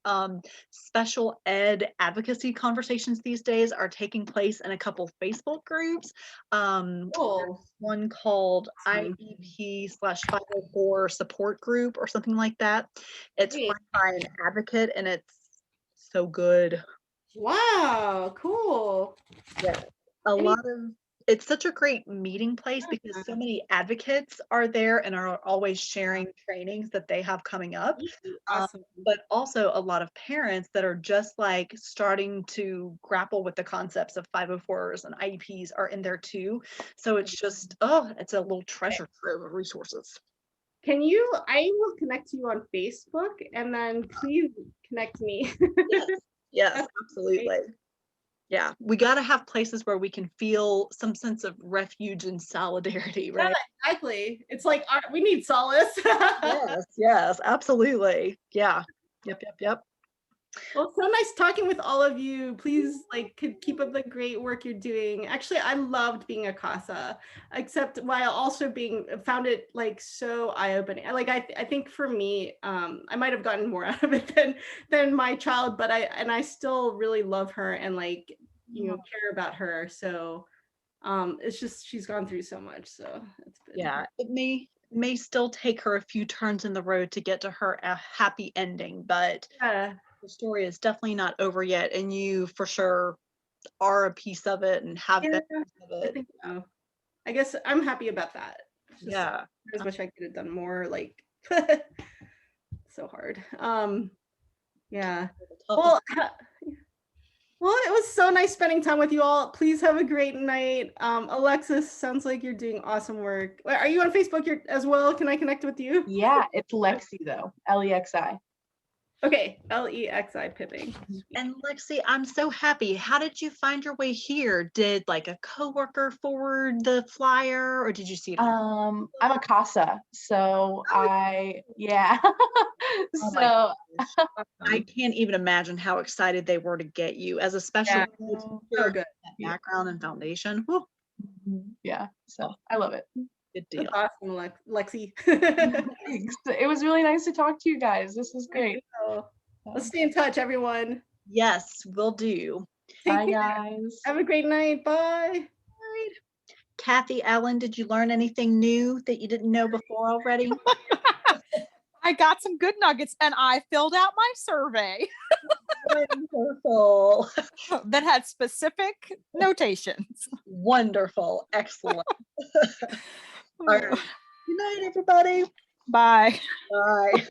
special ed advocacy conversations these days are taking place in a couple Facebook groups. Cool. One called Awesome. IEP/504 support group or something like that. It's Great. run by an advocate and it's so good. Wow, cool. Yeah, it's such a great meeting place because so many advocates are there and are always sharing trainings that they have coming up. Awesome. But also a lot of parents that are just like starting to grapple with the concepts of 504s and IEPs are in there too. So it's just, it's a little treasure trove of resources. I will connect you on Facebook, and then please connect me. Yes, absolutely. Yeah, we got to have places where we can feel some sense of refuge and solidarity, right? Yeah, exactly. It's like we need solace. Yes, absolutely. Yeah. Yep. Well, it's so nice talking with all of you. Please, keep up the great work you're doing. Actually, I loved being a CASA, except while also found it so eye-opening. I think for me, I might have gotten more out of it than my child, but I still really love her and care about her. So it's just, she's gone through so much. So it's been, it may still take her a few turns in the road to get to her a happy ending, but the story is definitely not over yet, and you for sure are a piece of it and have been a piece of it. I think so. I guess I'm happy about that. Yeah. I just wish I could have done more, so hard. Yeah. Well, it was so nice spending time with you all. Please have a great night. Alexis, sounds like you're doing awesome work. Are you on Facebook as well? Can I connect with you? Yeah, it's Lexi though, Lexi. Okay, Lexi Pipping. And Lexi, I'm so happy. How did you find your way here? Did like a coworker forward the flyer, or did you see it? I'm a CASA, so yeah. So I can't even imagine how excited they were to get you as a special good background and foundation. Whew. Yeah, so I love it. Good deal. That's awesome, Lexi. Thanks. It was really nice to talk to you guys. This was great. Let's stay in touch, everyone. Yes, will do. Bye, guys. Have a great night. Bye. Bye. Kathy, Ellen, did you learn anything new that you didn't know before already? I got some good nuggets and I filled out my survey. Wonderful. That had specific notations. Wonderful. Excellent. All right. Good night, everybody. Bye. Bye.